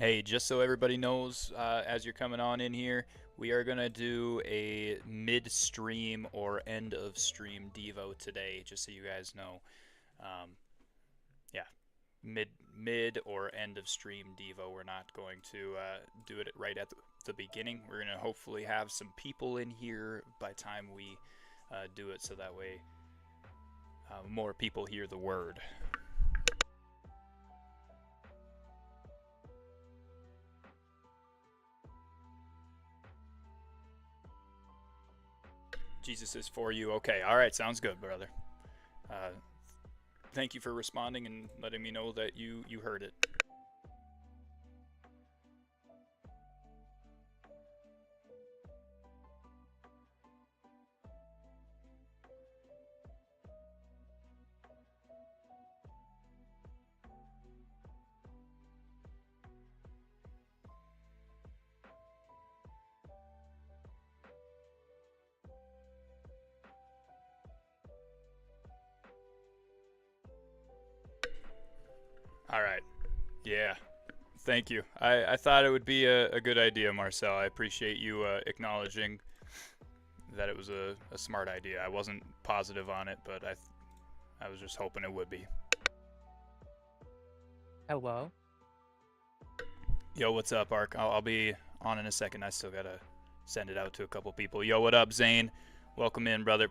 Hey, just so everybody knows, as you're coming on in here, we are gonna do a mid-stream or end-of-stream Devo today, just so you guys know. Um, yeah, mid or end-of-stream Devo. We're not going to do it right at the beginning. We're gonna hopefully have some people in here by time we do it, so that way more people hear the word. Jesus is for you. Okay, all right, sounds good, brother. Uh, Thank you for responding and letting me know that you heard it. All right. Yeah. Thank you. I thought it would be a good idea, Marcel. I appreciate you acknowledging that it was a smart idea. I wasn't positive on it, but I was just hoping it would be. Hello. Yo, what's up, Ark? I'll be on in a second. I still gotta send it out to a couple people. Yo, what up, Zane? Welcome in, brother.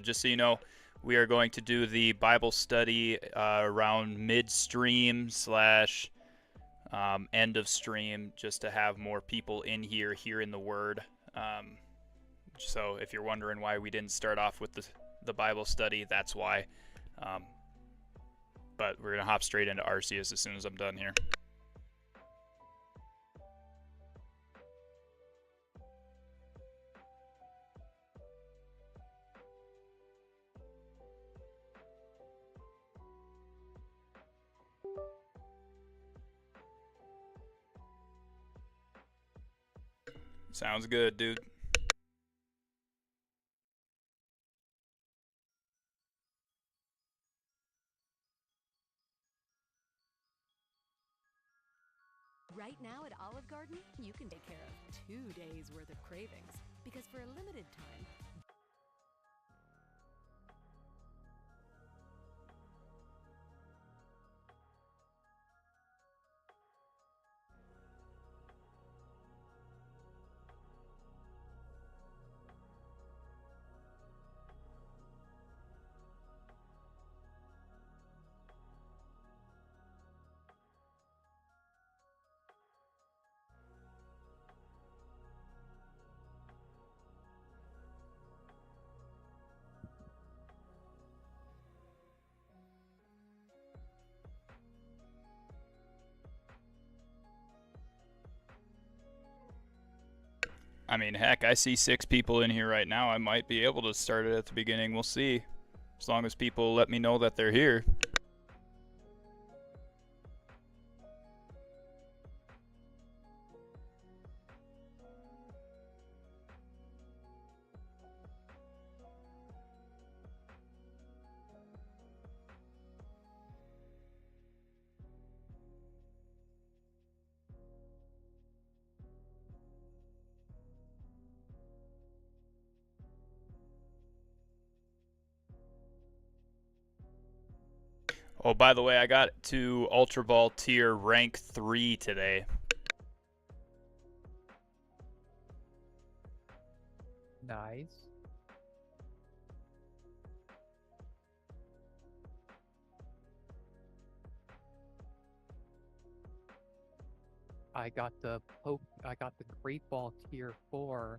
Just so you know, we are going to do the Bible study around midstream slash end of stream, just to have more people in here hearing the word. So if you're wondering why we didn't start off with the Bible study, that's why. Um, but we're gonna hop straight into Arceus as soon as I'm done here. Sounds good, dude. Right now at Olive Garden, you can take care of 2 days worth of cravings because for a limited time, I mean, heck, I see 6 people in here right now. I might be able to start it at the beginning. We'll see. As long as people let me know that they're here. Oh, by the way, I got to Ultra Ball tier rank 3 today. Nice. I got the Great Ball Tier 4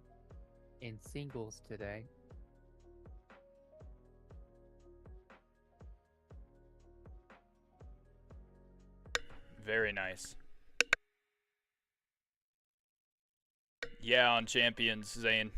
in singles today. Very nice. Yeah, on Champions, Zane.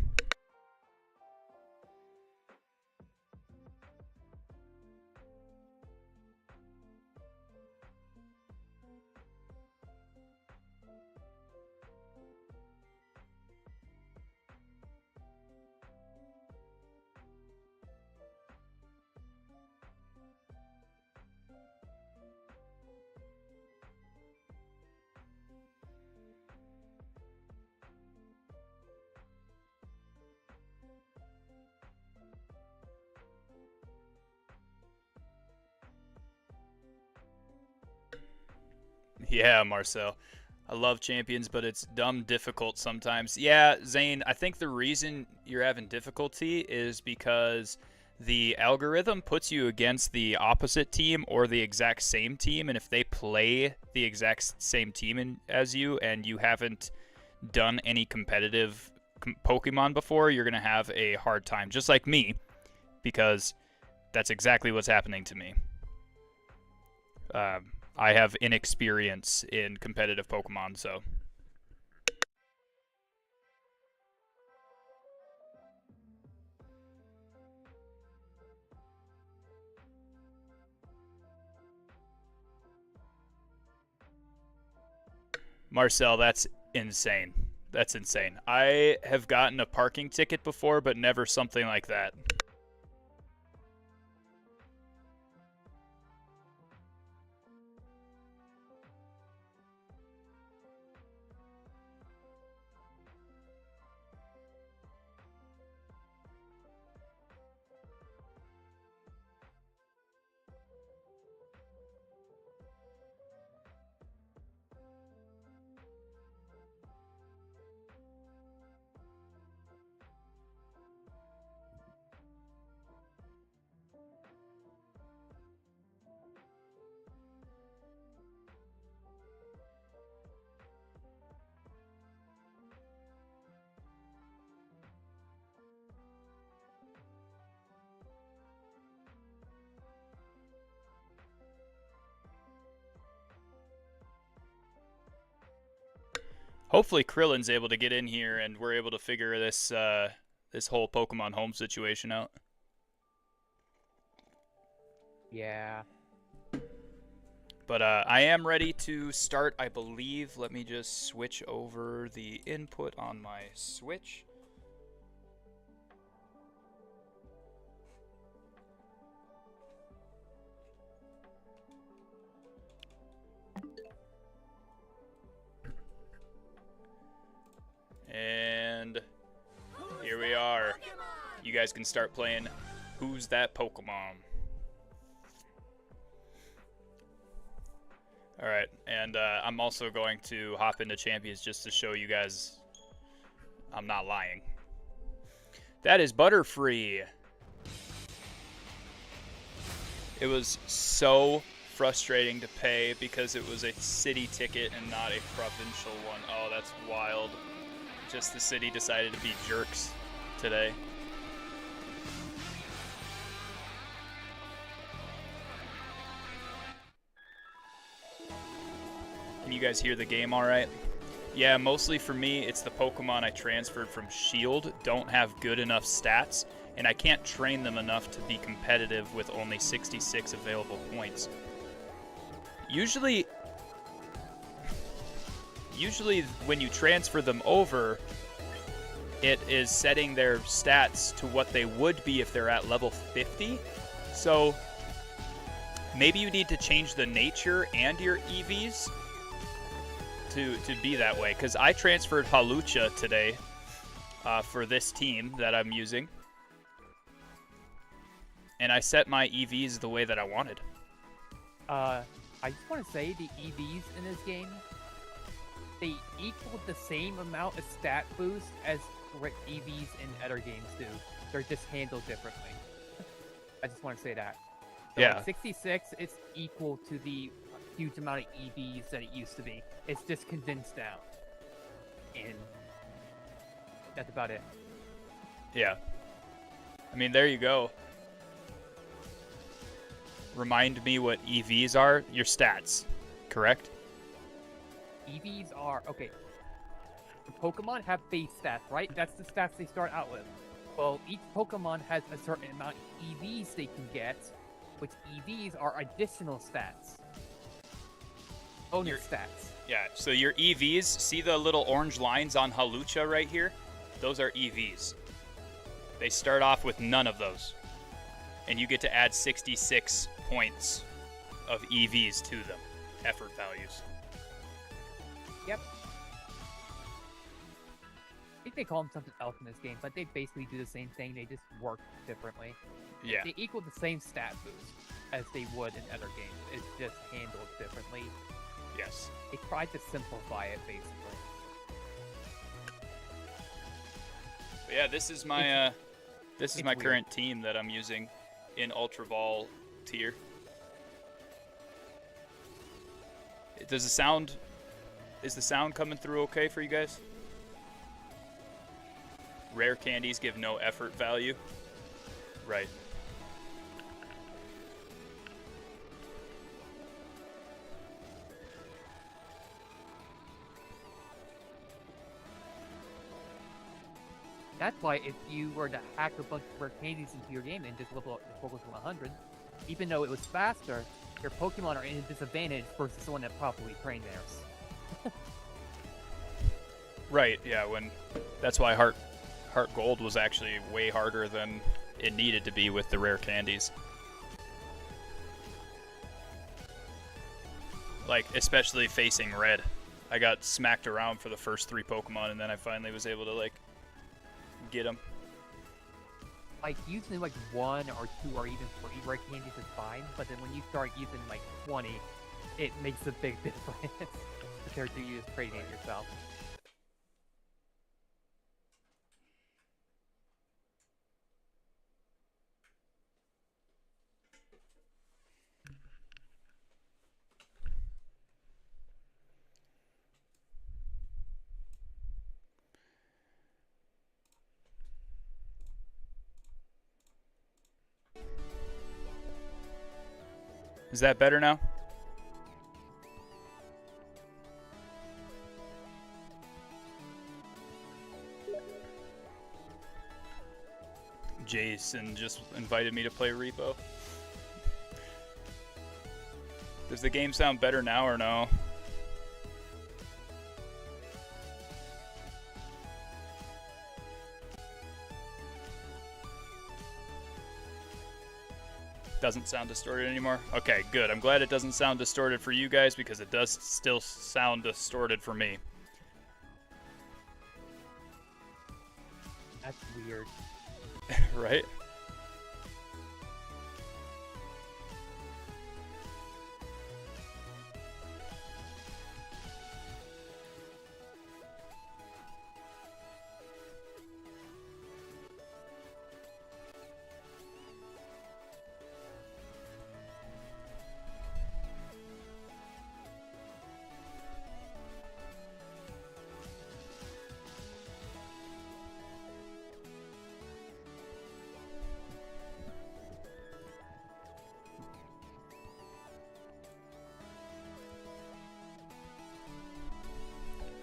Yeah, Marcel. I love champions, but it's dumb difficult sometimes. Yeah, Zane, I think the reason you're having difficulty is because the algorithm puts you against the opposite team or the exact same team, and if they play the exact same team as you and you haven't done any competitive Pokemon before, you're going to have a hard time, just like me, because that's exactly what's happening to me. I have inexperience in competitive Pokemon, so. Marcel, that's insane. That's insane. I have gotten a parking ticket before, but never something like that. Hopefully Krillin's able to get in here and we're able to figure this this whole Pokemon home situation out. Yeah. But I am ready to start, I believe. Let me just switch over the input on my Switch. And here we are. You guys can start playing Who's That Pokemon? Alright, and I'm also going to hop into Champions just to show you guys I'm not lying. That is Butterfree. It was so frustrating to pay because it was a city ticket and not a provincial one. Oh, that's wild. Just the city decided to be jerks today. Can you guys hear the game all right? Yeah, mostly for me, it's the Pokemon I transferred from Shield don't have good enough stats, and I can't train them enough to be competitive with only 66 available points. Usually when you transfer them over, it is setting their stats to what they would be if they're at level 50. So maybe you need to change the nature and your EVs to be that way, because I transferred Hawlucha today for this team that I'm using, and I set my EVs the way that I wanted. I just want to say the EVs in this game, they equal the same amount of stat boost as EVs in other games do. They're just handled differently. I just want to say that. So Yeah. Like 66 is equal to the huge amount of EVs that it used to be. It's just condensed down. And that's about it. Yeah. I mean, there you go. Remind me what EVs are. Your stats, correct? EVs are, okay. The Pokemon have base stats, right? That's the stats they start out with. Well, each Pokemon has a certain amount of EVs they can get, which EVs are additional stats. Bonus stats. Yeah, so your EVs, see the little orange lines on Hawlucha right here? Those are EVs. They start off with none of those. And you get to add 66 points of EVs to them, effort values. Yep. I think they call them something else in this game, but they basically do the same thing, they just work differently. Yeah. They equal the same stat boost as they would in other games. It's just handled differently. Yes. They tried to simplify it, basically. But yeah, this is my weird. current team that I'm using in Ultra Ball tier. Does the sound... Is the sound coming through okay for you guys? Rare candies give no effort value. Right. That's why if you were to hack a bunch of rare candies into your game and just level up your Pokemon to 100, even though it was faster, your Pokemon are in a disadvantage versus someone that properly trained theirs. Right, yeah, that's why Heart Gold was actually way harder than it needed to be with the rare candies. Like, especially facing red. I got smacked around for the first 3 Pokemon, and then I finally was able to, like, get them. Like, using, like, 1 or 2 or even 3 rare candies is fine, but then when you start using, like, 20, it makes a big difference compared to you just trading it yourself. Is that better now? Jason just invited me to play Repo. Does the game sound better now or no? Doesn't sound distorted anymore? Okay, good. I'm glad it doesn't sound distorted for you guys because it does still sound distorted for me. That's weird. Right?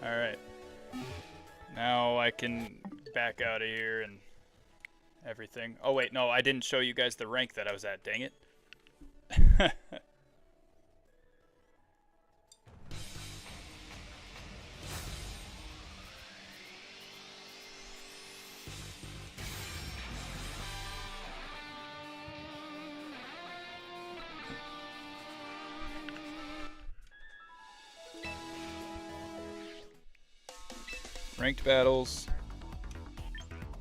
Alright. Now I can back out of here and everything. Oh wait, no, I didn't show you guys the rank that I was at, dang it. Ranked battles,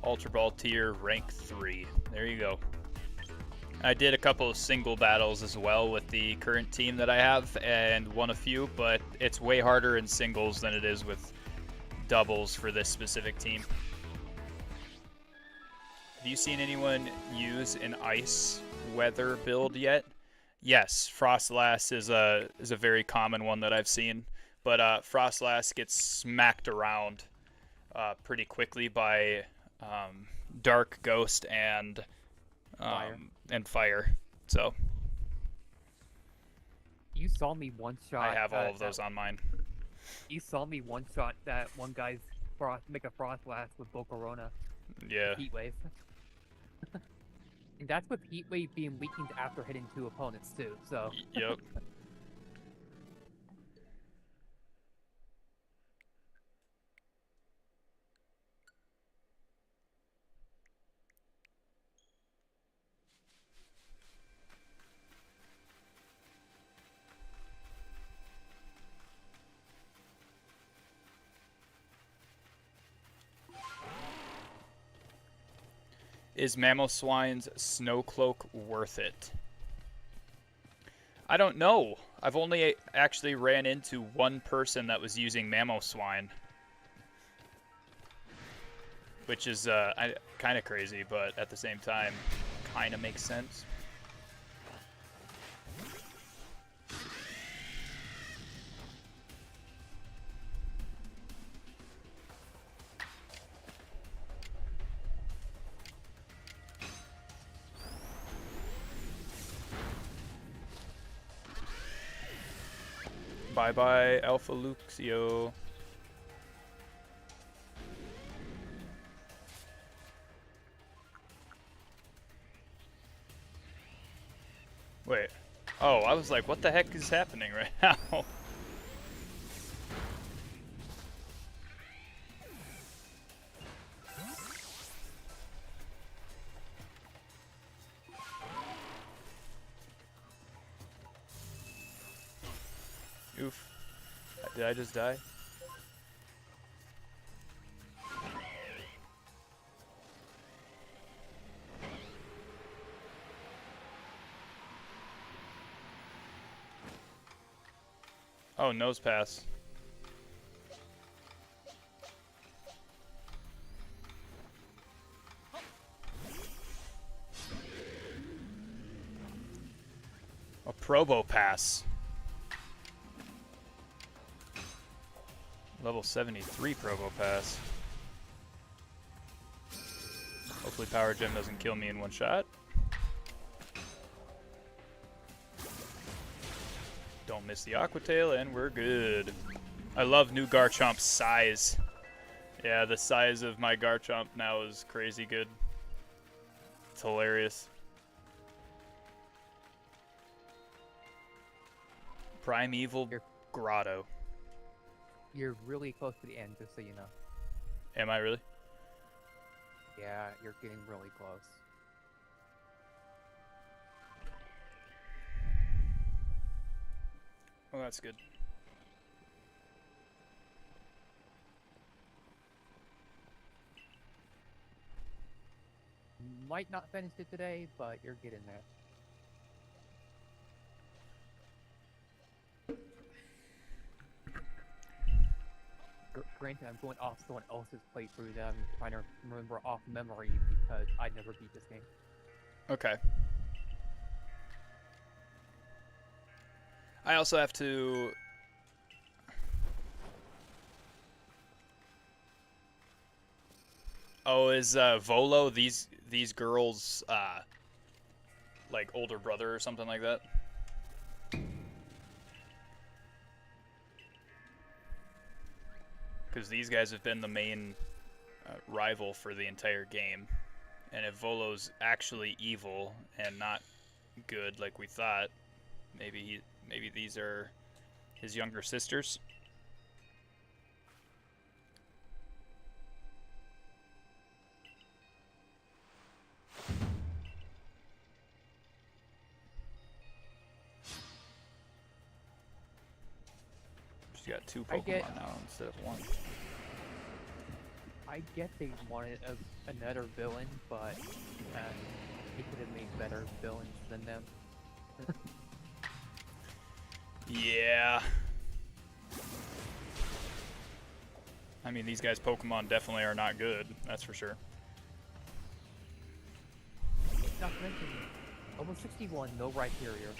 Ultra Ball tier, rank 3. There you go. I did a couple of single battles as well with the current team that I have and won a few, but it's way harder in singles than it is with doubles for this specific team. Have you seen anyone use an ice weather build yet? Yes, Frostlass is a very common one that I've seen, but Frostlass gets smacked around pretty quickly by Dark, Ghost, and Fire. So You saw me one shot. I have all of those on mine. You saw me one shot that one guy's make a frost blast with Volcarona. Yeah. Heat wave. And that's with heat wave being weakened after hitting 2 opponents too. So. Yep. Is Mamoswine's Snow Cloak worth it? I don't know. I've only actually ran into one person that was using Mamoswine, which is kind of crazy, but at the same time, kind of makes sense. Bye-bye, Alpha Luxio. Wait. Oh, I was like, what the heck is happening right now? Oof. Did I just die? Oh, nose pass. A Probo pass. Level 73 Probo pass. Hopefully Power Gem doesn't kill me in one shot. Don't miss the Aqua Tail, and we're good. I love new Garchomp's size. Yeah, the size of my Garchomp now is crazy good. It's hilarious. Primeval Grotto. You're really close to the end, just so you know. Am I really? Yeah, you're getting really close. Well, that's good. Might not finish it today, but you're getting there. Granted, I'm going off someone else's playthrough that I'm trying to remember off memory because I never beat this game. Okay. I also have to... Oh, is Volo these girls' like older brother or something like that? Because these guys have been the main rival for the entire game, and if Volo's actually evil and not good like we thought, maybe these are his younger sisters. She's got two Pokemon now instead of one. I get they wanted another villain, but they could have made better villains than them. Yeah. I mean, these guys' Pokemon definitely are not good, that's for sure. Not to mention, almost 61, no Rhyperior.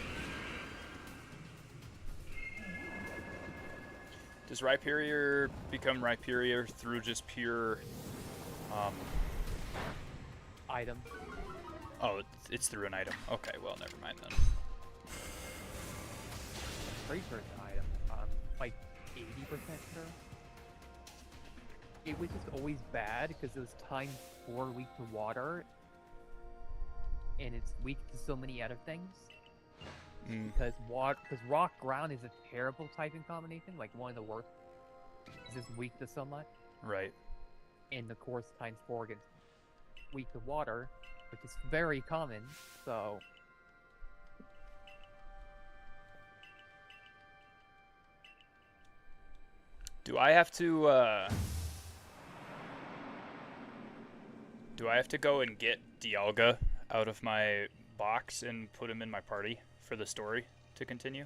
Does Rhyperior become Rhyperior through just pure... Item. Oh, it's through an item. Okay, well, never mind then. Pretty sure it's an item. Like 80% sure. It was just always bad because it was times 4 weak to water, and it's weak to so many other things. Because rock ground is a terrible typing combination, like one of the worst. It's just weak to so much. Right. And of course times 4 gets weak to water, which is very common. So Do I have to go and get Dialga out of my box and put him in my party for the story to continue?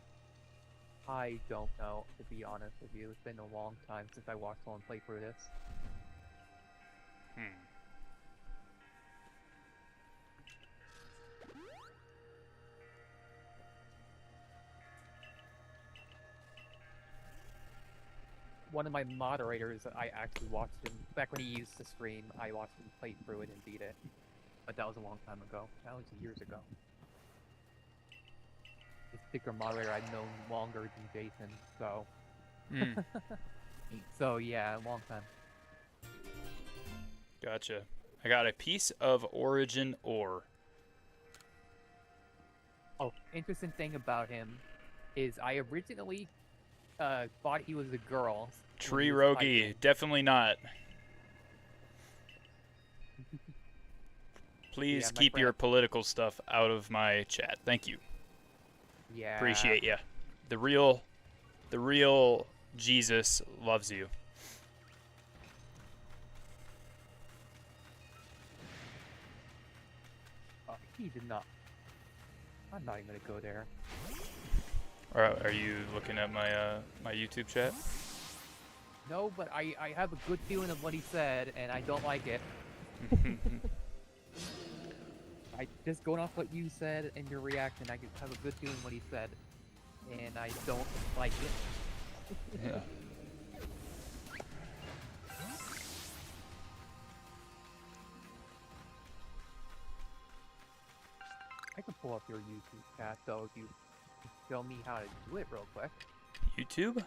I don't know, to be honest with you. It's been a long time since I watched someone play through this. Hmm. One of my moderators, I actually watched him, back when he used to stream, I watched him play through it and beat it. But that was a long time ago. That was years ago. This particular moderator I've known longer than Jason, so... Hmm. So yeah, a long time. Gotcha. I got a piece of origin ore. Oh, interesting thing about him is I originally thought he was a girl. Tree Rogi, definitely not. Please Yeah, my keep your friend- political stuff out of my chat. Thank you. Yeah. Appreciate ya. The real Jesus loves you. Oh, he did not. I'm not even gonna go there. Are you looking at my my YouTube chat? No, but I have a good feeling of what he said, and I don't like it. I just going off what you said and your reaction, I could have a good feeling what he said, and I don't like it. Yeah. I can pull up your YouTube chat though if you show me how to do it real quick. YouTube?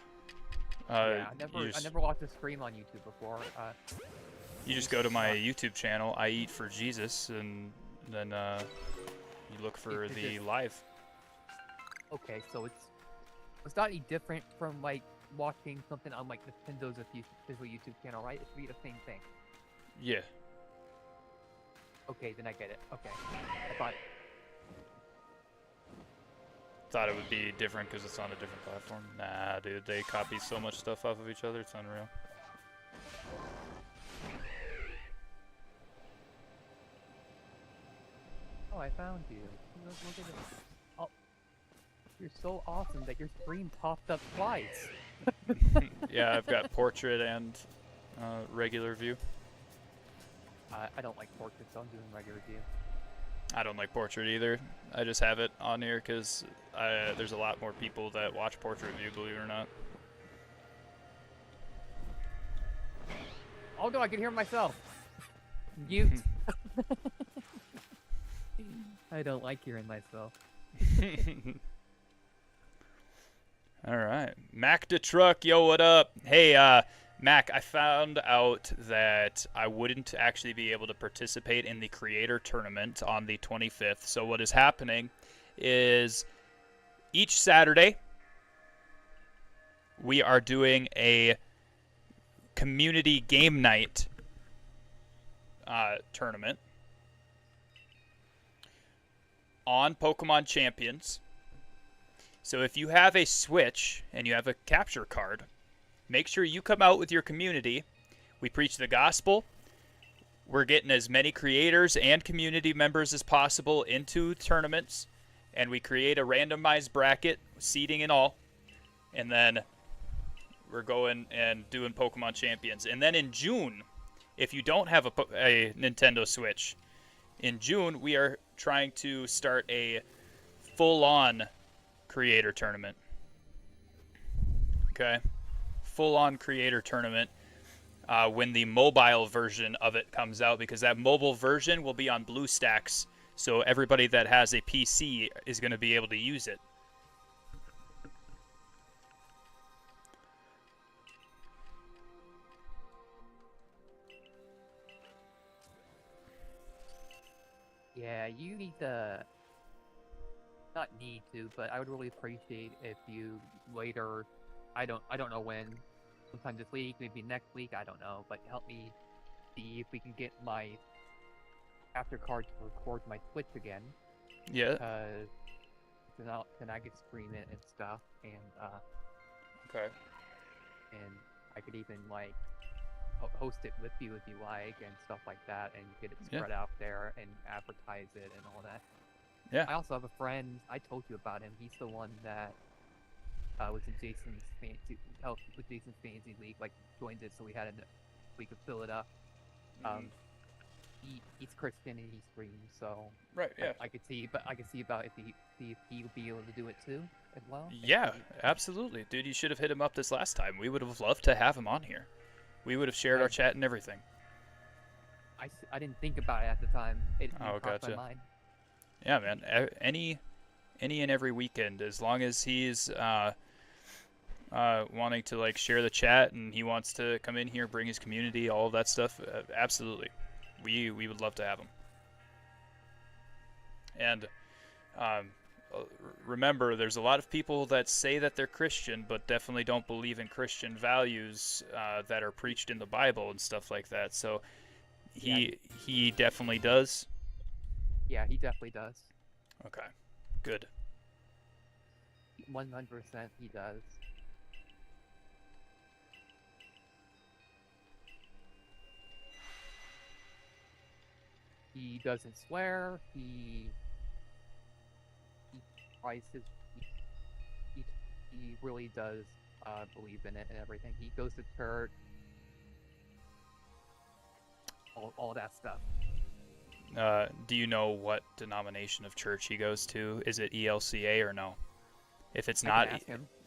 Yeah, I never watched a stream on YouTube before. You just go to my YouTube channel, I Eat for Jesus, and then you look for Is the it- live. Okay, so it's not any different from like watching something on like Nintendo's official YouTube channel, right? It should be the same thing. Yeah. Okay, then I get it. Okay, I thought. Thought it would be different because it's on a different platform. Nah, dude, they copy so much stuff off of each other, it's unreal. Oh, I found you. Look at this. Oh, you're so awesome that your screen popped up twice. Yeah, I've got portrait and regular view. I don't like portraits, so I'm doing regular view. I don't like portrait either. I just have it on here because there's a lot more people that watch portrait view, believe it or not. Oh no, I can hear myself. Mute. I don't like hearing myself. All right, Mac the Truck, yo, what up? Hey, Mac, I found out that I wouldn't actually be able to participate in the creator tournament on the 25th. So what is happening is each Saturday we are doing a community game night tournament on Pokemon Champions. So if you have a Switch and you have a capture card, make sure you come out with your community. We preach the gospel. We're getting as many creators and community members as possible into tournaments, and we create a randomized bracket, seeding and all, and then we're going and doing Pokemon Champions. And then in June, if you don't have a Nintendo Switch, in June we are trying to start a full-on creator tournament. Okay? Full-on creator tournament when the mobile version of it comes out, because that mobile version will be on BlueStacks, so everybody that has a PC is going to be able to use it. Yeah, you need to. Not need to, but I would really appreciate if you later. I don't know when. Sometime this week, maybe next week. I don't know, but help me see if we can get my capture card to record my Switch again. Yeah. Because then I could stream it and stuff, and Okay. and I could even like host it with you if you like and stuff like that, and get it Yeah. spread out there and advertise it and all that. Yeah. I also have a friend. I told you about him. He's the one that was in Jason's fantasy help with Jason's fantasy league, like joined it, so we had a we could fill it up. He's Christian and he streams, so Right. Yeah. I could see, but I could see about if he would be able to do it too as well. Yeah, absolutely, dude. You should have hit him up this last time. We would have loved to have him on here. We would have shared our chat and everything. I didn't think about it at the time. It crossed gotcha. my mind. Yeah, man. Any and every weekend, as long as he's wanting to like share the chat and he wants to come in here, bring his community, all of that stuff. Absolutely, we would love to have him. And remember, there's a lot of people that say that they're Christian, but definitely don't believe in Christian values that are preached in the Bible and stuff like that. So he definitely does. Yeah, he definitely does. Okay, good. 100% he does. He doesn't swear. He tries his. He really does believe in it and everything. He goes to church. All that stuff. Do you know what denomination of church he goes to? Is it ELCA or no? If it's not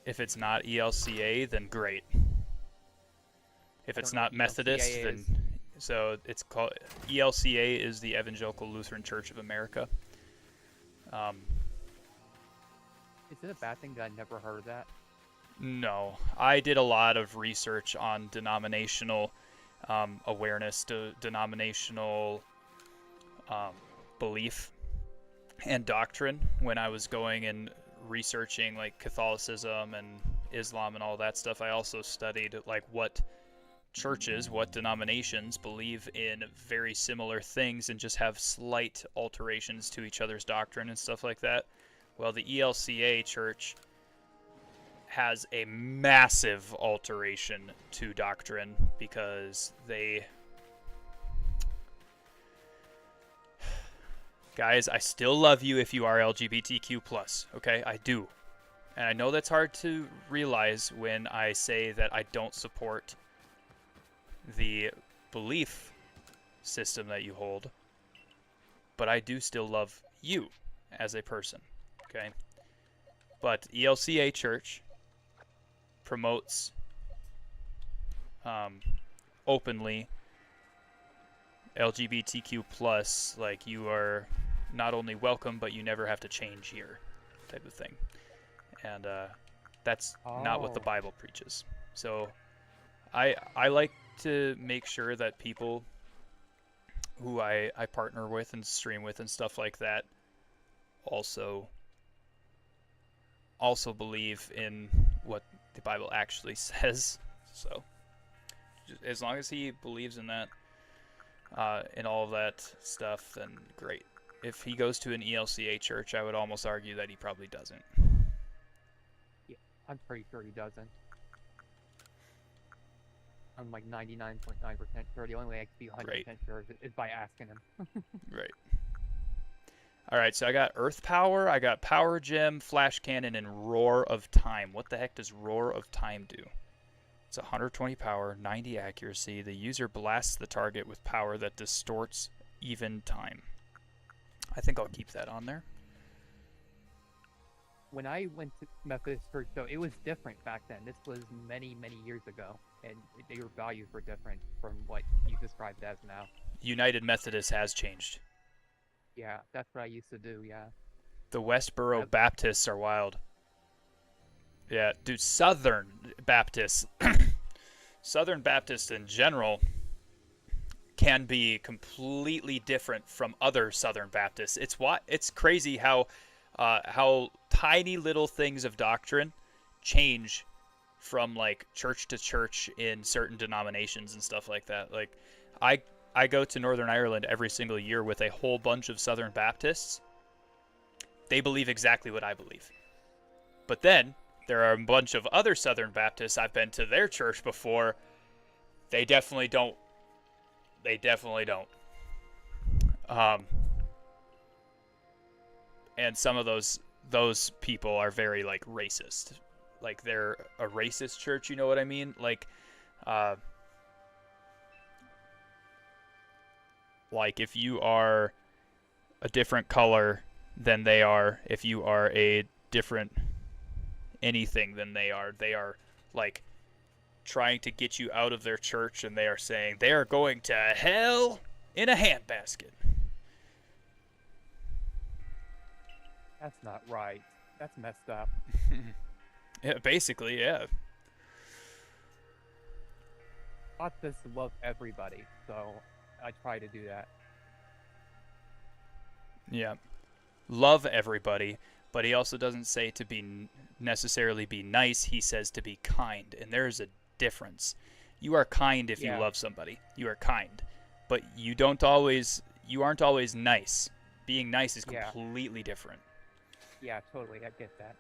ELCA, then great. If it's not Methodist, then so it's called ELCA is the Evangelical Lutheran Church of America. Is it a bad thing that I never heard of that? No, I did a lot of research on denominational awareness, denominational belief and doctrine when I was going and researching like Catholicism and Islam and all that stuff. I also studied like what churches, what denominations believe in very similar things and just have slight alterations to each other's doctrine and stuff like that. Well, the ELCA church has a massive alteration to doctrine because they... Guys, I still love you if you are LGBTQ+, okay? I do. And I know that's hard to realize when I say that I don't support the belief system that you hold, but I do still love you as a person, okay? But ELCA Church promotes openly LGBTQ+, like you are not only welcome, but you never have to change here, type of thing. And that's not what the Bible preaches. So I like to make sure that people who I partner with and stream with and stuff like that also believe in what the Bible actually says. So as long as he believes in that, in all of that stuff, then great. If he goes to an ELCA church, I would almost argue that he probably doesn't. Yeah, I'm pretty sure he doesn't. I'm like 99.9% sure. The only way I can be 100% sure is by asking him. Right. Alright, so I got Earth Power, I got Power Gem, Flash Cannon, and Roar of Time. What the heck does Roar of Time do? It's 120 power, 90 accuracy. The user blasts the target with power that distorts even time. I think I'll keep that on there. When I went to Methodist Church, though, it was different back then. This was many, many years ago, and their values were different from what you described as now. United Methodist has changed. Yeah, that's what I used to do, yeah. The Westboro Baptists are wild. Yeah, dude, Southern Baptists, Southern Baptists in general can be completely different from other Southern Baptists. It's crazy how tiny little things of doctrine change from like church to church in certain denominations and stuff like that. Like I go to Northern Ireland every single year with a whole bunch of Southern Baptists. They believe exactly what I believe. But then there are a bunch of other Southern Baptists. I've been to their church before. They definitely don't. And some of those people are very like racist. like they're a racist church, you know what I mean? Like if you are a different color than they are, if you are a different anything than they are like trying to get you out of their church, and they are saying they are going to hell in a handbasket. That's not right. That's messed up. Yeah, basically, yeah. God says to love everybody, so I try to do that. Yeah. Love everybody, but he also doesn't say to be necessarily be nice. He says to be kind, and there's a difference. You are kind if you love somebody. You are kind, but you aren't always nice. Being nice is completely different. Yeah, totally. I get that.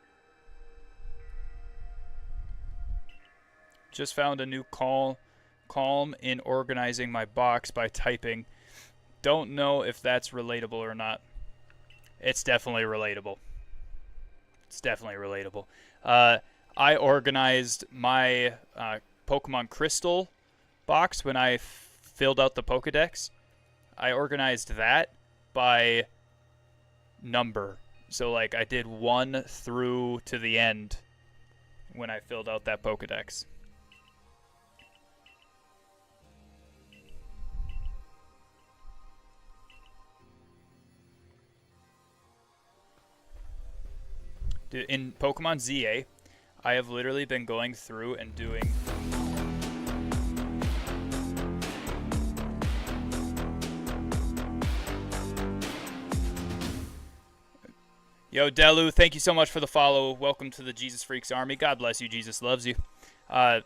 Just found a new calm in organizing my box by typing. Don't know if that's relatable or not. It's definitely relatable. It's definitely relatable. I organized my Pokemon Crystal box when I filled out the Pokedex. I organized that by number. So like I did 1 through to the end when I filled out that Pokedex. In Pokemon ZA, I have literally been going through and doing... Yo, Delu, thank you so much for the follow. Welcome to the Jesus Freaks Army. God bless you. Jesus loves you. I've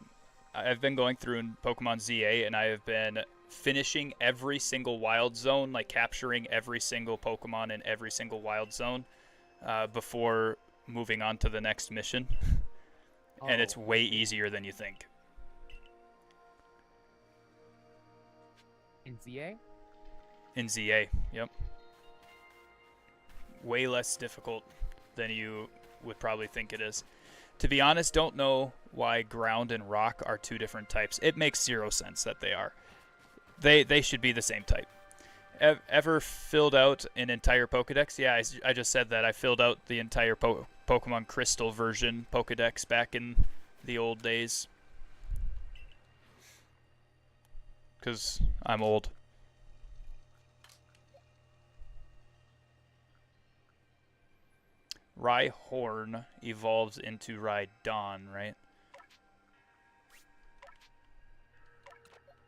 been going through in Pokemon ZA, and I have been finishing every single wild zone, like capturing every single Pokemon in every single wild zone before moving on to the next mission. And it's way easier than you think. In ZA? In ZA, yep. Way less difficult than you would probably think it is. To be honest, don't know why ground and rock are 2 different types. It makes 0 sense that they are. They should be the same type. Ever filled out an entire Pokedex? Yeah, I just said that. I filled out the entire Pokemon Crystal version Pokedex back in the old days. Because I'm old. Rhyhorn evolves into Rhydon, right?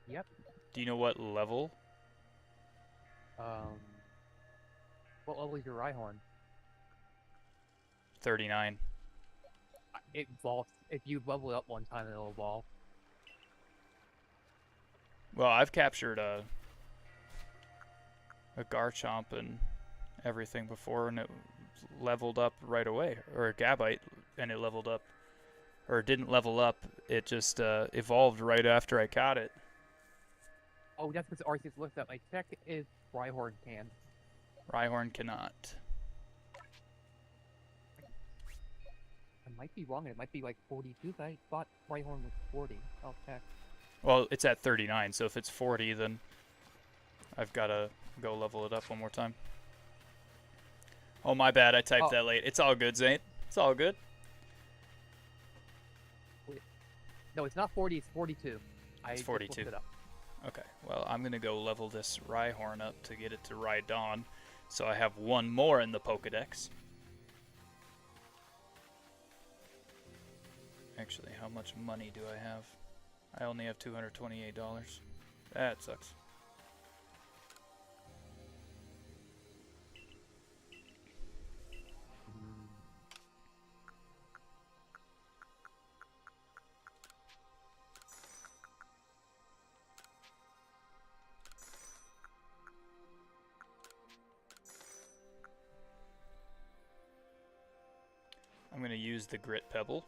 Yep. Do you know what level? What level is your Rhyhorn? 39. It evolves. If you level it up one time, it'll evolve. Well, I've captured a Garchomp and everything before, and it leveled up right away. Or a Gabite, and it leveled up. Or it didn't level up, it just evolved right after I caught it. Oh, that's because Arceus looked up. I check if Rhyhorn can. Rhyhorn cannot. I might be wrong. It might be like 42. I thought Rhyhorn was 40. I'll check. Well, it's at 39, so if it's 40, then I've got to go level it up one more time. Oh, my bad. I typed that late. It's all good, Zane. It's all good. Wait. No, it's not 40. It's 42. It's 42. It up. Okay. Well, I'm going to go level this Rhyhorn up to get it to Rhydon. So I have 1 more in the Pokedex. Actually, how much money do I have? I only have $228. That sucks. I'm going to use the Grit Pebble.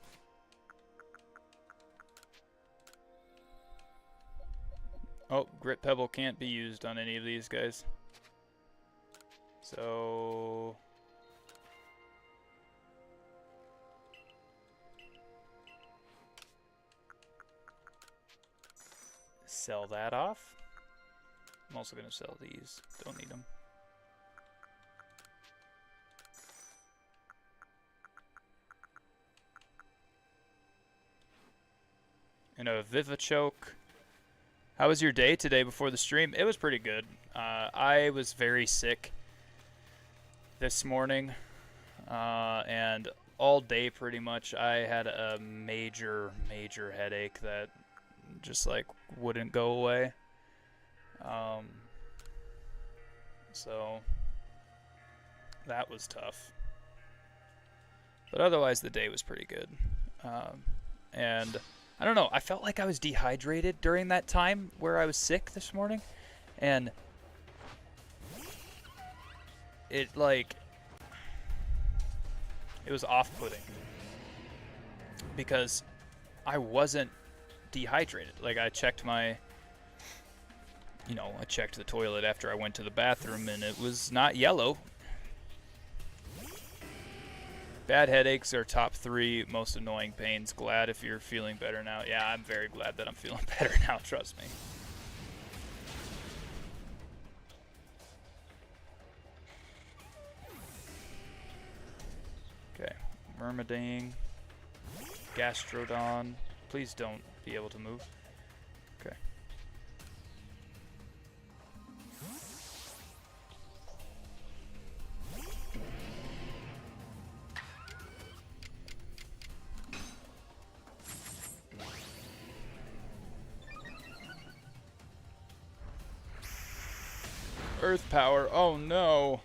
Oh, Grit Pebble can't be used on any of these guys. So... sell that off. I'm also going to sell these. Don't need them. And a Vivichoke. How was your day today before the stream? It was pretty good. I was very sick this morning. And all day pretty much I had a major headache that just like wouldn't go away. So that was tough. But otherwise the day was pretty good. And I don't know, I felt like I was dehydrated during that time where I was sick this morning. And it was off-putting because I wasn't dehydrated. Like I checked my, I checked the toilet after I went to the bathroom and it was not yellow. Bad headaches are top 3 most annoying pains. Glad if you're feeling better now. Yeah, I'm very glad that I'm feeling better now, trust me. Okay, Myrmidang, Gastrodon. Please don't be able to move. Okay. Earth power. Oh no.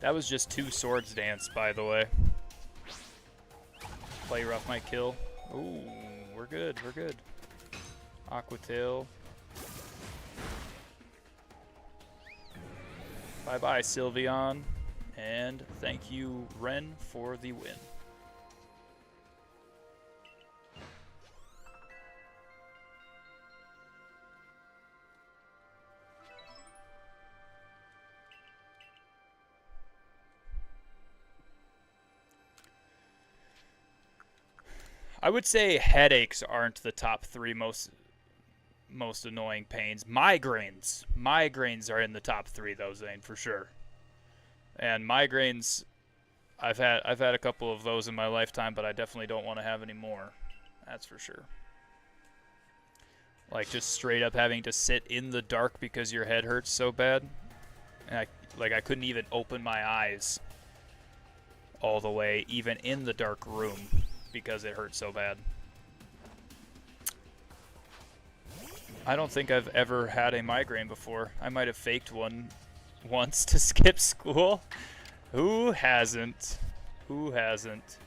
That was just 2 swords dance, by the way. Play rough might kill. Ooh, we're good, we're good. Aquatail. Bye-bye, Sylveon. And thank you, Ren, for the win. I would say headaches aren't the top 3 most annoying pains. Migraines are in the top 3 though, Zane, for sure. And migraines, I've had a couple of those in my lifetime, but I definitely don't want to have any more. That's for sure. Like just straight up having to sit in the dark because your head hurts so bad. And I couldn't even open my eyes all the way, even in the dark room, because it hurt so bad. I don't think I've ever had a migraine before. I might have faked one once to skip school. Who hasn't? Who hasn't?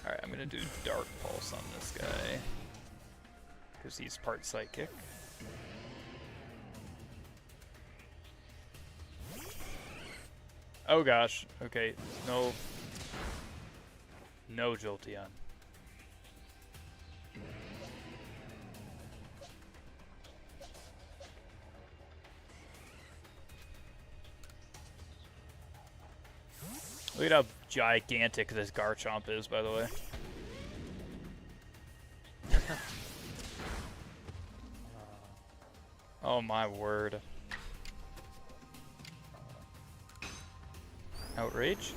Alright, I'm gonna do Dark Pulse on this guy, because he's part psychic. Oh gosh, okay, no Jolteon. Look at how gigantic this Garchomp is, by the way. Oh my word. Outrage?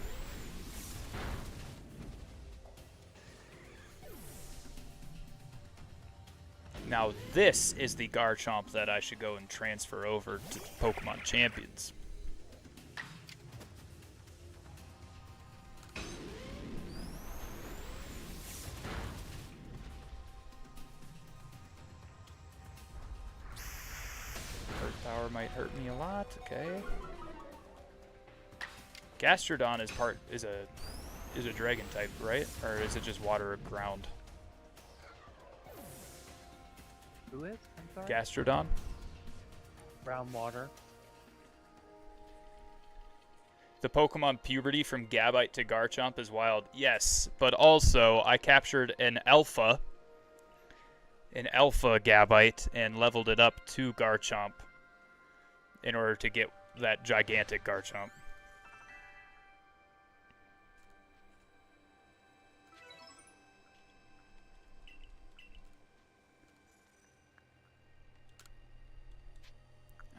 Now this is the Garchomp that I should go and transfer over to Pokemon Champions. Earth Power might hurt me a lot, okay. Gastrodon is a dragon type, right? Or is it just water or ground? Who is? I'm sorry? Gastrodon? Brown water. The Pokemon puberty from Gabite to Garchomp is wild. Yes, but also I captured an alpha Gabite and leveled it up to Garchomp in order to get that gigantic Garchomp.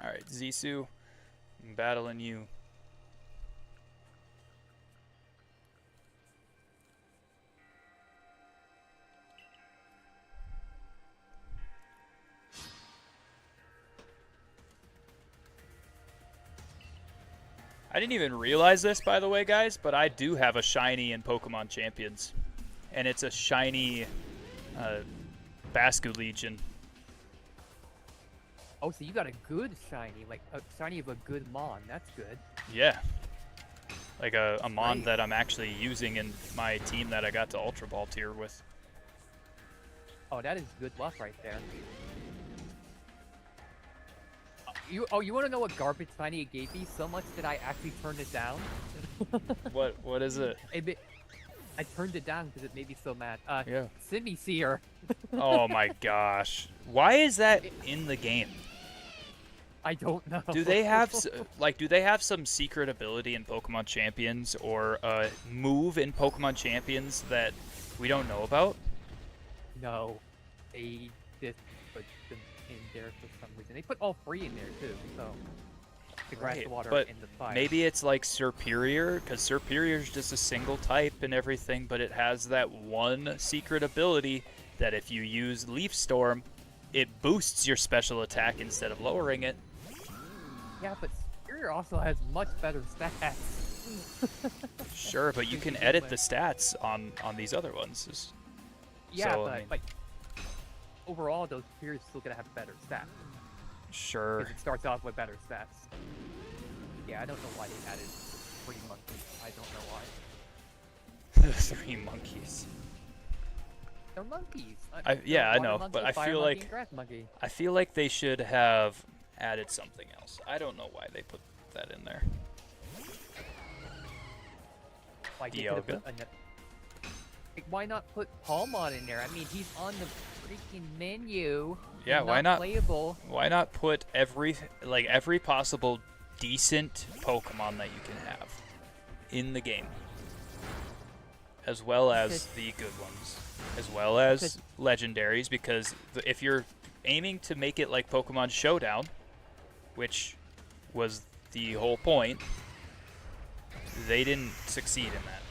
Alright, Zisu, I'm battling you. I didn't even realize this, by the way, guys, but I do have a shiny in Pokemon Champions. And it's a shiny Bascu Legion. Oh, so you got a good shiny, like a shiny of a good Mon. That's good. Yeah. Like a Mon Great. that I'm actually using in my team that I got to Ultra Ball tier with. Oh, that is good luck right there. You want to know what garbage shiny it gave me? So much that I actually turned it down. What is it? I turned it down because it made me so mad. Yeah. Simisear. Oh my gosh. Why is that in the game? I don't know. Do they have do they have some secret ability in Pokemon Champions or a move in Pokemon Champions that we don't know about? No. They just put them in there for some reason. They put all three in there too, so the grass, Right, the water, but and the fire. maybe it's like Serperior, because Serperior is just a single type and everything, but it has that one secret ability that if you use Leaf Storm, it boosts your special attack instead of lowering it. Yeah, but Superior also has much better stats. Sure, but you can Thinking edit that the stats on these other ones. Yeah, So, but I mean, like overall, those Superior's still gonna have better stats sure. because it starts off with better stats. Yeah, I don't know why they added 3 monkeys. I don't know why. The 3 monkeys. They're monkeys. Yeah, I Water know, monkey, but I fire feel monkey, like and grass monkey. I feel like they should have added something else. I don't know why they put that in there. Like, they could've Dialga? put like, why not put Palmon in there? I mean, he's on the freaking menu. Yeah, He's why not? Playable. Why not put every possible decent Pokemon that you can have in the game, as well as the good ones, as well as legendaries? Because if you're aiming to make it like Pokemon Showdown, which was the whole point, they didn't succeed in that.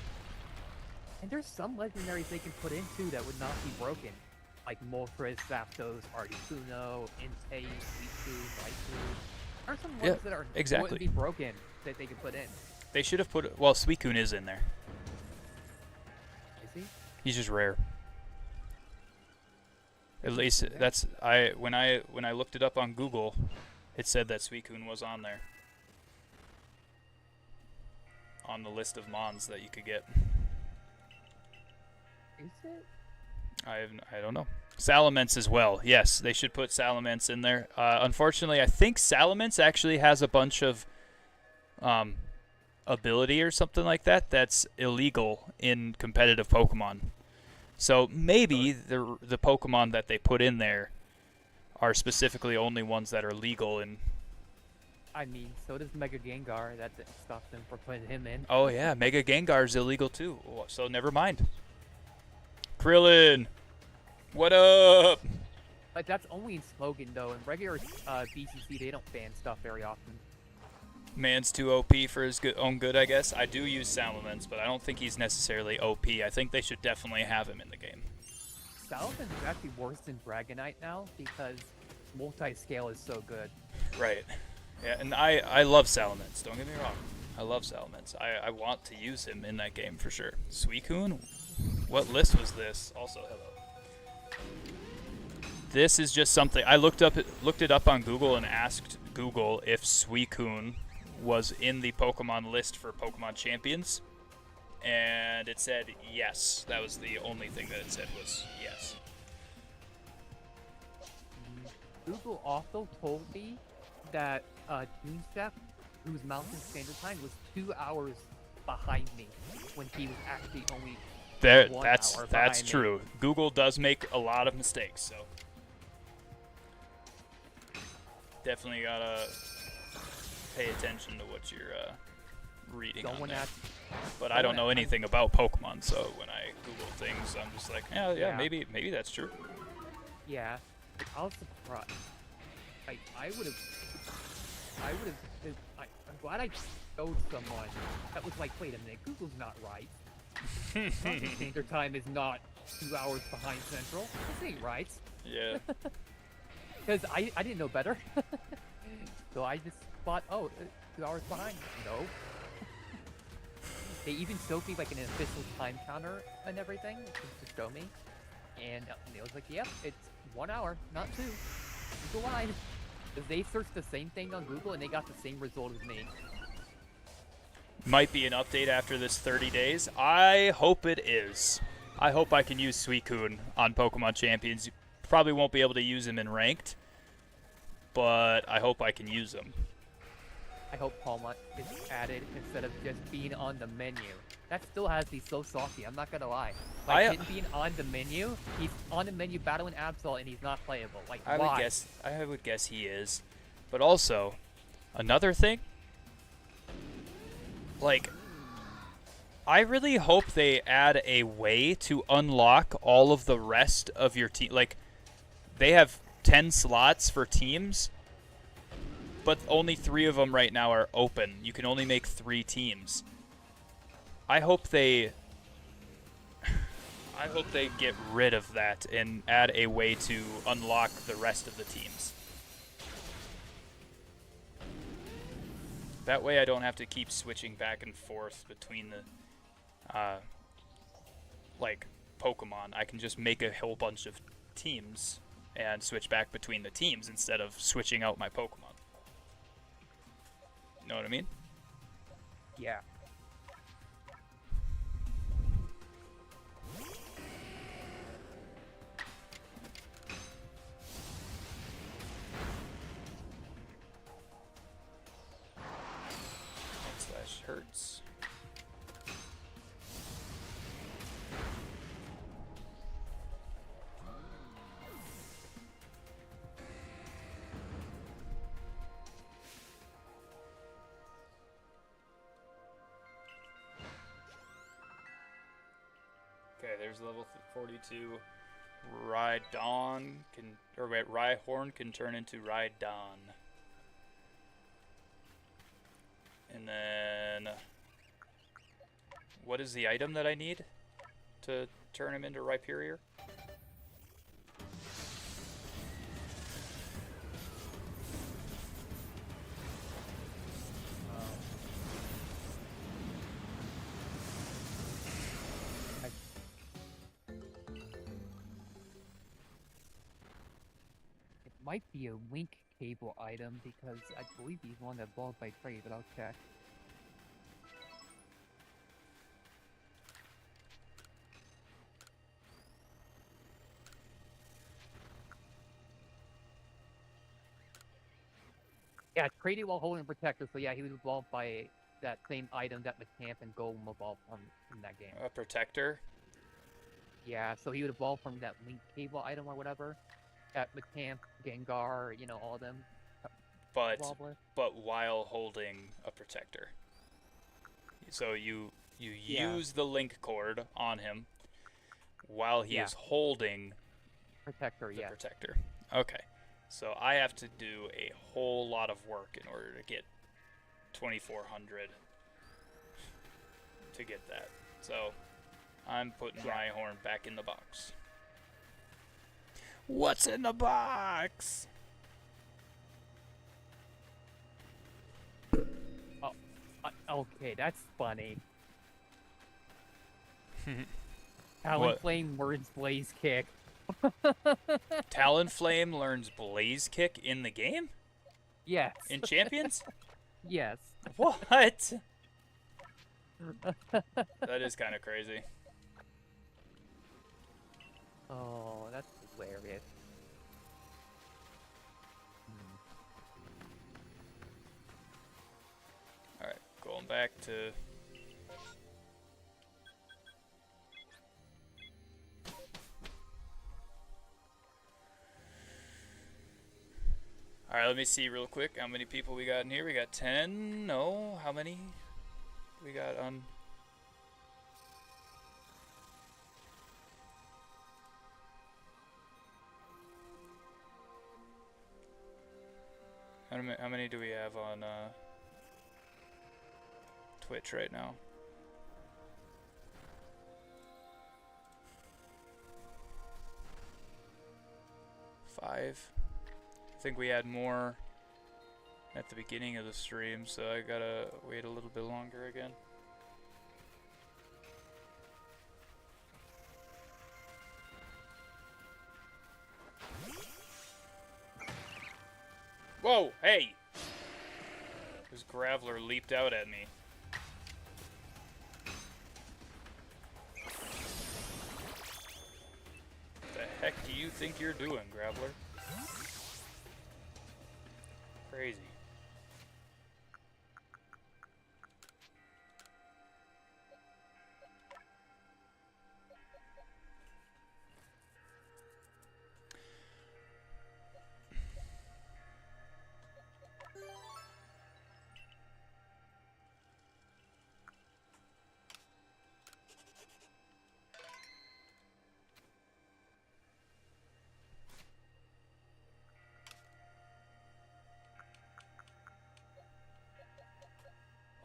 And there's some legendaries they can put in too that would not be broken. Like Moltres, Zapdos, Articuno, Entei, Suicune, Raikou. There are some ones that exactly. wouldn't be broken that they can put in. They should have put. Well, Suicune is in there. Is he? He's just rare. At least that's when I looked it up on Google, it said that Suicune was on there. On the list of mons that you could get. Is it? I don't know. Salamence as well. Yes, they should put Salamence in there. Unfortunately, I think Salamence actually has a bunch of ability or something like that that's illegal in competitive Pokemon. So maybe the Pokemon that they put in there are specifically only ones that are legal in. I mean, so does Mega Gengar. That didn't stop them from putting him in. Oh yeah, Mega Gengar is illegal too. So never mind. Krillin, what up? But that's only in slogan though. In regular BCC, they don't ban stuff very often. Man's too OP for his own good, I guess. I do use Salamence, but I don't think he's necessarily OP. I think they should definitely have him in the game. Salamence is actually worse than Dragonite now because multi-scale is so good. Right. Yeah, and I love Salamence. Don't get me wrong. I love Salamence. I want to use him in that game for sure. Suicune? What list was this? Also, hello. This is just something I looked it up on Google and asked Google if Suicune was in the Pokemon list for Pokemon Champions, and it said yes. That was the only thing that it said was yes. Google also told me that Toonstep whose Mountain Standard Time was 2 hours behind me when he was actually only There, 1 that's hour that's behind me. true. Google does make a lot of mistakes, so definitely gotta pay attention to what you're reading on Someone there. asked, But I don't know anything about Pokemon, so when I Google things, I'm just like, yeah, Yeah. maybe that's true. yeah, I was surprised. I would have, I'm glad I showed someone that was like, wait a minute, Google's not right. Mountain Standard Time is not 2 hours behind Central. This ain't right. Yeah. Because I didn't know better. So I just thought, oh, 2 hours behind. No. They even showed me like an official time counter and everything to show me. And it was like, yep, it's 1 hour, not 2. Google lied. Because they searched the same thing on Google and they got the same result as me. Might be an update after this 30 days. I hope it is. I hope I can use Suicune on Pokemon Champions. You probably won't be able to use him in ranked, but I hope I can use him. I hope Palma is added instead of just being on the menu. That still has me so salty, I'm not gonna lie. Like, him being on the menu, he's on the menu battling Absol and he's not playable. Like, I why? would guess he is. But also, another thing, like, I really hope they add a way to unlock all of the rest of your team. Like, they have 10 slots for teams, but only 3 of them right now are open. You can only make 3 teams. I hope they get rid of that and add a way to unlock the rest of the teams. That way I don't have to keep switching back and forth between the like Pokemon. I can just make a whole bunch of teams and switch back between the teams instead of switching out my Pokemon. You know what I mean? Yeah. Slash hurts. Okay, there's level 42. Rhyhorn can turn into Rhydon. And then, what is the item that I need to turn him into Rhyperior? It might be a link cable item because I believe he's one that evolved by trade, but I'll check. Yeah, traded while holding Protector, so yeah, he was evolved by that same item that Macamp and Golem evolved from in that game. A Protector? Yeah, so he would evolve from that link cable item or whatever. That Macamp, Gengar, you know, all of them. But while holding a Protector. So you use the link cord on him while he is holding Protector, the Protector. Okay. So I have to do a whole lot of work in order to get 2400 to get that. So I'm putting Rhyhorn back in the box. What's in the box? Oh, okay, that's funny. Talonflame words Blaze Kick. Talonflame learns Blaze Kick in the game? Yes. In Champions? Yes. What? That is kind of crazy. Oh, that's hilarious. back to... Alright, let me see real quick how many people we got in here. We got 10. No, how many we got on... How many do we have on Twitch right now? 5. I think we had more at the beginning of the stream, so I gotta wait a little bit longer again. Whoa, hey! This Graveler leaped out at me. The heck do you think you're doing, Graveler? Crazy.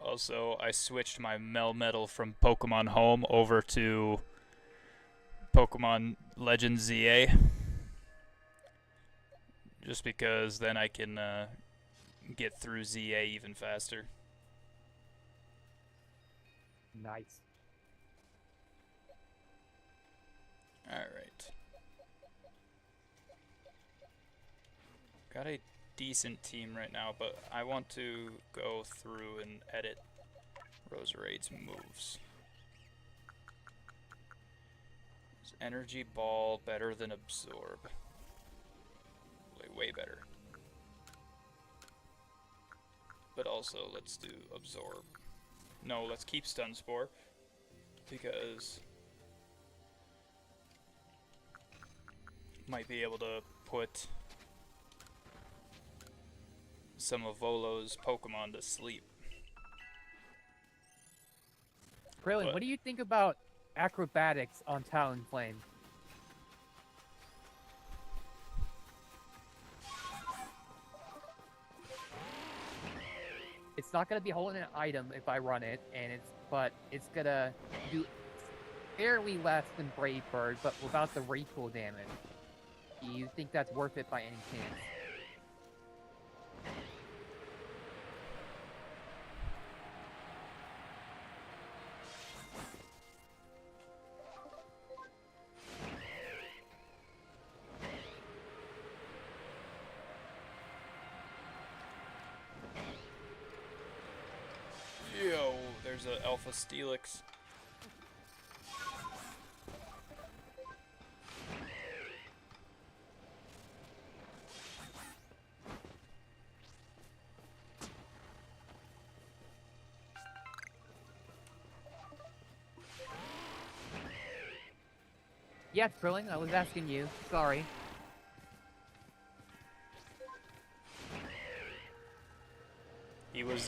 Also, I switched my Melmetal from Pokemon Home over to Pokemon Legends ZA. Just because then I can get through ZA even faster. Nice. Alright. Got a decent team right now, but I want to go through and edit Roserade's moves. Is Energy Ball better than Absorb? Way better. But also, let's do Absorb. No, let's keep Stun Spore, because might be able to put some of Volo's Pokemon to sleep. Krillin, what do you think about acrobatics on Talonflame? It's not gonna be holding an item if I run it, and but it's gonna do fairly less than Brave Bird, but without the recoil damage. Do you think that's worth it by any chance? Yo, there's a Alpha Steelix. Yes, Krillin, I was asking you. Sorry.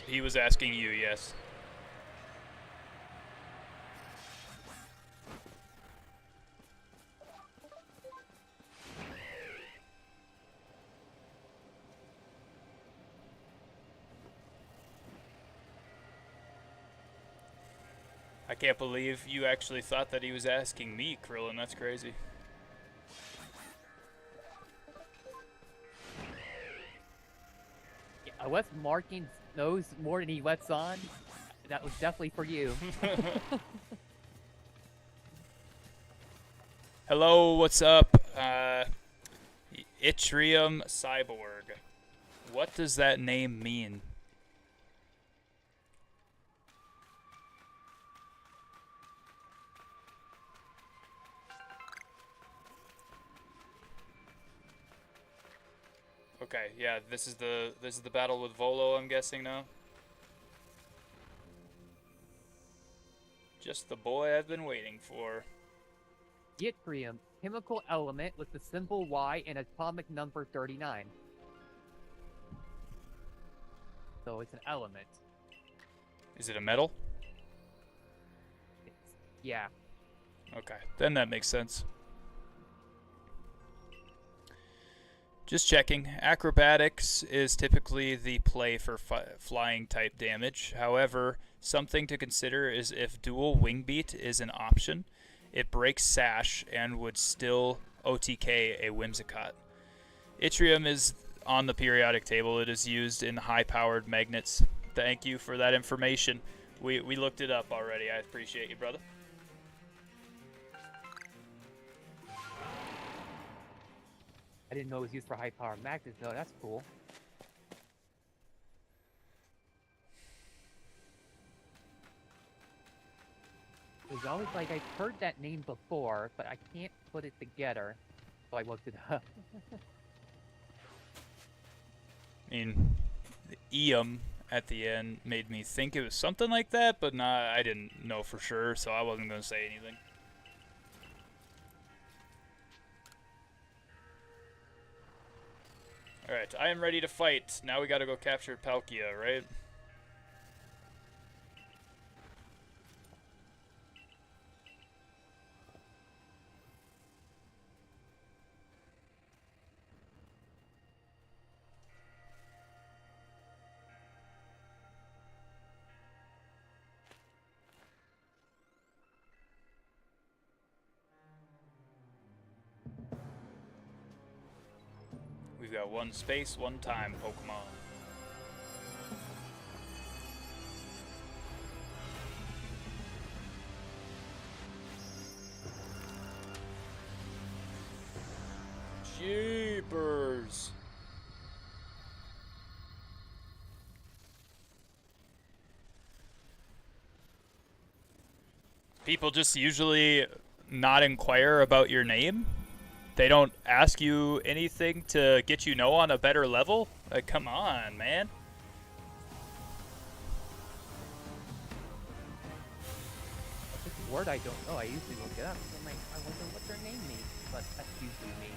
He was asking you, yes. I can't believe you actually thought that he was asking me, Krillin. That's crazy. Yeah, unless Markings knows more than he lets on, that was definitely for you. Hello, what's up? Itrium Cyborg. What does that name mean? Okay, yeah, this is the battle with Volo, I'm guessing now. Just the boy I've been waiting for. Yttrium, chemical element with the symbol Y and atomic number 39. So it's an element. Is it a metal? Yeah. Okay, then that makes sense. Just checking. Acrobatics is typically the play for flying type damage. However, something to consider is if dual wing beat is an option, it breaks Sash and would still OTK a Whimsicott. Yttrium is on the periodic table. It is used in high-powered magnets. Thank you for that information. We looked it up already. I appreciate you, brother. I didn't know it was used for high power magnets, though. That's cool. It was always like I've heard that name before, but I can't put it together. So I looked it up. I mean, the Eum at the end made me think it was something like that, but I didn't know for sure, so I wasn't going to say anything. Alright, I am ready to fight. Now we gotta go capture Palkia, right? We've got one space, one time, Pokemon. Jeepers! People just usually not inquire about your name? They don't ask you anything to get you know on a better level? Like, come on, man. This word I don't know. I usually look it up. I'm like, I wonder what their name means, but that's usually me.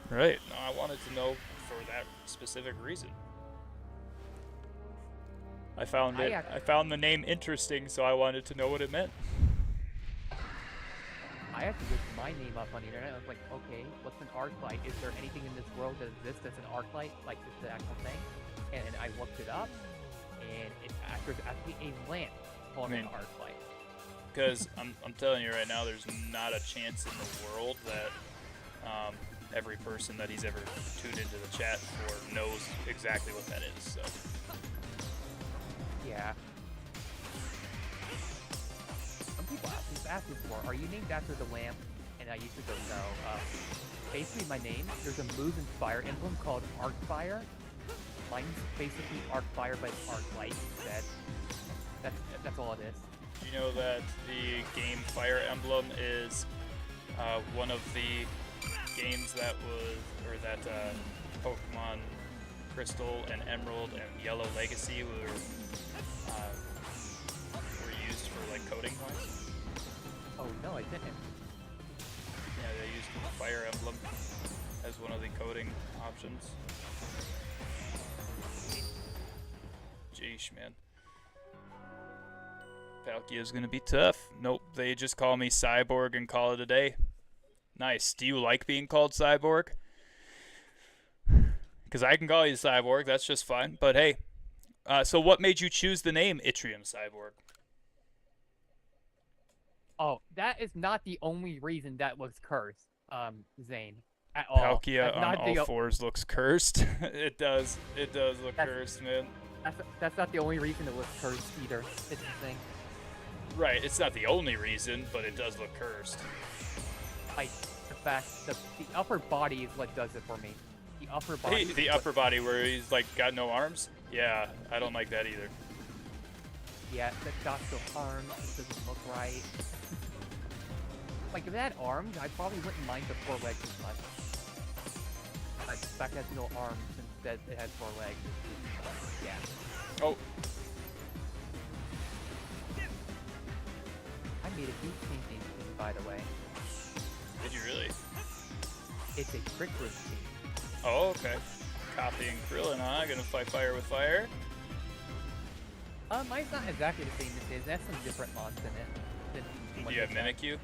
Right. No, I wanted to know for that specific reason. I found the name interesting, so I wanted to know what it meant. I have to look my name up on the internet. I was like, okay, what's an Arclight? Is there anything in this world that exists that's an Arclight? Like, it's the actual thing? And I looked it up, and it's actually a lamp called an Arclight. Because I'm telling you right now, there's not a chance in the world that every person that he's ever tuned into the chat for knows exactly what that is. So. Yeah. Some people ask me before, are you named after the lamp? And I used to go, no. Basically, my name, there's a move in Fire Emblem called Arcfire. Mine's basically Arcfire, but it's Arclight instead. That's all it is. Do you know that the game Fire Emblem is one of the games that Pokemon Crystal and Emerald and Yellow Legacy were used for like coding points? Oh no, I didn't. Yeah, they used Fire Emblem as one of the coding options. Jeesh, man. Palkia's gonna be tough. Nope, they just call me Cyborg and call it a day. Nice. Do you like being called Cyborg? Because I can call you Cyborg, that's just fine. But hey, so what made you choose the name Yttrium Cyborg? Oh, that is not the only reason that was cursed, Zane, at all. Palkia on all fours looks cursed. It does look cursed, man. That's not the only reason it was cursed either. It's the thing. Right, it's not the only reason, but it does look cursed. Like, the fact that the upper body is what does it for me. The upper body. The upper body where he's like got no arms? Yeah, I don't like that either. Yeah, the docile arms, it doesn't look right. Like, if it had arms, I probably wouldn't mind the 4 legs as much. Like, the fact it has no arms instead it has 4 legs. Yeah. Oh. by the way. Did you really? It's a trick room team. Oh, okay. Copying Krillin, huh? Gonna fight fire with fire? Mine's not exactly the same as his. It has some different mods in it. Do you have Mimikyu?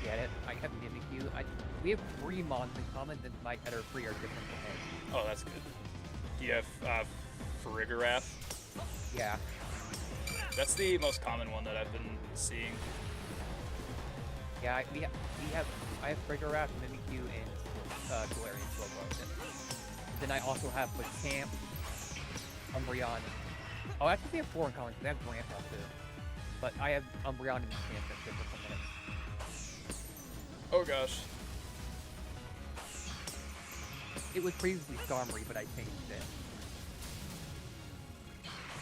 Get it? I have Mimikyu. We have 3 mods in common, then my other 3 are different from his. Oh, that's good. Do you have Farigiraf? Yeah. That's the most common one that I've been seeing. Yeah, I have Frigoraph, Mimikyu, and Galarian Slowbro. Then I also have Machamp, Umbreon. Oh, actually we have 4 in common, because I have Grandpa too. But I have Umbreon and Machamp that's different from it. Oh gosh. It was previously Skarmory, but I changed it.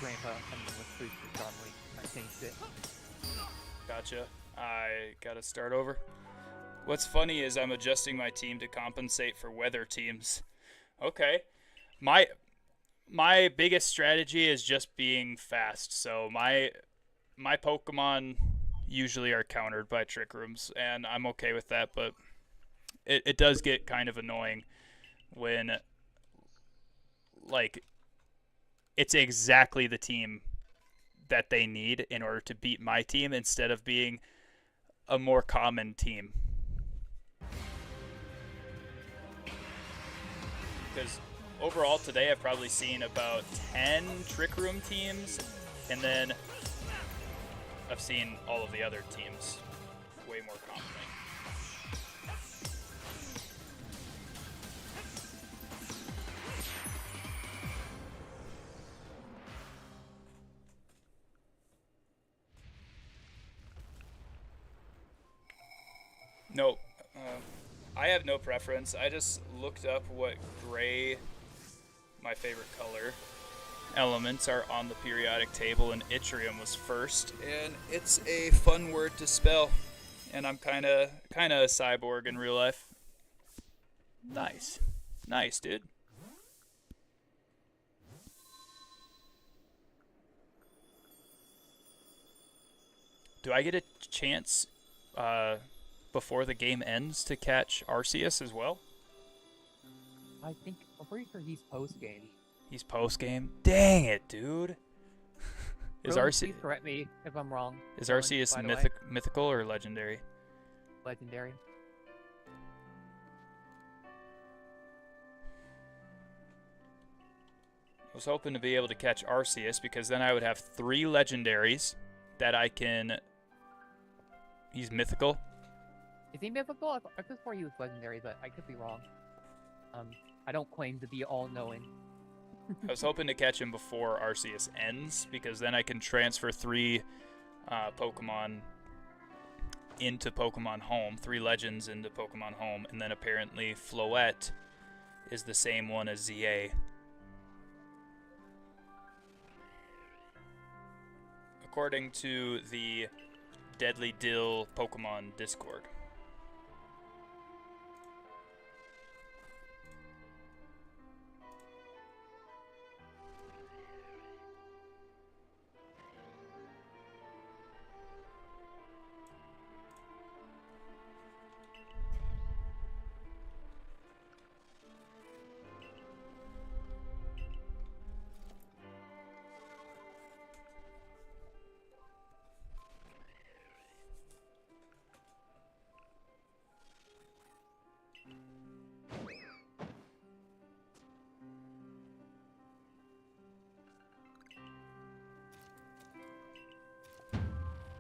Grandpa, was previously Skarmory, I changed it. Gotcha. I gotta start over. What's funny is I'm adjusting my team to compensate for weather teams. Okay. My biggest strategy is just being fast. So my Pokemon usually are countered by Trick Rooms, and I'm okay with that, but it does get kind of annoying when, like, it's exactly the team that they need in order to beat my team instead of being a more common team. Because overall today I've probably seen about 10 Trick Room teams, and then I've seen all of the other teams way more commonly. Nope. I have no preference. I just looked up what gray, my favorite color, elements are on the periodic table, and Yttrium was first. And it's a fun word to spell. And I'm kind of a cyborg in real life. Nice. Nice, dude. Do I get a chance before the game ends to catch Arceus as well? I'm pretty sure he's post-game. He's post-game? Dang it, dude. Is Bro, Arceus... Please correct me if I'm wrong. Is Arceus mythical or legendary? Legendary. I was hoping to be able to catch Arceus, because then I would have 3 legendaries that I can... He's mythical? Is he mythical? I could have sworn he was legendary, but I could be wrong. I don't claim to be all-knowing. I was hoping to catch him before Arceus ends, because then I can transfer 3 Pokemon into Pokemon Home, 3 legends into Pokemon Home, and then apparently Floette is the same one as ZA. According to the Deadly Dill Pokemon Discord.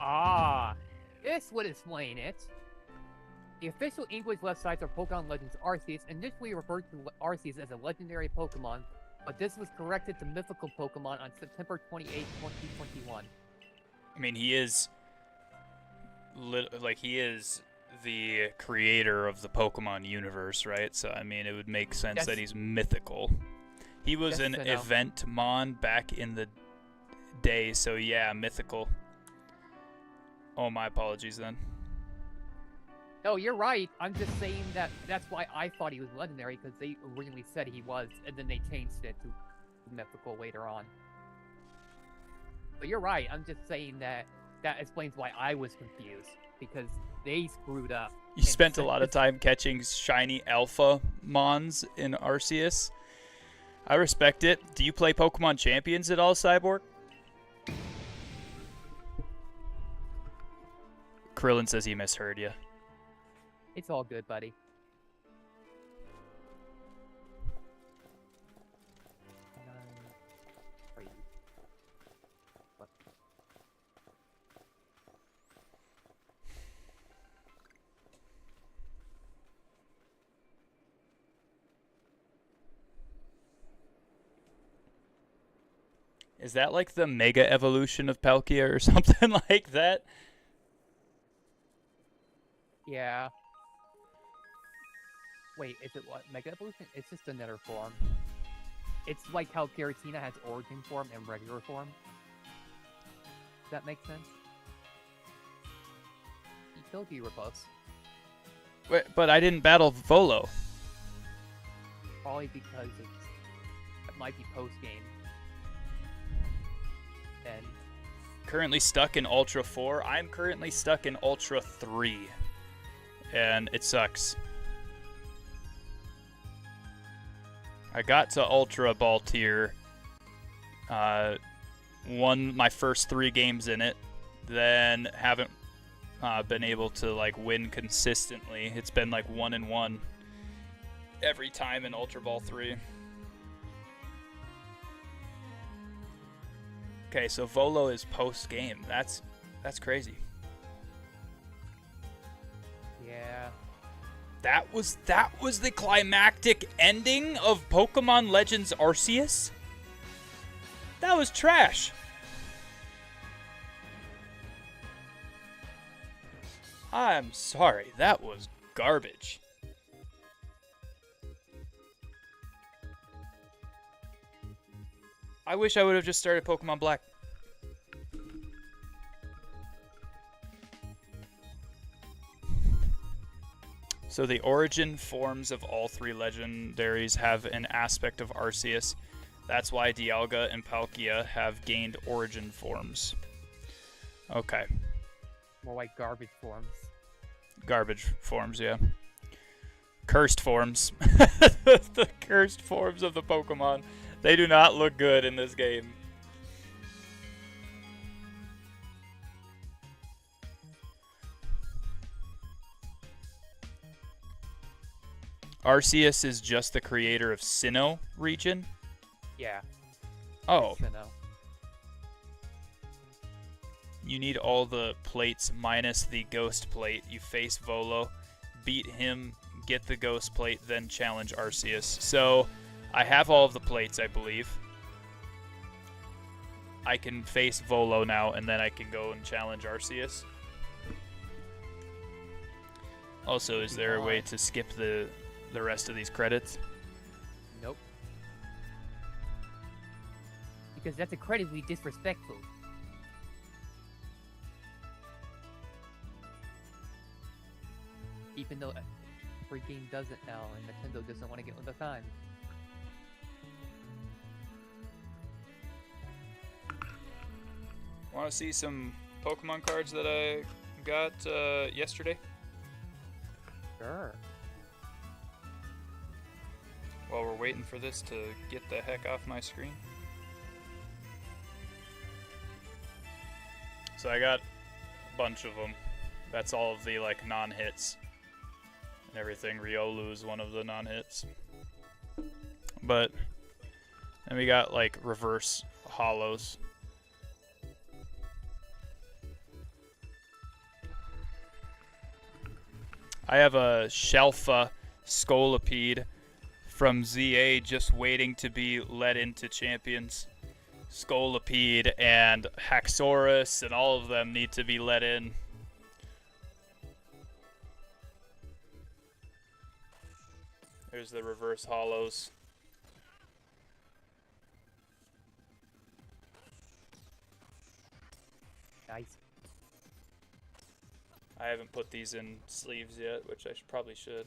Ah, this would explain it. The official English websites of Pokemon Legends Arceus initially referred to Arceus as a legendary Pokemon, but this was corrected to mythical Pokemon on September 28, 2021. I mean, he is the creator of the Pokemon universe, right? So, I mean, it would make sense that he's mythical. He was an event mon back in the day, so yeah, mythical. Oh, my apologies then. No, you're right. I'm just saying that's why I thought he was legendary, because they originally said he was, and then they changed it to mythical later on. But you're right. I'm just saying that that explains why I was confused, because they screwed up. You and spent a sent lot of this- time catching shiny alpha mons in Arceus. I respect it. Do you play Pokemon Champions at all, Cyborg? Krillin says he misheard you. It's all good, buddy. Crazy. What? Is that like the mega evolution of Palkia or something like that? Yeah. Wait, is it what? Mega Evolution? It's just another form. It's like how Giratina has Origin form and regular form. Does that make sense? He killed you, Repulse. Wait, but I didn't battle Volo. Probably because it might be post-game. And Currently stuck in Ultra 4. I'm currently stuck in Ultra 3. And it sucks. I got to Ultra Ball tier. Won my first 3 games in it. Then haven't been able to like win consistently. It's been like 1-1 every time in Ultra Ball 3. Okay, so Volo is post game. That's crazy. yeah. That was the climactic ending of Pokemon Legends Arceus? That was trash. I'm sorry, that was garbage. I wish I would have just started Pokemon Black. So the origin forms of all 3 legendaries have an aspect of Arceus. That's why Dialga and Palkia have gained origin forms. Okay. More like garbage forms. Garbage forms, yeah. Cursed forms. The cursed forms of the Pokemon. They do not look good in this game. Arceus is just the creator of Sinnoh region? Yeah. Oh, So no. you need all the plates minus the ghost plate. You face Volo, beat him, get the ghost plate, then challenge Arceus. So, I have all of the plates, I believe. I can face Volo now, and then I can go and challenge Arceus. Also, is there a way to skip the rest of these credits? Nope. Because that's incredibly disrespectful. Even though every game does it now, and Nintendo doesn't want to get with the time. Want to see some Pokemon cards that I got yesterday? Sure. While we're waiting for this to get the heck off my screen. So I got a bunch of them. That's all of the like non-hits and everything. Riolu is one of the non-hits. But then we got like reverse hollows. I have a Shelfa Scolipede from ZA just waiting to be let into Champions. Scolipede and Haxorus and all of them need to be let in. There's the reverse hollows. Nice. I haven't put these in sleeves yet, which I probably should.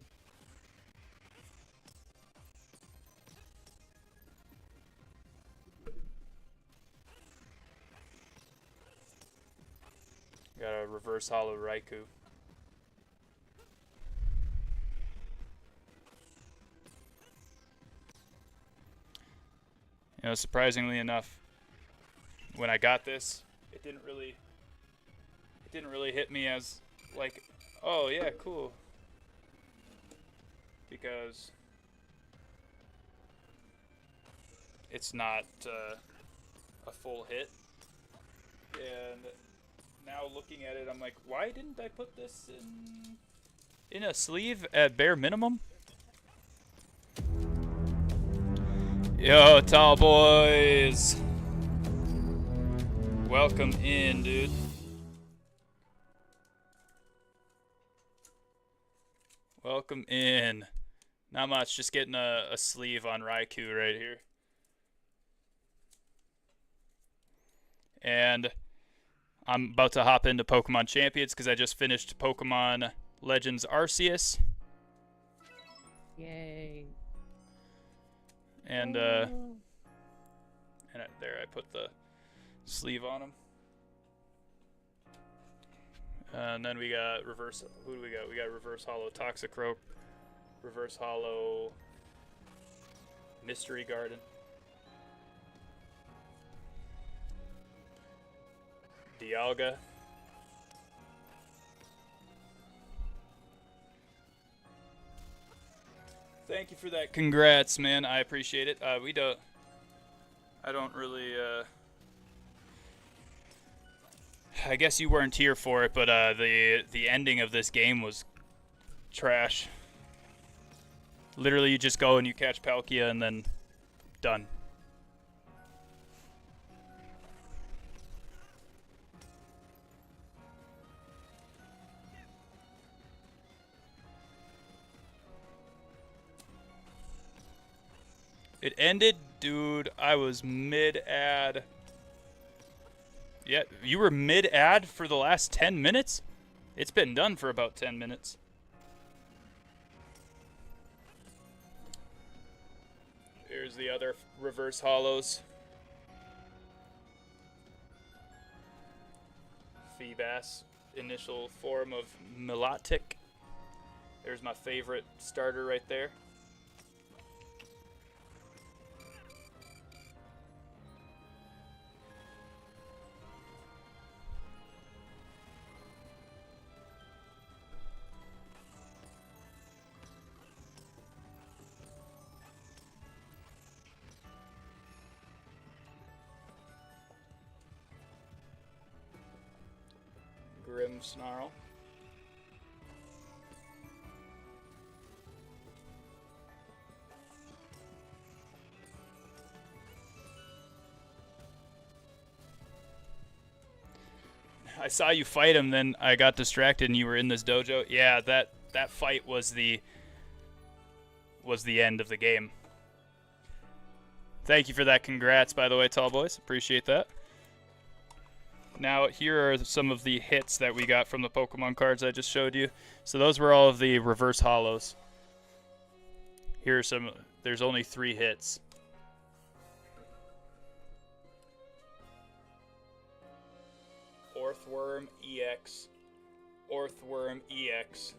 Got a reverse hollow Raikou. You know, surprisingly enough, when I got this, it didn't really hit me as like, oh yeah, cool. Because it's not a full hit. And now looking at it, I'm like, why didn't I put this in a sleeve at bare minimum? Yo, tall boys. Welcome in, dude. Welcome in. Not much, just getting a sleeve on Raikou right here. And I'm about to hop into Pokemon Champions because I just finished Pokemon Legends Arceus. Yay. And there I put the sleeve on him. And then we got reverse. Who do we got? We got reverse hollow Toxicroak, reverse hollow Mystery Garden, Dialga, thank you for that. Congrats, man. I appreciate it. I don't really. I guess you weren't here for it, but the ending of this game was trash. Literally, you just go and you catch Palkia and then done. It ended, dude. I was mid-ad. Yeah, you were mid-ad for the last 10 minutes? It's been done for about 10 minutes. Here's the other reverse hollows. Feebas, initial form of Milotic. There's my favorite starter right there. Snarl. I saw you fight him, then I got distracted and you were in this dojo. Yeah, that fight was the end of the game. Thank you for that. Congrats, by the way, tall boys. Appreciate that. Now, here are some of the hits that we got from the Pokemon cards I just showed you. So those were all of the reverse hollows. Here are some. There's only 3 hits. Orthworm EX. Orthworm EX.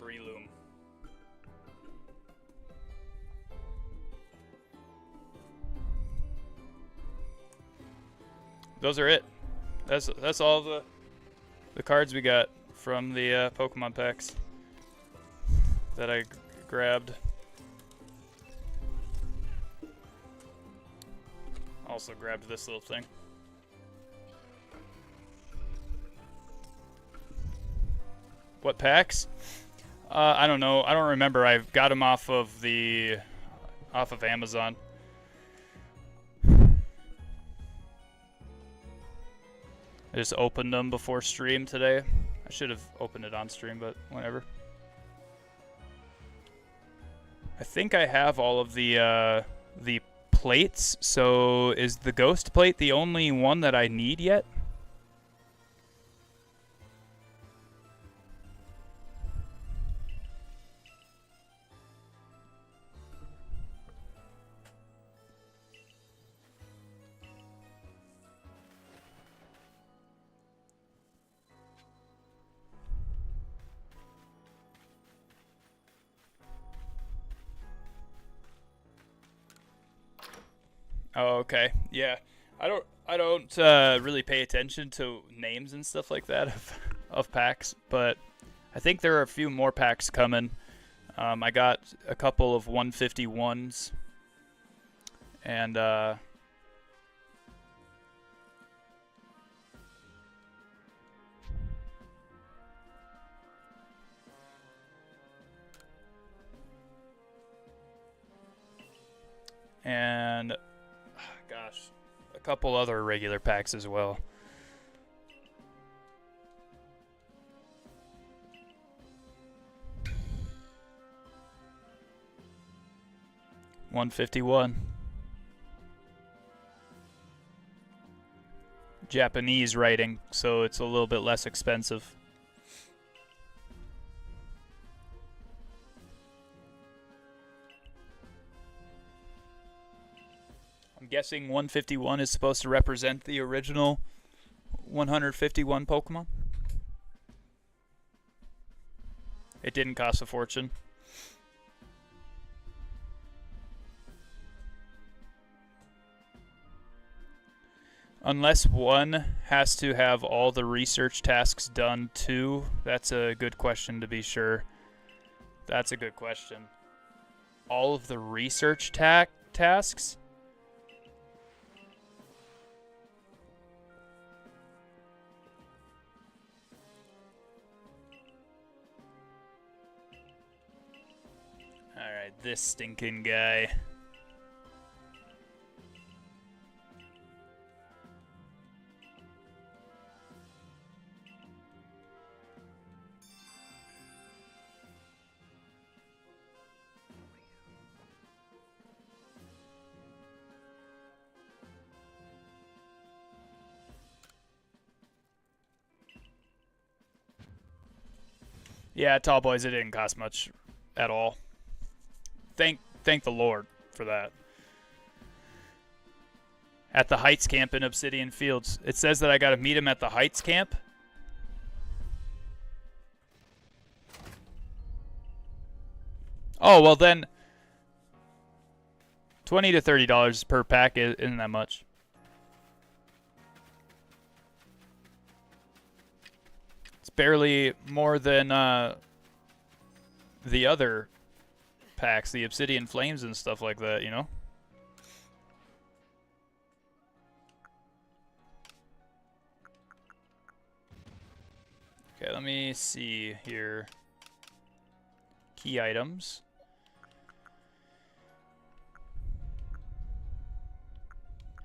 Breloom. Those are it. That's all the cards we got from the Pokemon packs that I grabbed. Also grabbed this little thing. What packs? I don't know. I don't remember. I got them off of Amazon. I just opened them before stream today. I should have opened it on stream, but whatever. I think I have all of the plates. So is the ghost plate the only one that I need yet? Oh, okay. Yeah. I don't really pay attention to names and stuff like that of packs, but I think there are a few more packs coming. I got a couple of 151s, and gosh, a couple other regular packs as well. $151. Japanese writing, so it's a little bit less expensive. I'm guessing 151 is supposed to represent the original 151 Pokemon. It didn't cost a fortune. Unless one has to have all the research tasks done too. That's a good question to be sure. That's a good question. All of the research tasks? Alright, this stinking guy. Yeah, tall boys, it didn't cost much at all. Thank the Lord for that. At the Heights camp in Obsidian Fields. It says that I gotta meet him at the Heights camp. Oh, well then, $20 to $30 per pack isn't that much. It's barely more than the other packs, the Obsidian Flames and stuff like that, you know? Okay, let me see here. Key items.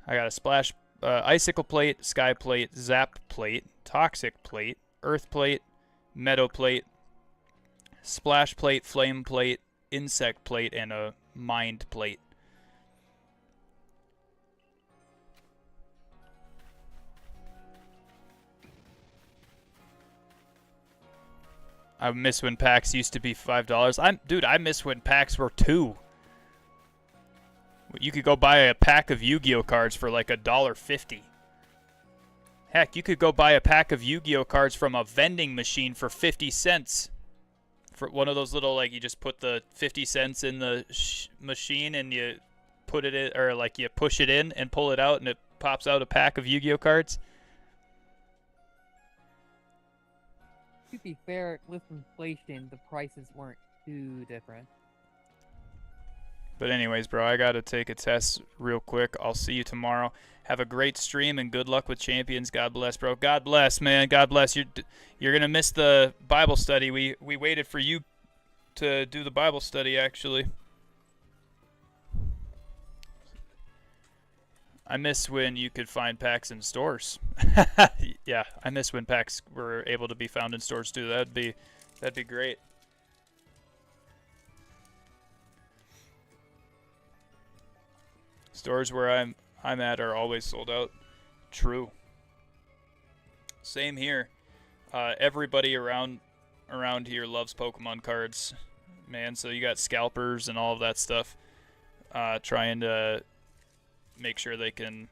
I got a splash, icicle plate, sky plate, zap plate, toxic plate, earth plate, meadow plate, splash plate, flame plate, insect plate, and a mind plate. I miss when packs used to be $5. Dude, I miss when packs were $2. You could go buy a pack of Yu-Gi-Oh cards for like $1.50. Heck, you could go buy a pack of Yu-Gi-Oh cards from a vending machine for 50 cents. For one of those little, like, you just put the 50 cents in the machine and you put it in, or like you push it in and pull it out and it pops out a pack of Yu-Gi-Oh cards. To be fair, with inflation, the prices weren't too different. But anyways, bro, I gotta take a test real quick. I'll see you tomorrow. Have a great stream and good luck with Champions. God bless, bro. God bless, man. God bless. You're gonna miss the Bible study. We waited for you to do the Bible study, actually. I miss when you could find packs in stores. Yeah, I miss when packs were able to be found in stores too. That'd be great. Stores where I'm at are always sold out. True. Same here. Everybody around here loves Pokemon cards, man. So you got scalpers and all of that stuff, trying to make sure they can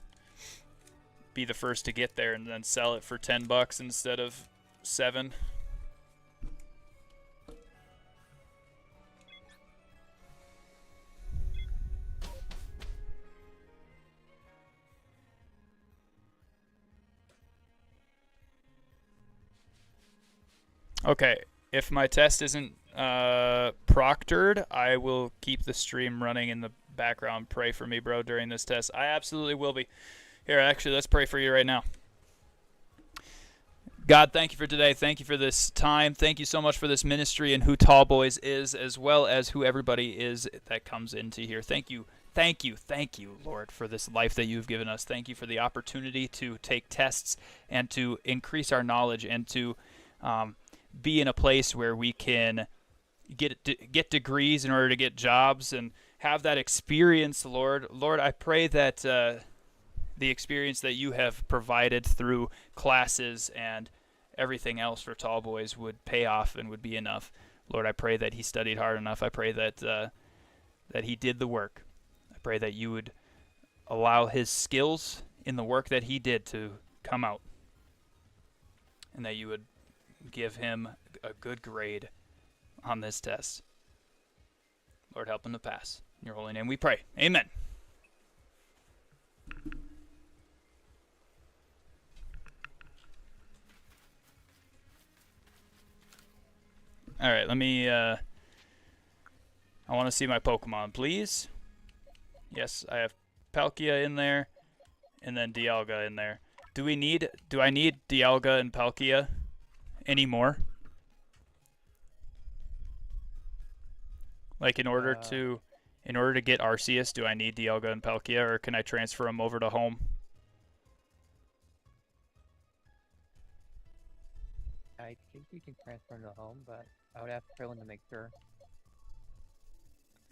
be the first to get there and then sell it for $10 instead of $7. Okay, if my test isn't proctored, I will keep the stream running in the background. Pray for me, bro, during this test. I absolutely will be. Here, actually, let's pray for you right now. God, thank you for today. Thank you for this time. Thank you so much for this ministry and who Tall Boys is, as well as who everybody is that comes into here. Thank you. Thank you, Lord, for this life that you've given us. Thank you for the opportunity to take tests and to increase our knowledge and to be in a place where we can get degrees in order to get jobs and have that experience, Lord. Lord, I pray that the experience that you have provided through classes and everything else for Tall Boys would pay off and would be enough. Lord, I pray that he studied hard enough. I pray that that he did the work. I pray that you would allow his skills in the work that he did to come out, and that you would give him a good grade on this test. Lord, help him to pass. In your holy name we pray. Amen. All right, let me, I want to see my Pokemon, please. Yes, I have Palkia in there, and then Dialga in there. Do I need Dialga and Palkia anymore? Like in order to get Arceus, do I need Dialga and Palkia, or can I transfer them over to home? I think you can transfer them to home, but I would have to fill in to make sure.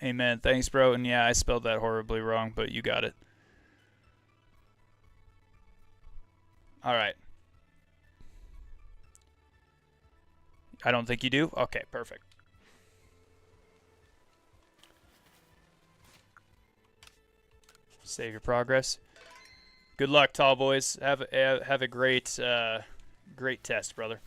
Amen. Thanks, bro. And yeah, I spelled that horribly wrong, but you got it. All right. I don't think you do? Okay, perfect. Save your progress. Good luck, Tall Boys. Have a great great test, brother.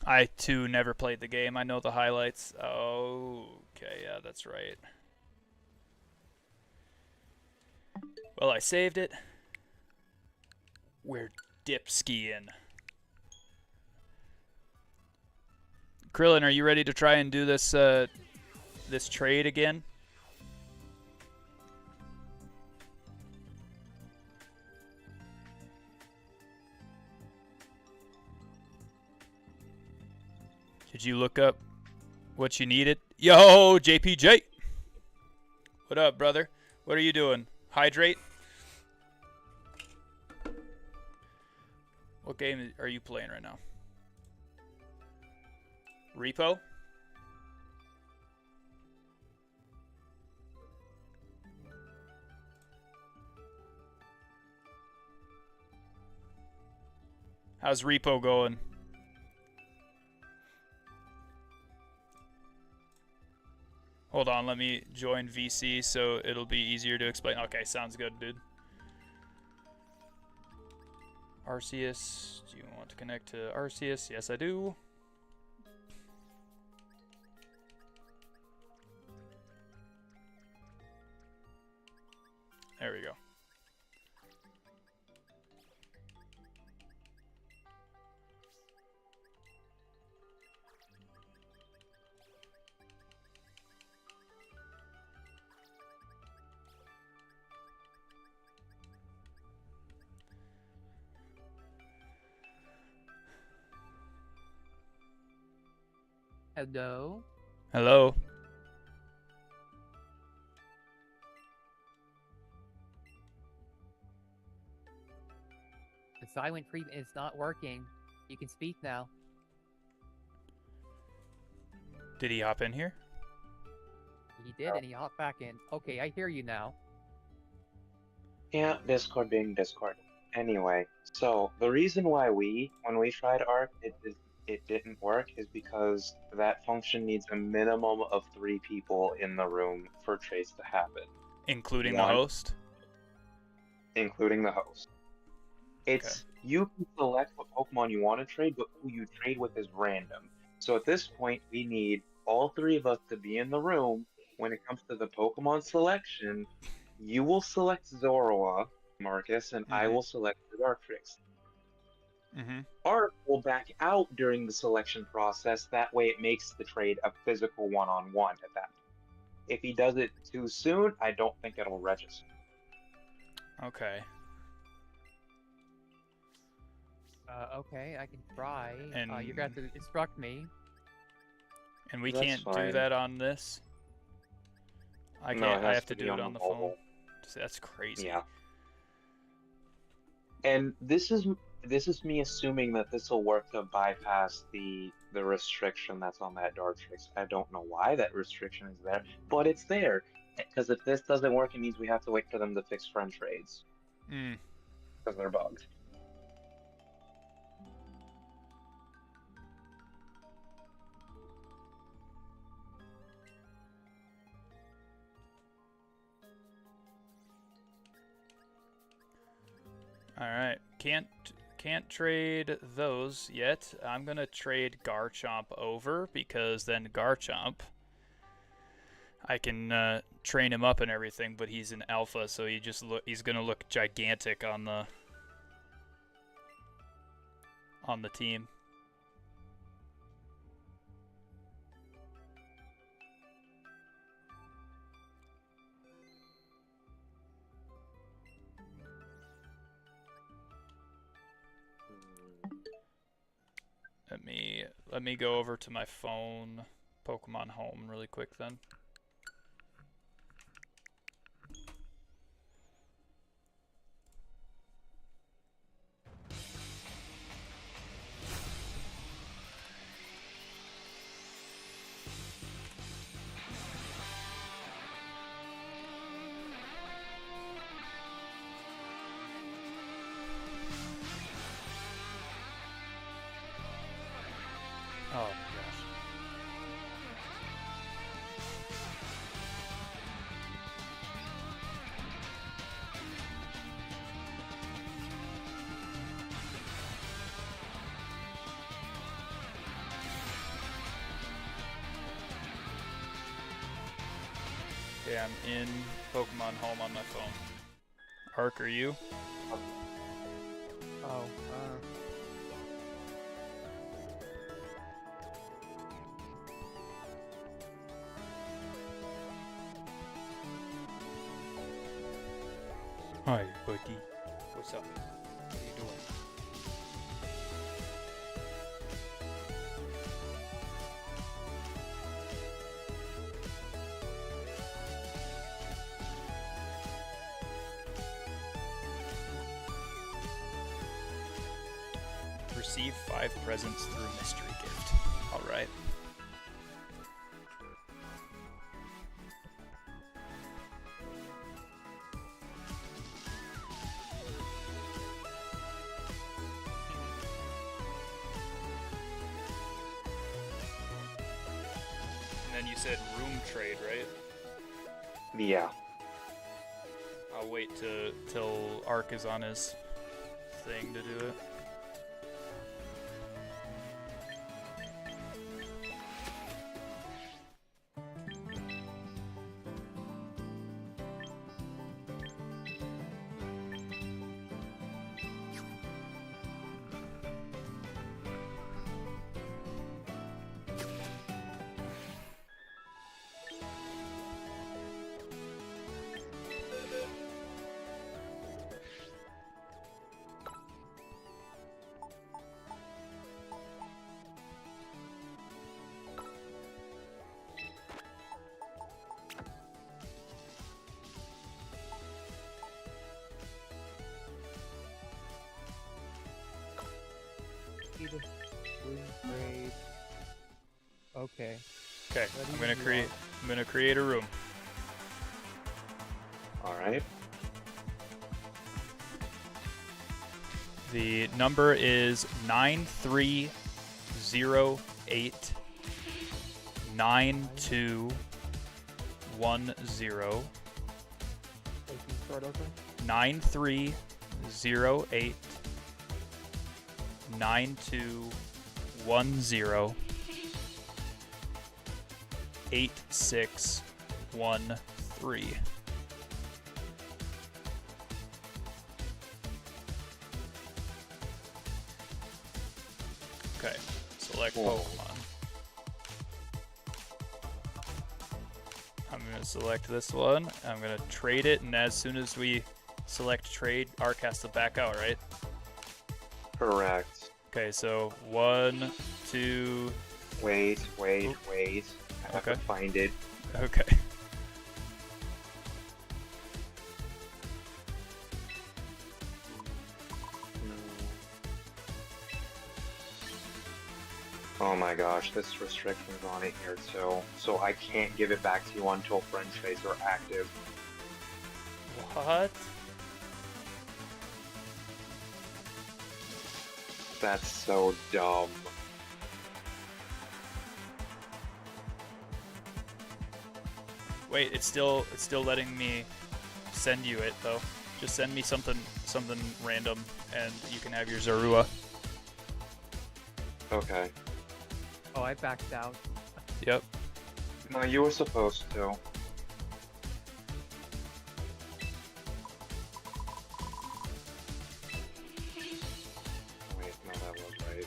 I, too, never played the game. I know the highlights. Oh, okay, yeah, that's right. Well, I saved it. We're dip skiing. Krillin, are you ready to try and do this this trade again? Did you look up what you needed? Yo, JPJ! What up, brother? What are you doing? Hydrate? What game are you playing right now? Repo? How's Repo going? Hold on, let me join VC so it'll be easier to explain. Okay, sounds good, dude. Arceus, do you want to connect to Arceus? Yes, I do. There we go. Hello? Hello? The silent treatment is not working. You can speak now. Did he hop in here? He did, and he hopped back in. Okay, I hear you now. Yeah, Discord being Discord. Anyway, so the reason why when we tried ARC, it didn't work is because that function needs a minimum of 3 people in the room for trades to happen. Including the host? Including the host. It's, you can select what Pokemon you want to trade, but who you trade with is random. So at this point, we need all three of us to be in the room. When it comes to the Pokemon selection, you will select Zoroa, Marcus, and I Mhm. will select the Dartrix. Mhm. Art will back out during the selection process. That way, it makes the trade a physical one-on-one at that point. If he does it too soon, I don't think it'll register. Okay. Okay, I can try. And You're gonna have to instruct me. and we That's can't do fine. that on this. I No, can't. it I has have to to be do it on the on the phone. mobile. That's crazy. Yeah. And this is me assuming that this will work to bypass the restriction that's on that Dartrix. I don't know why that restriction is there, but it's there. Because if this doesn't work, it means we have to wait for them to fix friend trades Mm. because they're bugged. All right. Can't trade those yet. I'm gonna trade Garchomp over because then Garchomp, I can train him up and everything, but he's an alpha, so he's gonna look gigantic on the team. Let me go over to my phone, Pokemon Home, really quick then. Oh my gosh. Okay, I'm in Pokemon Home on my phone. Ark, are you? Oh, Hi, buddy. What's up? What are you doing? Receive 5 presents through mystery gift. Alright. And then you said room trade, right? Yeah. I'll wait till Ark is on his thing to do it. either room trade. Okay. Okay, What do I'm you gonna create. want? I'm gonna create a room. All right. The number is 9308 9210. Can you start over? 9308 9210. 8613. Okay, select Pokemon. I'm going to select this one. I'm going to trade it, and as soon as we select trade, Arc has to back out, right? Correct. Okay, so 1, 2... Wait. I have to find it. Okay. Oh my gosh, this restriction's on it here too. So I can't give it back to you until friend trays are active. What? That's so dumb. Wait, it's still letting me send you it though. Just send me something random, and you can have your Zorua. Okay. Oh, I backed out. Yep. No, you were supposed to. Wait, no, that was right.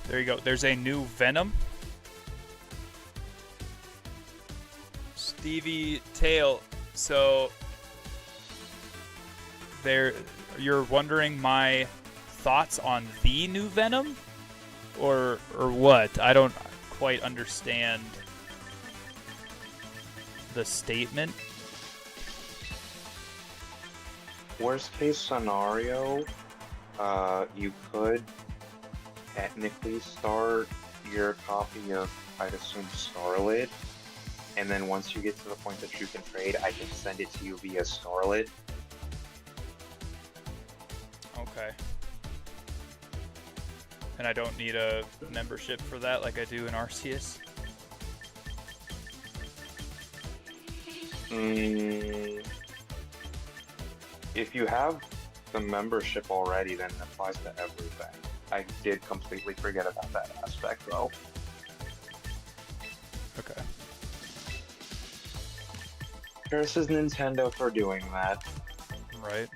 There you go. There's a new Venom. Stevie Tail. So you're wondering my thoughts on the new Venom? Or what? I don't quite understand the statement. Worst case scenario, you could technically start your copy of, I'd assume, Scarlet, and then once you get to the point that you can trade, I can send it to you via Scarlet. Okay. And I don't need a membership for that like I do in Arceus? If you have the membership already, then it applies to everything. I did completely forget about that aspect, though. Okay. Curses Nintendo for doing that. Right.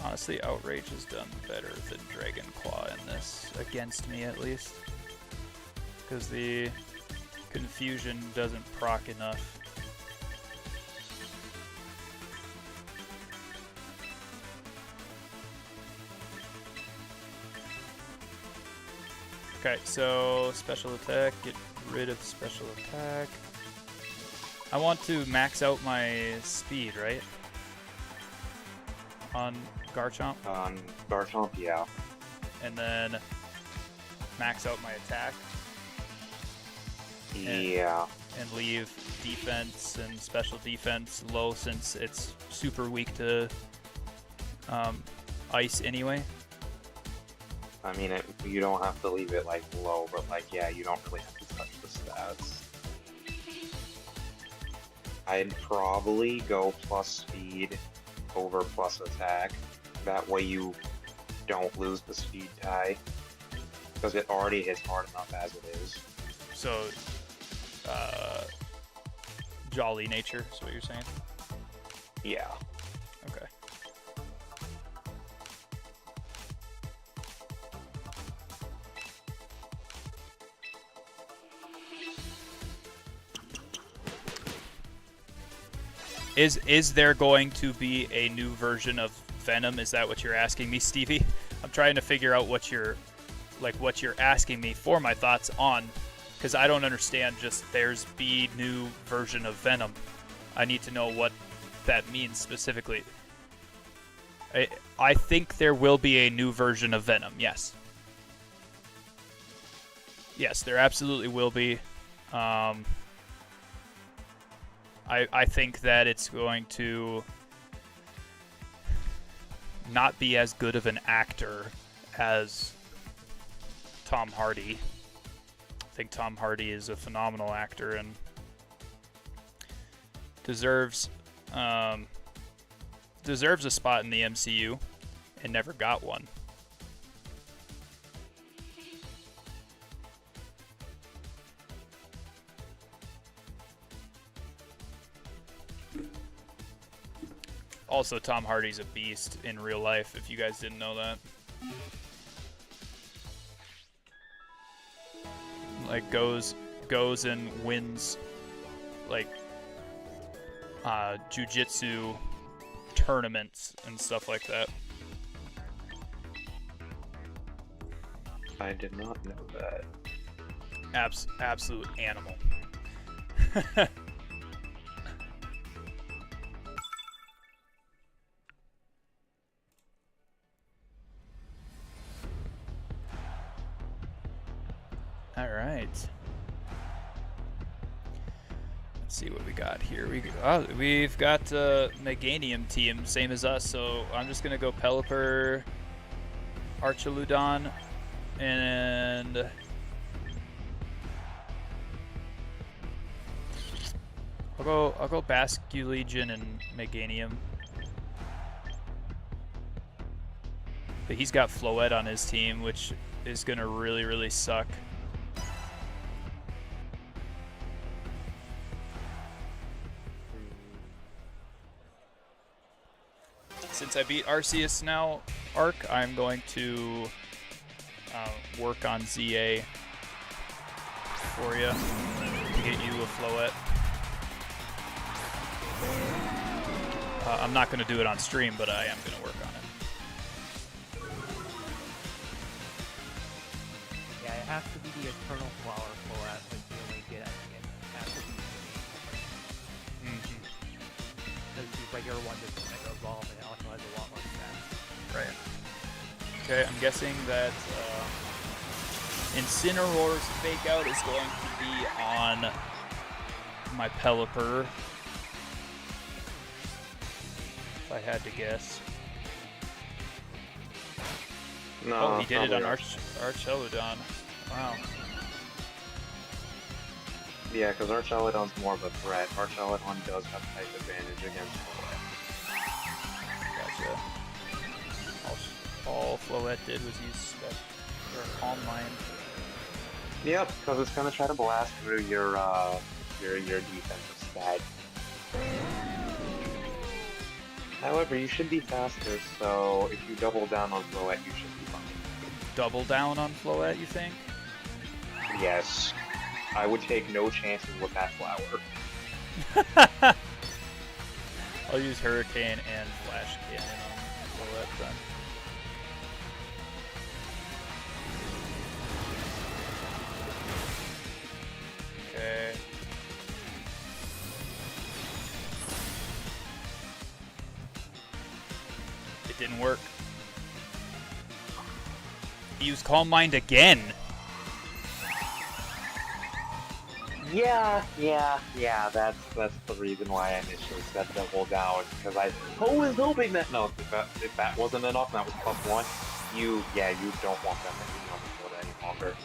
Honestly, Outrage has done better than Dragon Claw in this, against me at least. Because the confusion doesn't proc enough. Okay, so special attack, get rid of special attack. I want to max out my speed, right? On Garchomp? On Garchomp, yeah. And then max out my attack. Yeah. And leave defense and special defense low since it's super weak to ice anyway. I mean, you don't have to leave it, like, low, but, like, yeah, you don't really have to touch the stats. I'd probably go plus speed over plus attack. That way you don't lose the speed tie. Because it already hits hard enough as it is. So, jolly nature is what you're saying? Yeah. Okay. Is there going to be a new version of Venom? Is that what you're asking me, Stevie? I'm trying to figure out what you're asking me for my thoughts on Because I don't understand just there's the new version of Venom. I need to know what that means specifically. I think there will be a new version of Venom, yes. Yes, there absolutely will be. I think that it's going to not be as good of an actor as Tom Hardy. I think Tom Hardy is a phenomenal actor and deserves a spot in the MCU and never got one. Also, Tom Hardy's a beast in real life, if you guys didn't know that. Like, goes and wins, like, jiu-jitsu tournaments and stuff like that. I did not know that. Absolute animal. All right. Let's see what we got here. We've got Meganium team, same as us. So I'm just gonna go Pelipper, Archeludon, and I'll go Basculegion and Meganium. But he's got Floette on his team, which is gonna really suck. Since I beat Arceus now, Arc, I'm going to work on ZA for you to get you a Floette. I'm not going to do it on stream, but I am going to work on it. Yeah, it has to be the Eternal Flower for us, like the only good at it. It has to be because the regular one doesn't mega evolve and it also has a lot more stats. Right. Okay, I'm guessing that Incineroar's Fake Out is going to be on my Pelipper. If I had to guess. No. Oh, he did it on probably Archeludon. Wow. Yeah, because Archeludon's more of a threat. Archeludon does have type advantage against Floette. Gotcha. All Floette did was use Spec or Calm Mind. Yep, because it's gonna try to blast through your defensive stat. However, you should be faster, so if you double down on Floette, you should be fine. Double down on Floette, you think? Yes. I would take no chances with that flower. I'll use Hurricane and Flash Cannon on Floette then. Okay. It didn't work. He used Calm Mind again. Yeah, that's the reason why I initially said double down, because I was hoping that, no, if that wasn't enough, that was +1, you don't want them any longer.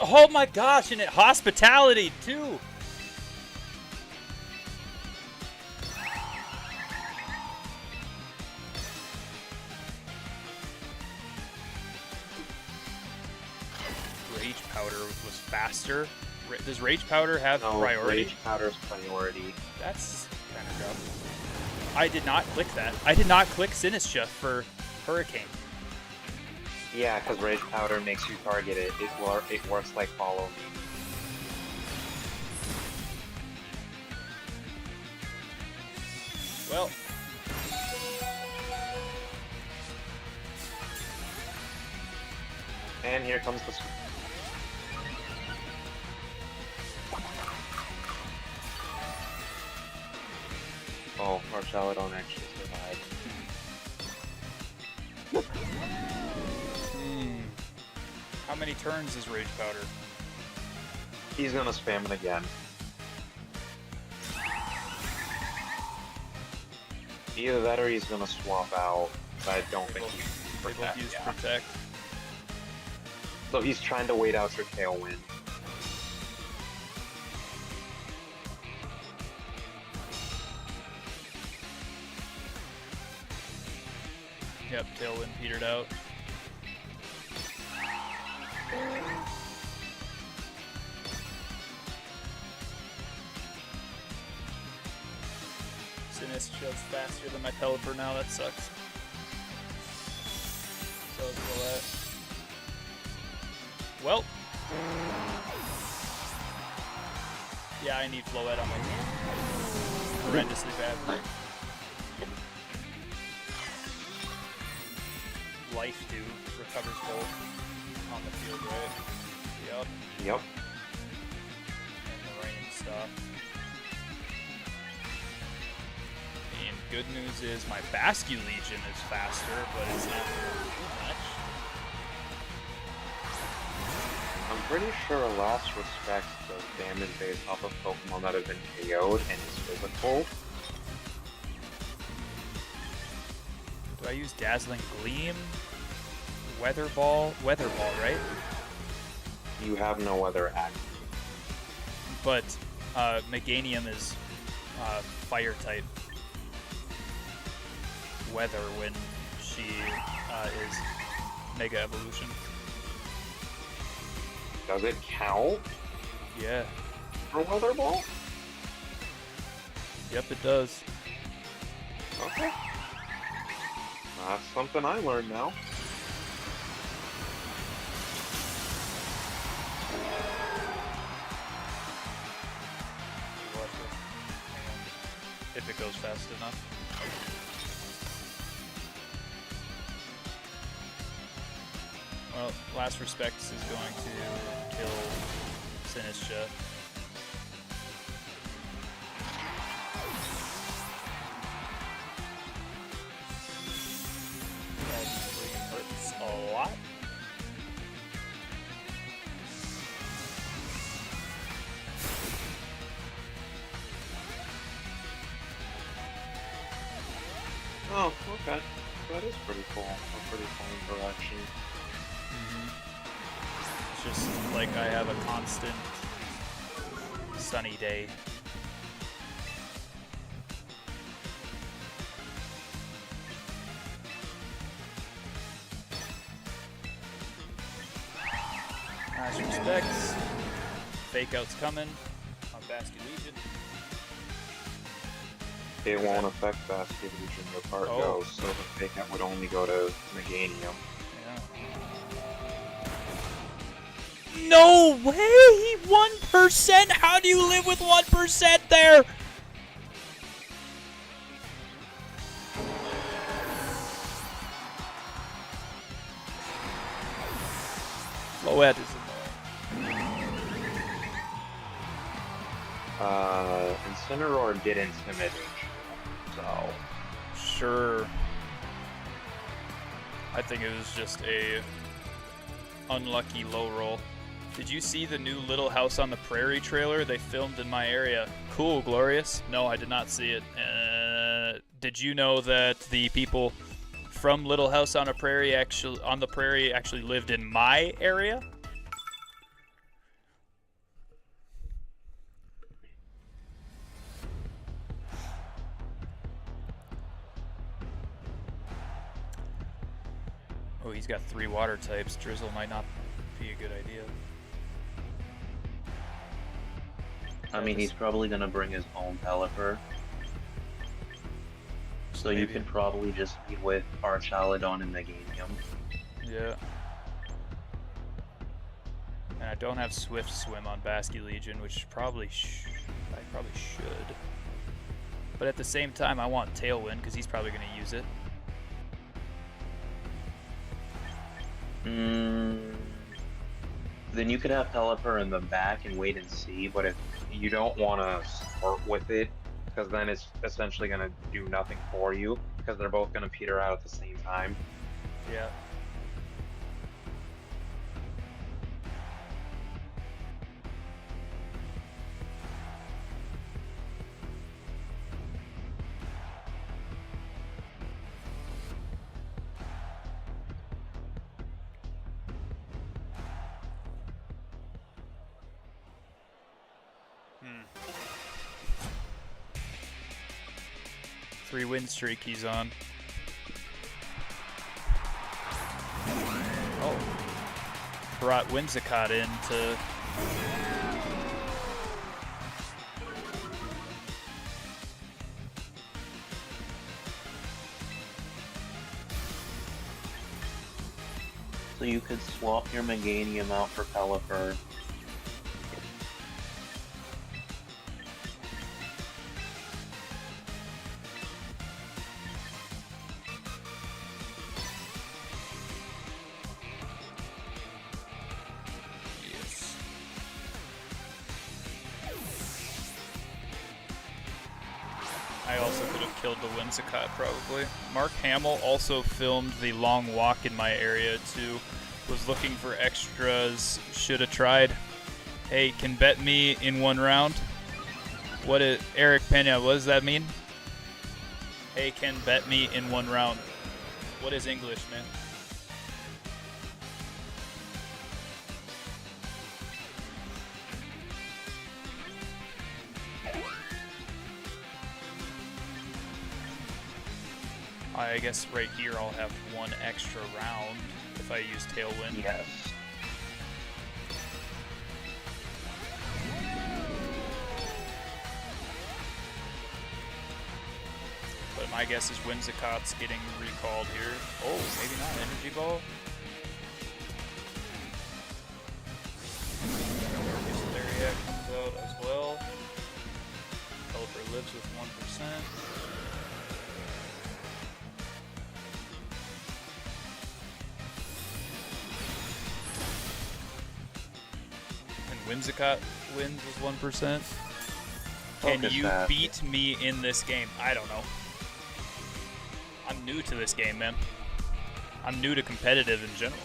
Oh my gosh, and it hospitality too. Rage Powder was faster. Does Rage Powder have priority? Rage Powder's priority. That's kind of dumb. I did not click that. I did not click Sinistra for Hurricane. Yeah, because Rage Powder makes you target it. It works like Follow Me. Well, And here comes the... Oh, Arceus actually survived. How many turns is Rage Powder? He's gonna spam it again. Either that or he's gonna swap out, but I don't think he's They both use yeah. Protect. So he's trying to wait out your Tailwind. Yep, Tailwind petered out. Sinistcha's faster than my Pelipper now, that sucks. So is Roulette. Well. Yeah, I need Floette on my team. Horrendously bad. Life do recovers both on the field, right? Yep. Yep. And the rain stuff. And good news is my Bascu Legion is faster, but it's not doing too much. I'm pretty sure Last Respect does damage based off of Pokemon that have been KO'd and is physical. Do I use Dazzling Gleam? Weather Ball, right? You have no other act. But Meganium is fire type weather when she is Mega Evolution. Does it count Yeah. for Weather Ball? Yep, it does. Okay. That's something I learned now. If it goes fast enough. Well, Last Respects is going to kill Sinistcha. That hurts a lot. Oh, okay. That is pretty cool. A pretty cool interaction. It's just like I have a constant sunny day. Last Respects. Fake Out's coming on Bascu Legion. It won't affect Basket Legion, your part Oh. goes, so the fake out would only go to Meganium. Yeah. No way! 1%? How do you live with 1% there? Floette is annoying. Incineroar did Intimidate, so... Sure. I think it was just a unlucky low roll. Did you see the new Little House on the Prairie trailer they filmed in my area? Cool, Glorious. No, I did not see it. Did you know that the people from Little House on the Prairie actually lived in my area? Oh, he's got 3 water types. Drizzle might not be a good idea. I mean, he's probably gonna bring his own Pelipper. So you Maybe. could probably just meet with Archaladon and Meganium. Yeah. And I don't have Swift Swim on Bascu Legion, which I probably should. But at the same time, I want Tailwind, because he's probably going to use it. then you could have Pelipper in the back and wait and see. But if you don't want to start with it, because then it's essentially going to do nothing for you, because they're both going to peter out at the same time. Yeah. Three win streak he's on. Oh. Brought Whimsicott in to... So you could swap your Meganium out for Pelipper. Yes. I also could have killed the Whimsicott probably. Mark Hamill also filmed the long walk in my area too. Was looking for extras. Should have tried. Hey, can bet me in one round. What is Eric Pena? What does that mean? Hey, can bet me in one round. What is English, man? I guess right here I'll have one extra round if I use Tailwind. Yes. But my guess is Whimsicott's getting recalled here. Oh, maybe not. Energy Ball. Lariat comes out as well. Pelipper lives with 1%. Whimsicott wins with 1%. Can Focus you that. beat me in this game? I don't know. I'm new to this game, man. I'm new to competitive in general.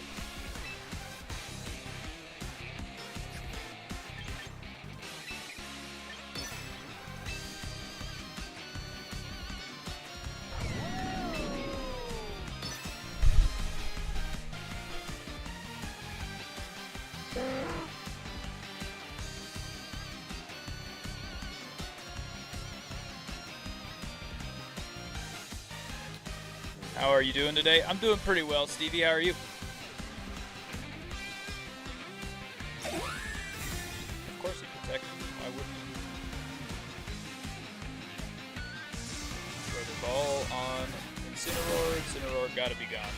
How are you doing today? I'm doing pretty well, Stevie. How are you? Of course he protects. Why wouldn't he? Throw the ball on Incineroar. Incineroar gotta be gone.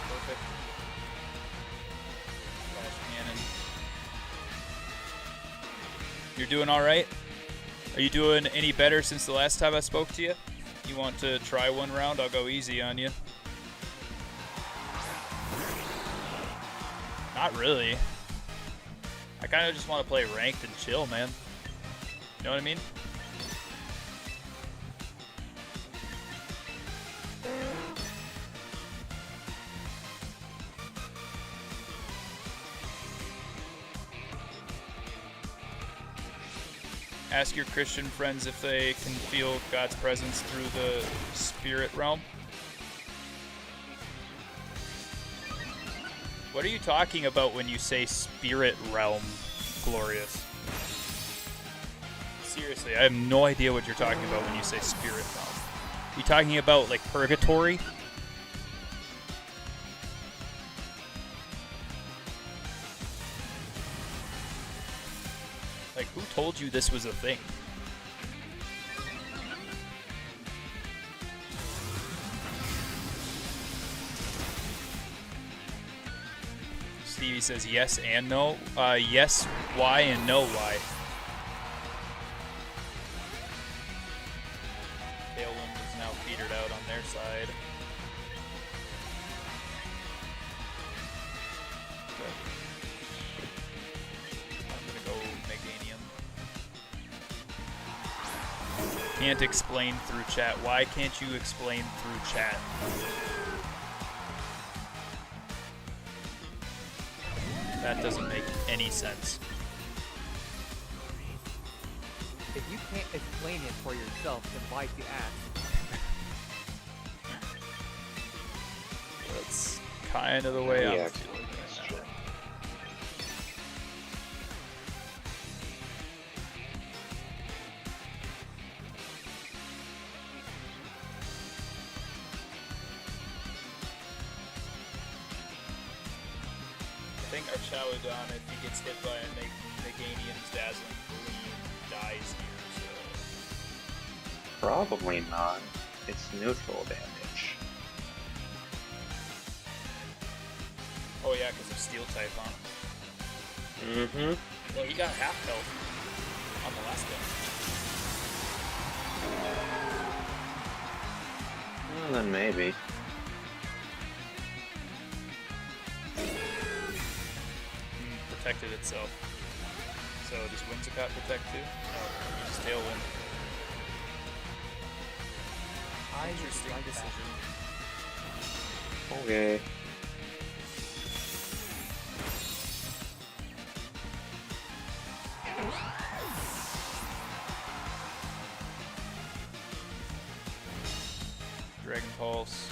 Perfect. Flash cannon. You're doing all right? Are you doing any better since the last time I spoke to you? You want to try one round? I'll go easy on you. Not really. I kind of just want to play ranked and chill, man. You know what I mean? Ask your Christian friends if they can feel God's presence through the spirit realm. What are you talking about when you say spirit realm, Glorious? Seriously, I have no idea what you're talking about when you say spirit realm. You talking about like purgatory? Like, who told you this was a thing? Stevie says yes and no. Yes, why, and no, why. Tailwind is now petered out on their side. can't explain through chat. Why can't you explain through chat? That doesn't make any sense. If you can't explain it for yourself, then why'd you ask? That's kind of the way I'm Yeah, feeling that's right true. now. I think our Chowdon, if he gets hit by a Meganium's Dazzling Gleam, dies here, so... Probably not. It's neutral damage. Oh yeah, because of Steel type on him. Mm-hmm. Well, he got half health on the last one. Well, then maybe. Protected itself. So does Whimsicott protect too? No, just Tailwind. Interesting like that. decision. Okay. Dragon Pulse.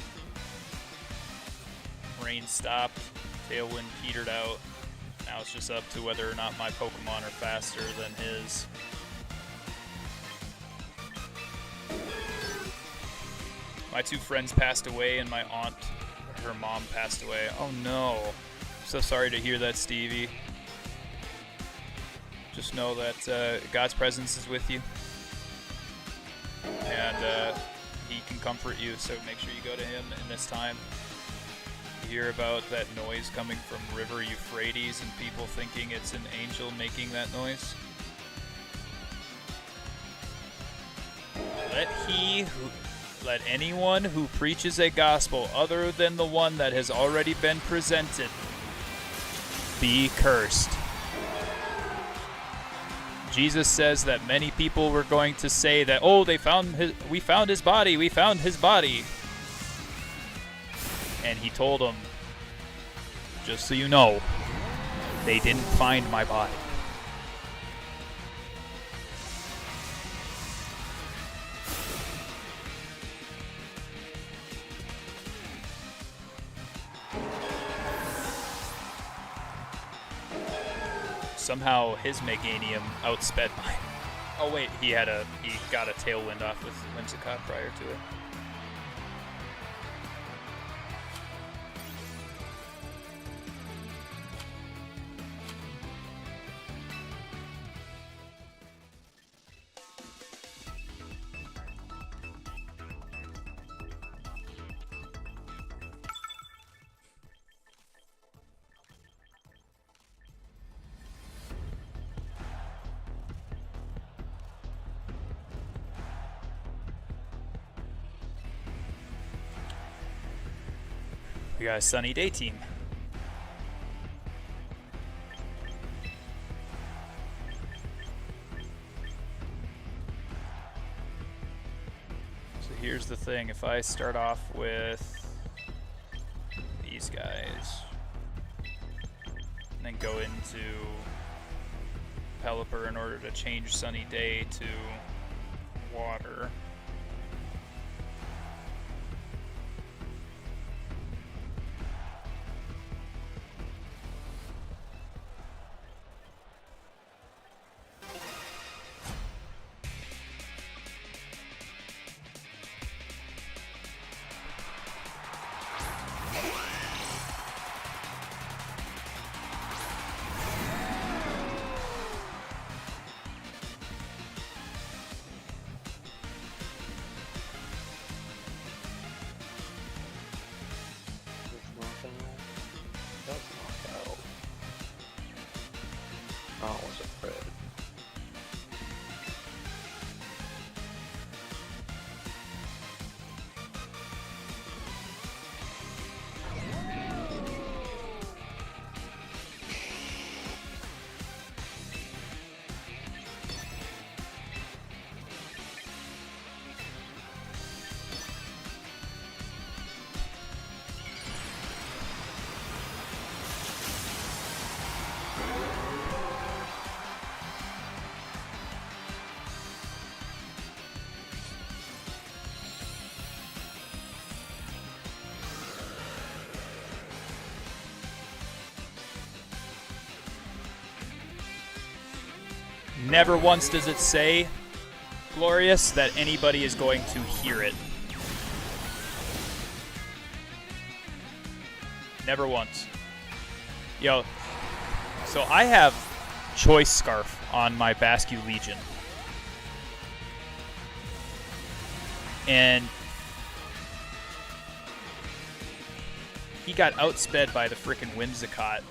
Rain stopped. Tailwind petered out. Now it's just up to whether or not my Pokemon are faster than his. My two friends passed away and my aunt, her mom passed away. Oh no. So sorry to hear that, Stevie. Just know that God's presence is with you. And he can comfort you, so make sure you go to him in this time. You hear about that noise coming from River Euphrates and people thinking it's an angel making that noise? Let anyone who preaches a gospel other than the one that has already been presented be cursed. Jesus says that many people were going to say that, oh, we found his body, we found his body. And he told them, just so you know, they didn't find my body. Somehow his Meganium outsped mine. Oh wait, he got a Tailwind off with Whimsicott prior to it. We got a sunny day team. So here's the thing, if I start off with these guys, and then go into Pelipper in order to change sunny day to water, That's knocked out. Oh, it was a crit. Never once does it say, Glorious, that anybody is going to hear it. Never once. Yo, so I have Choice Scarf on my Basque Legion. And he got outsped by the frickin' Whimsicott.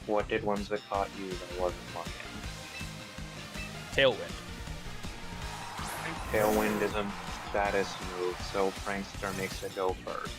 What did Whimsicott use? I wasn't looking. Tailwind. Tailwind is a status move, so Prankster makes it go first.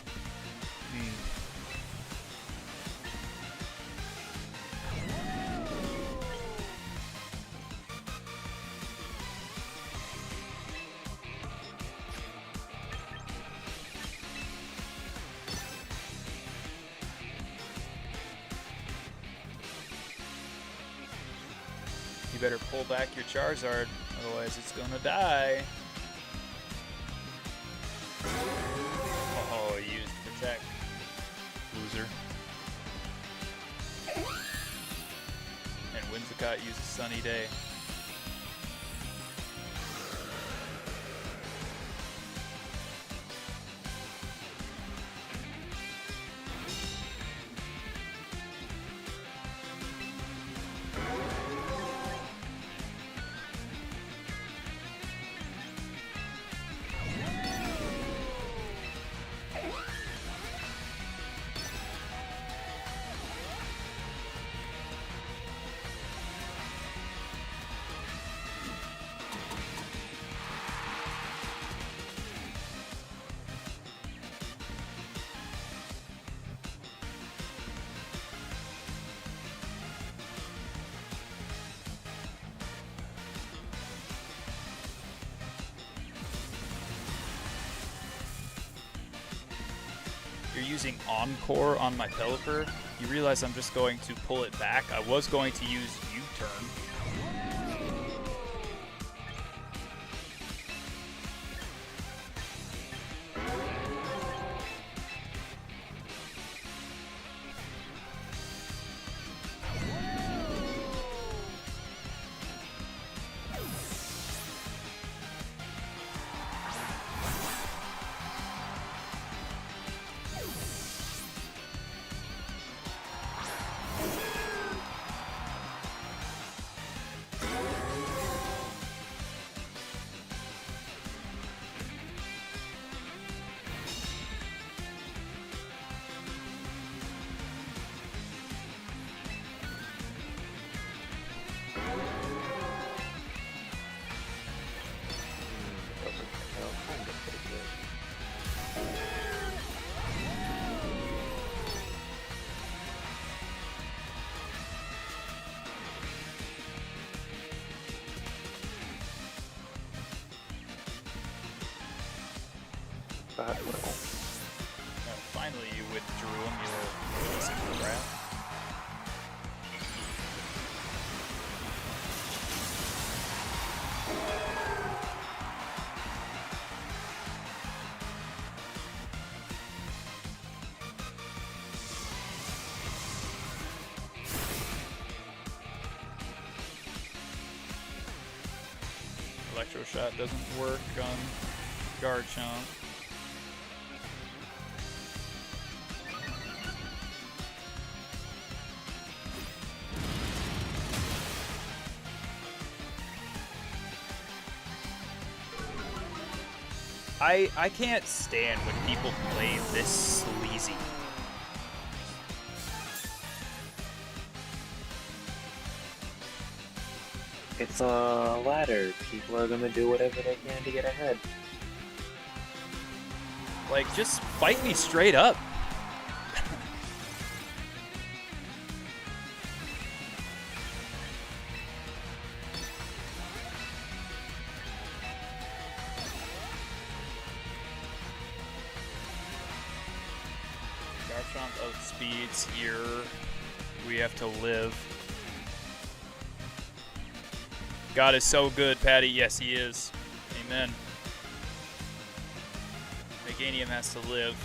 You better pull back your Charizard, otherwise it's gonna die. Oh, he used Protect. Loser. And Whimsicott used Sunny Day. You're using Encore on my Pelipper. You realize I'm just going to pull it back. I was going to use U-turn. That will. No, finally you withdrew him, you piece of crap. Electro Shot doesn't work on Garchomp. I can't stand when people play this sleazy. It's a ladder. People are gonna do whatever they can to get ahead. Like, just fight me straight up. Garchomp outspeeds here. We have to live. God is so good, Patty. Yes, he is. Amen. Meganium has to live.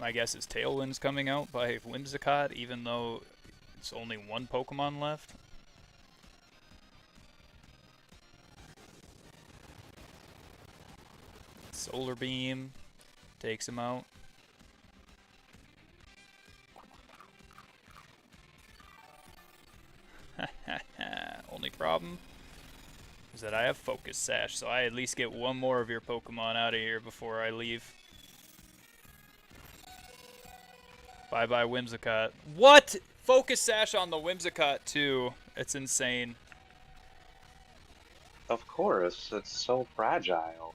my guess is Tailwind's coming out by Whimsicott, even though it's only one Pokemon left. Solar Beam takes him out. Only problem is that I have Focus Sash, so I at least get one more of your Pokemon out of here before I leave. Bye-bye, Whimsicott. What? Focus Sash on the Whimsicott, too. It's insane. Of course, it's so fragile.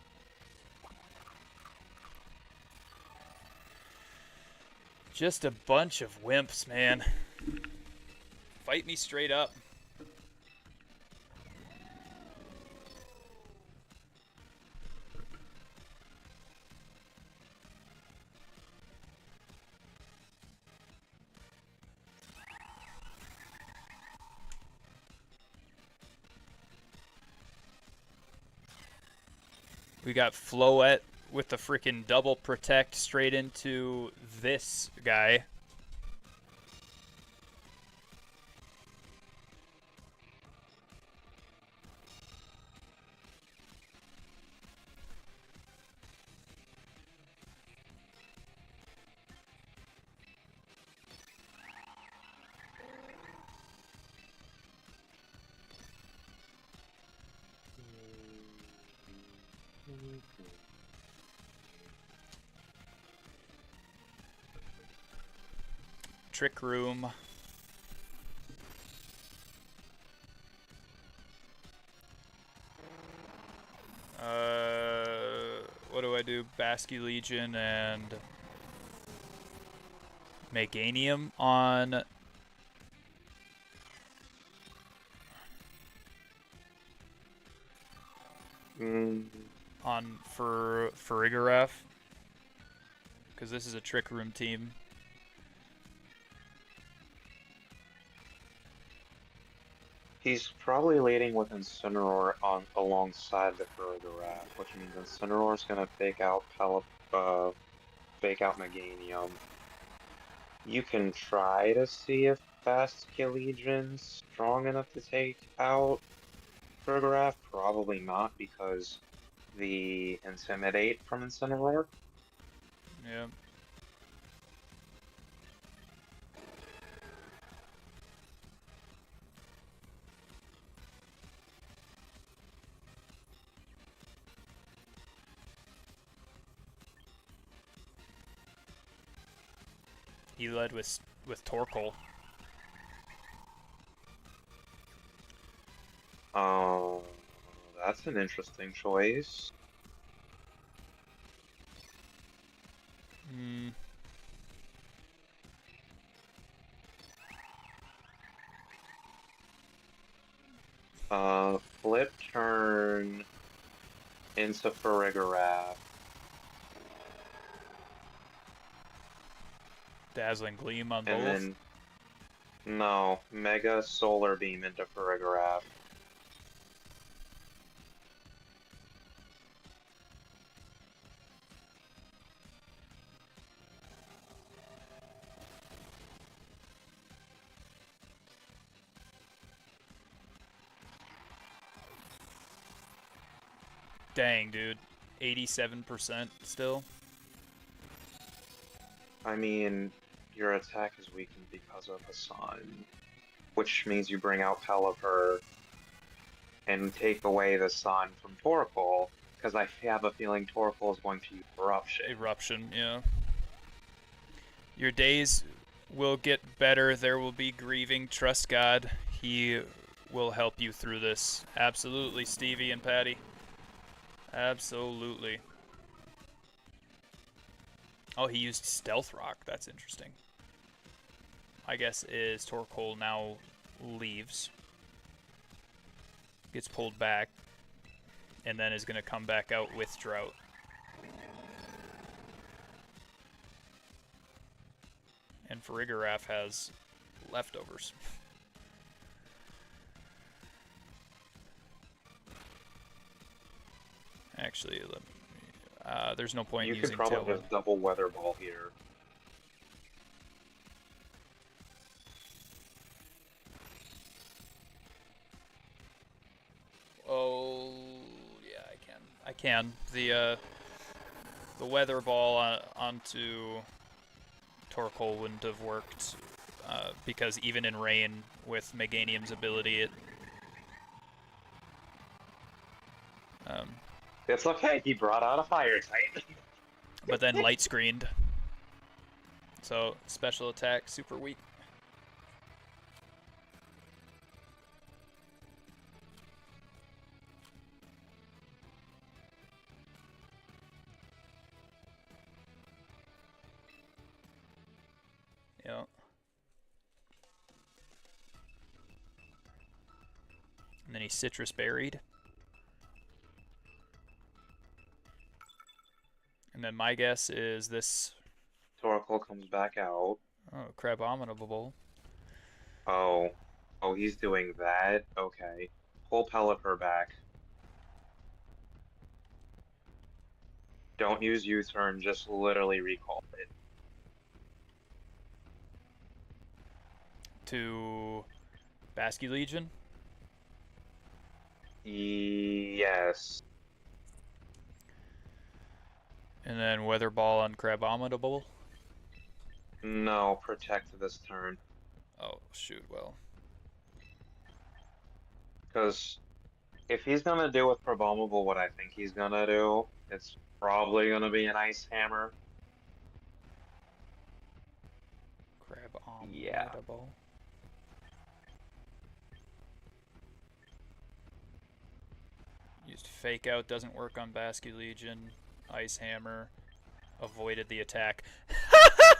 Just a bunch of wimps, man. Fight me straight up. We got Floette with the freaking double protect straight into this guy. Trick Room. What do I do? Basky Legion and Meganium on for Farigiraf, because this is a Trick Room team. He's probably leading with Incineroar alongside the Farigiraf, which means Incineroar's gonna fake out Meganium. You can try to see if Basky Legion's strong enough to take out Farigiraf. Probably not, because the Intimidate from Incineroar. Yeah. He led with Torkoal. Oh, that's an interesting choice. Hmm. Flip turn into Farigiraf. Dazzling Gleam on And both. then, no, Mega Solar Beam into Farigiraf. Dang, dude. 87% still. I mean, your attack is weakened because of Hassan, which means you bring out Pelipper and take away the Sun from Torkoal, because I have a feeling Torkoal is going to use Eruption. Eruption, yeah. Your days will get better. There will be grieving. Trust God. He will help you through this. Absolutely, Stevie and Patty. Absolutely. Oh, he used Stealth Rock. That's interesting. I guess is Torkoal now leaves. Gets pulled back. And then is going to come back out with Drought. And Farigiraf has leftovers. Actually, let me, there's no point You in using could probably Tailwind. just double Weather Ball here. can. The weather ball onto Torkoal wouldn't have worked because even in rain with Meganium's ability, it It's okay. He brought out a fire type. but then light screened. So special attack super weak. Yeah. And then he citrus berried. And then my guess is this. Torkoal comes back out. Oh, Crabominable. Oh. Oh, he's doing that? Okay. Pull Pelipper back. Don't use U-turn, just literally recall it. To Basky Legion. Yes. And then Weather Ball on Crabominable. No, protect this turn. Oh, shoot, well. Because if he's gonna do with Crabominable what I think he's gonna do, it's probably gonna be an Ice Hammer. Crabominable. Yeah. Used Fake Out, doesn't work on Basky Legion. Ice Hammer. Avoided the attack.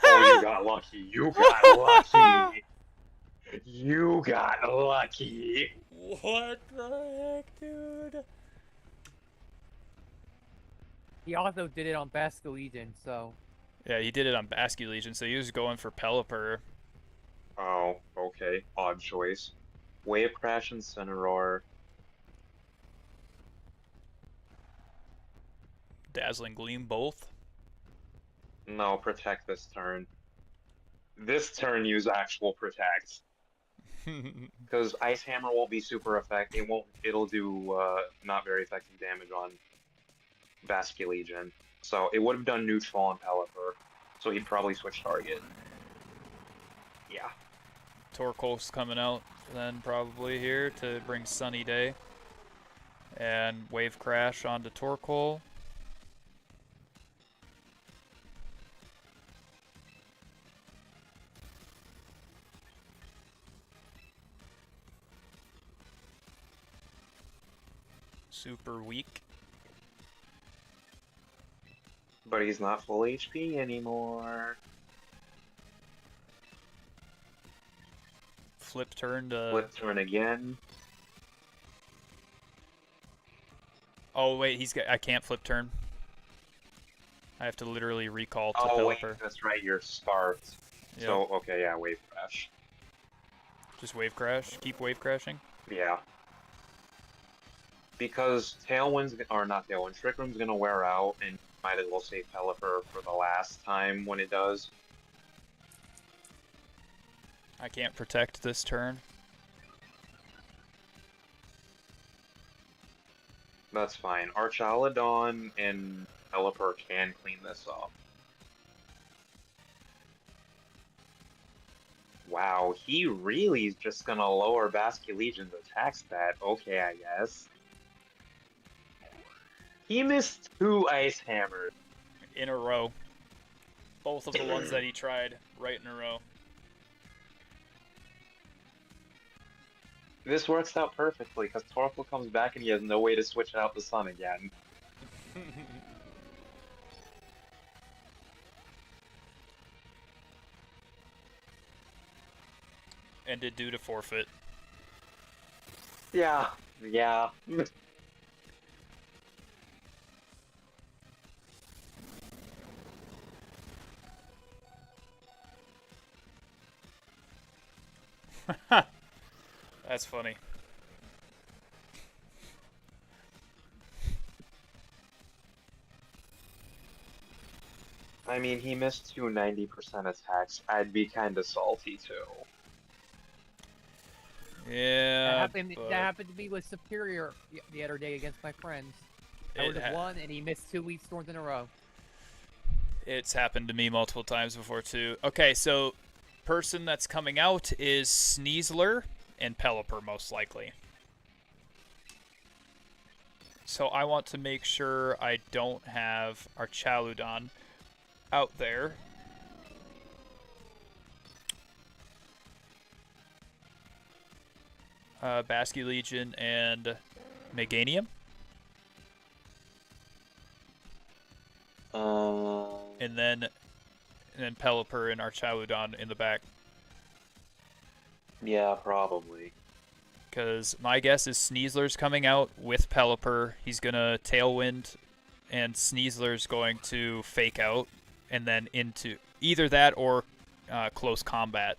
Oh, you got lucky. You got lucky. You got lucky. What the heck, dude? He also did it on Basque Legion, so. Yeah, he did it on Basky Legion, so he was going for Pelipper. Oh, okay. Odd choice. Wave Crash and Cineroar. Dazzling Gleam both. No, protect this turn. This turn use actual protect. Because Ice Hammer won't be super effective. It'll do not very effective damage on Basque Legion. So it would have done neutral on Pelipper. So he'd probably switch target. Yeah. Torkoal's coming out then probably here to bring Sunny Day. And Wave Crash onto Torkoal. Super weak. But he's not full HP anymore. Flip turn to... Flip turn again. Oh wait, I can't flip turn. I have to literally recall to Oh wait, Pelipper. that's right, you're scarfed. Yep. So, okay, yeah, Wave Crash. Just Wave Crash? Keep Wave Crashing? Yeah. Because Tailwind's, or not Tailwind, Trick Room's gonna wear out, and might as well save Pelipper for the last time when it does. I can't protect this turn. That's fine. Archaladon and Pelipper can clean this up. Wow, he really is just gonna lower Basque Legion's attack stat. Okay, I guess. He missed 2 Ice Hammers. In a row. Both of the ones that he tried right in a row. This works out perfectly, because Torkoal comes back and he has no way to switch out the sun again. And did do to forfeit. Yeah, yeah. That's funny. I mean, he missed 2 90% attacks. I'd be kinda salty too. Yeah. That happened to me with Superior the other day against my friends. I would have won, and he missed 2 Leaf Storms in a row. It's happened to me multiple times before, too. Okay, so person that's coming out is Sneasler and Pelipper, most likely. So I want to make sure I don't have our Chaludon out there. Basky Legion and Meganium. And then Pelipper and our Chaludon in the back. Yeah, probably. Because my guess is Sneasler's coming out with Pelipper. He's going to Tailwind, and Sneasler's going to fake out, and then into either that or close combat.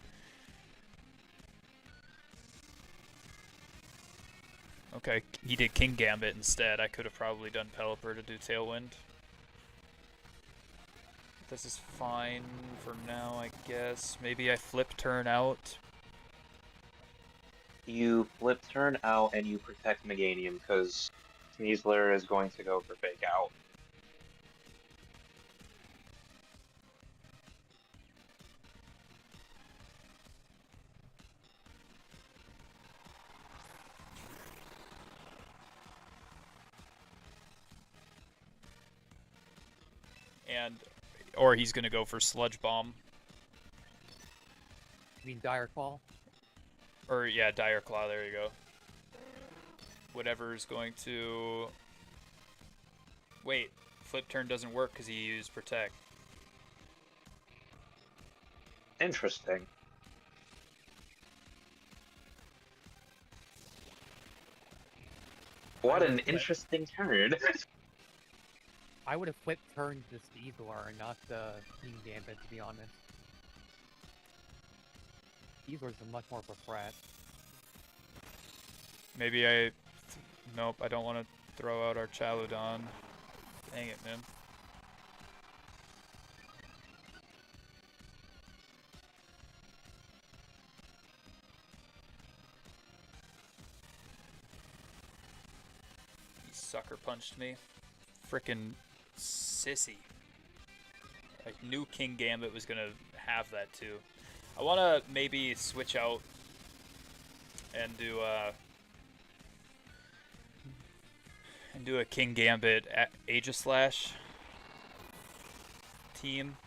Okay, he did King Gambit instead. I could have probably done Pelipper to do Tailwind. This is fine for now, I guess. Maybe I flip turn out. You flip turn out and you protect Meganium because Sneasler is going to go for fake out. Or he's going to go for Sludge Bomb. You mean Dire Claw? Or, yeah, Dire Claw, there you go. Whatever's going to... Wait, flip turn doesn't work because he used Protect. Interesting. What an interesting turn. I would have flipped turned the Steezler and not the King Gambit, to be honest. Steezler's a much more of a threat. Maybe I... Nope, I don't want to throw out our Chaludon. Dang it, man. He sucker punched me. Frickin' sissy. I knew King Gambit was gonna have that too. I wanna maybe switch out and do a King Gambit Aegislash team.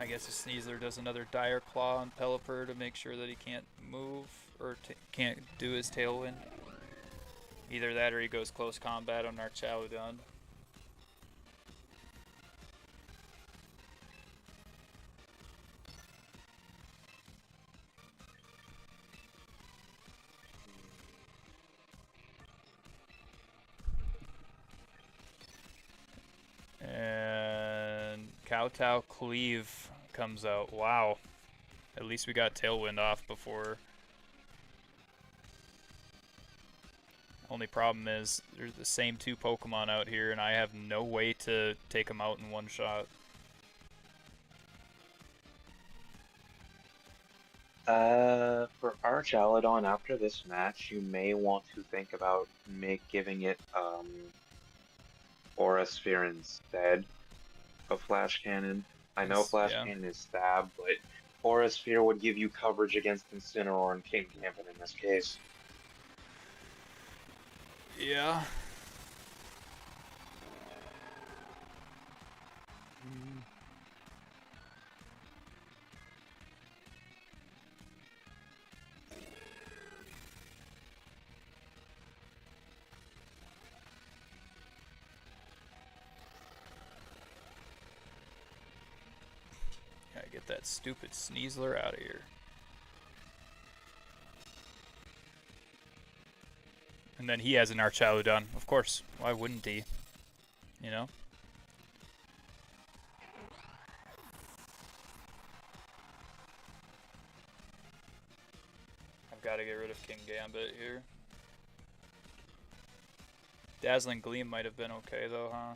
I guess if Sneasler does another Dire Claw on Pelipper to make sure that he can't move or can't do his Tailwind. Either that or he goes close combat on our Chaludon. And Kowtow Cleave comes out. Wow. At least we got Tailwind off before. Only problem is there's the same two Pokemon out here and I have no way to take them out in one shot. For Archaludon, after this match, you may want to think about giving it Aura Sphere instead of Flash Cannon. I know Flash Cannon is stab, but Aura Sphere would give you coverage against Incineroar and King Gambit in this case. Yeah. Gotta get that stupid Sneasler out of here. And then he has an Archaludon. Of course. Why wouldn't he? You know? gotta get rid of King Gambit here. Dazzling Gleam might have been okay though, huh?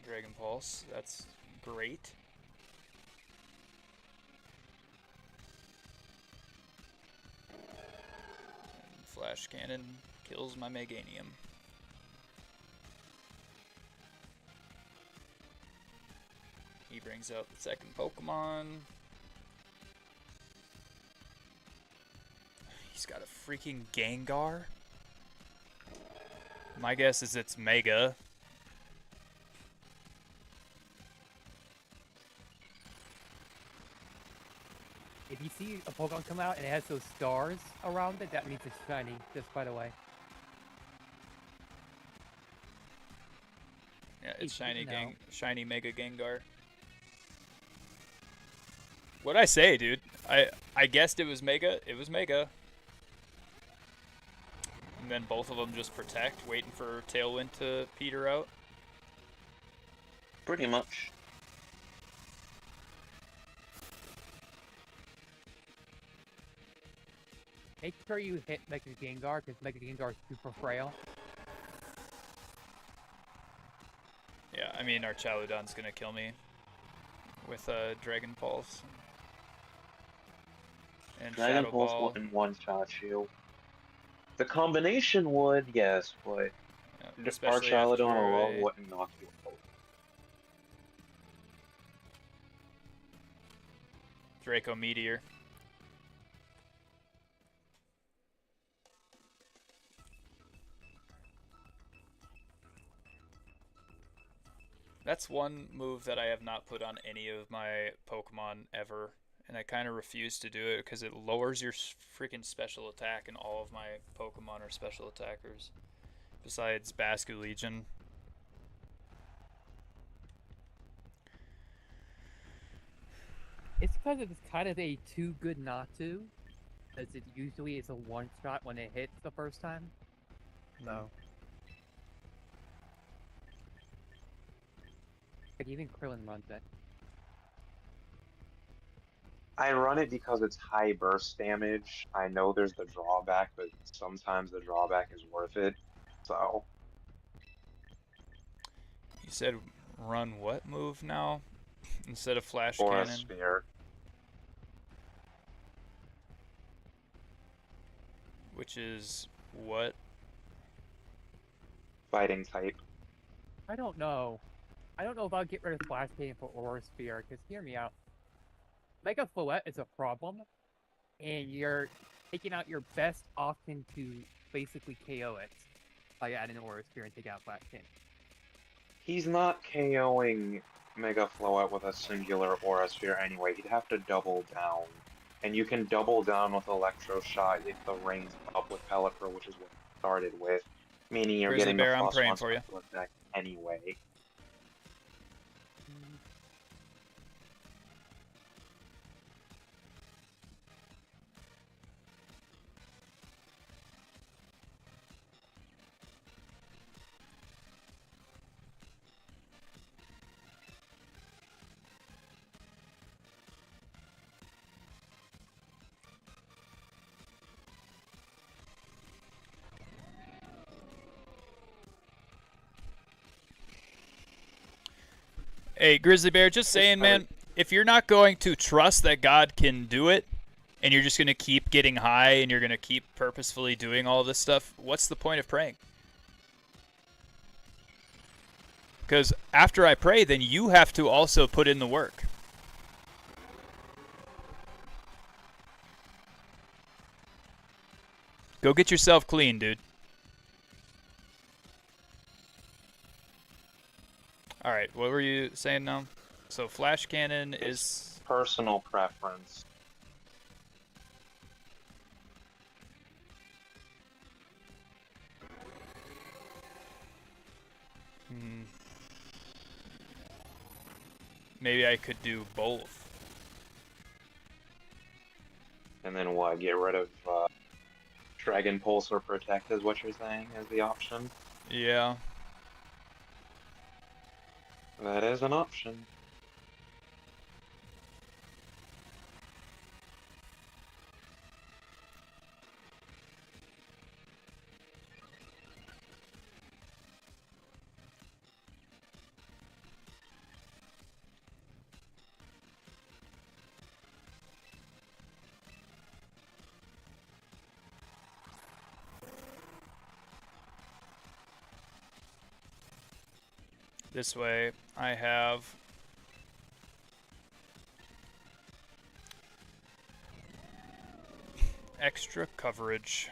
Dragon Pulse, that's great. And Flash Cannon kills my Meganium. He brings out the second Pokemon. He's got a freaking Gengar. My guess is it's Mega. If you see a Pokemon come out and it has those stars around it, that means it's shiny, just by the way. Yeah, it's shiny No. shiny Mega Gengar. What'd I say, dude? I guessed it was Mega. It was Mega. And then both of them just protect, waiting for Tailwind to peter out. Pretty much. Make sure you hit Mega Gengar, because Mega Gengar is super frail. Yeah, I mean, our Chaludon's gonna kill me with Dragon Pulse. And Dragon Shadow Pulse Ball. wouldn't one-shot you. The combination would, yes, but Yeah, our especially Chaludon after alone a wouldn't knock you out. Draco Meteor. That's one move that I have not put on any of my Pokemon ever, and I kind of refuse to do it because it lowers your freaking special attack, and all of my Pokemon are special attackers, besides Bascu Legion. It's because it's kind of a too good not to, as it usually is a one-shot when it hits the first time. So. Like, even Krillin runs it. I run it because it's high burst damage. I know there's the drawback, but sometimes the drawback is worth it. So, You said run what move now instead of Flash Aura Cannon? Sphere. Which is what? Fighting type. I don't know. I don't know if I'll get rid of Flash Cannon for Aura Sphere, because hear me out. Mega Floette is a problem, and you're taking out your best option to basically KO it by adding Aura Sphere and taking out Flash Cannon. He's not KOing Mega Floette with a singular Aura Sphere anyway. He'd have to double down. And you can double down with Electro Shot if the range's up with Pelipper, which is what it started with. Meaning you're Grizzly getting Bear, the I'm plus praying one for you. special attack anyway. Hey, Grizzly Bear, just saying, man, if you're not going to trust that God can do it, and you're just going to keep getting high, and you're going to keep purposefully doing all this stuff, what's the point of praying? Because after I pray, then you have to also put in the work. Go get yourself clean, dude. Alright, what were you saying now? So Flash Cannon is... Personal preference. Maybe I could do both. And then what? Get rid of Dragon Pulse or Protect is what you're saying as the option? Yeah. That is an option. This way, I have extra coverage.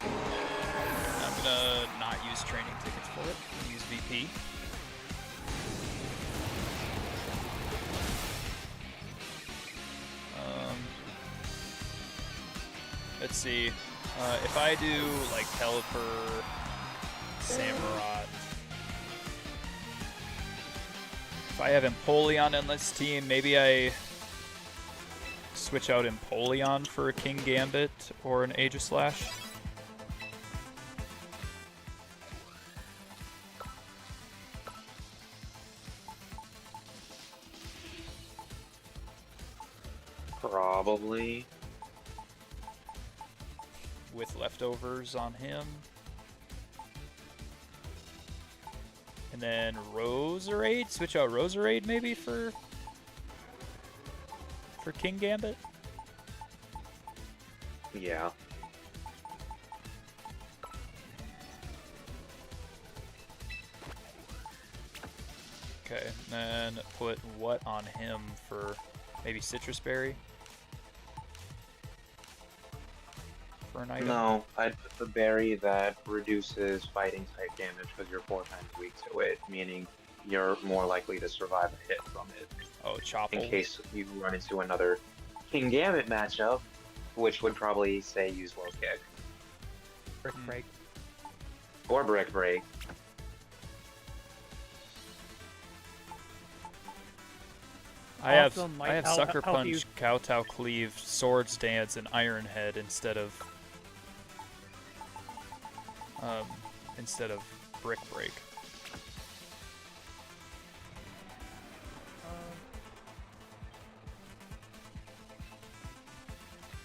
I'm gonna not use training tickets for it. Use VP. Let's see. If I do like Pelipper, Samurott. If I have Empoleon on this team, maybe I switch out Empoleon for a King Gambit or an Aegislash. Probably. With leftovers on him. And then Roserade? Switch out Roserade maybe for King Gambit? Yeah. Okay, and then put what on him for maybe Citrus Berry? For an item? No, I'd put the berry that reduces fighting type damage because you're 4 times weak to it, meaning you're more likely to survive a hit from it. Oh, Chopple. In case you run into another King Gambit matchup, which would probably say use low kick. Brick break. Or brick break. I have Also, Mike, I have I'll Sucker help Punch, you. Kowtow Cleave, Swords Dance, and Iron Head instead of Brick Break.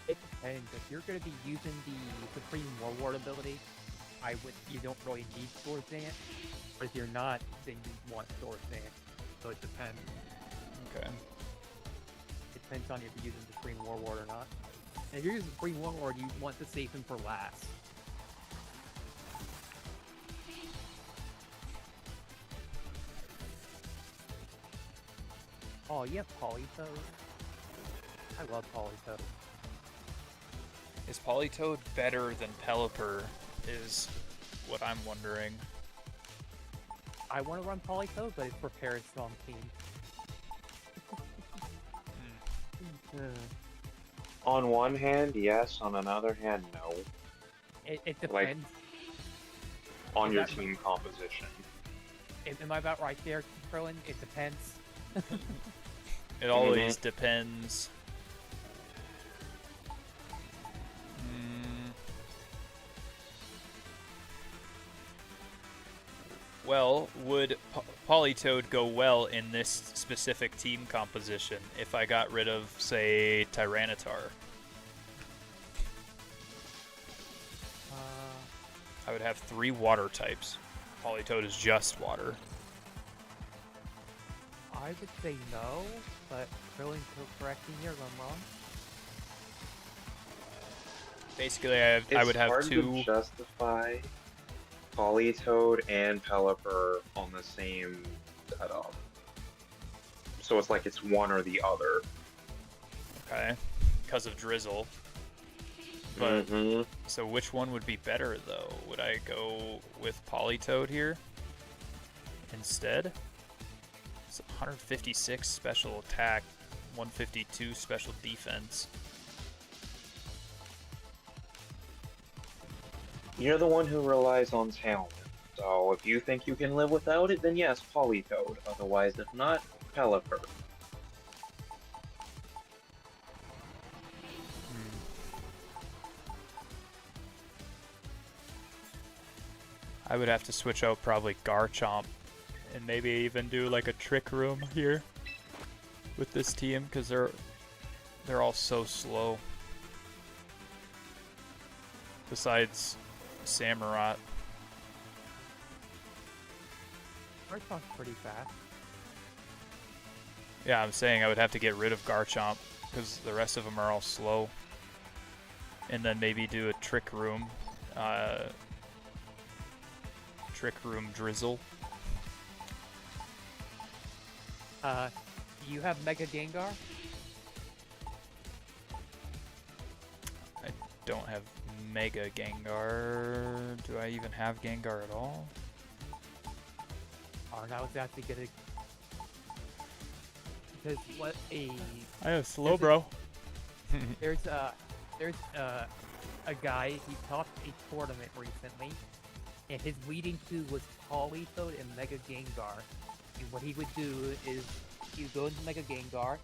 It depends. If you're going to be using the Supreme Warlord ability, you don't really need Sword Dance. But if you're not, then you want Sword Dance. So it depends. Okay. It depends on if you're using the Supreme Warlord or not. And if you're using Supreme Warlord, you want to save him for last. Oh, you have Polytoad? I love Polytoad. Is Politoed better than Pelipper? Is what I'm wondering. I want to run Polytoad, but it's for Paris on team. On one hand, yes. On another hand, no. It depends. Like, on Is your that- team composition. Am I about right there, Krillin? It depends. It always depends. Well, would Politoed go well in this specific team composition if I got rid of, say, Tyranitar? I would have 3 water types. Politoed is just water. I would say no, but Krillin could correct me here if I'm wrong. Basically, I would have It's hard 2. to justify Politoed and Pelipper on the same setup. So it's like it's one or the other. Okay, because of Drizzle. But Mhm. so which one would be better though? Would I go with Politoed here instead? It's 156 special attack, 152 special defense. You're the one who relies on talent. So if you think you can live without it, then yes, Politoed. Otherwise, if not, Pelipper. I would have to switch out probably Garchomp and maybe even do like a Trick Room here with this team because they're all so slow. Besides Samurott. Garchomp's pretty fast. Yeah, I'm saying I would have to get rid of Garchomp because the rest of them are all slow. And then maybe do a Trick Room. Trick Room Drizzle. Do you have Mega Gengar? I don't have Mega Gengar. Do I even have Gengar at all? Or that was actually gonna. Because what a I have Slowbro. there's a guy, he topped a tournament recently, and his leading two was Politoed and Mega Gengar. And what he would do is he would go into Mega Gengar,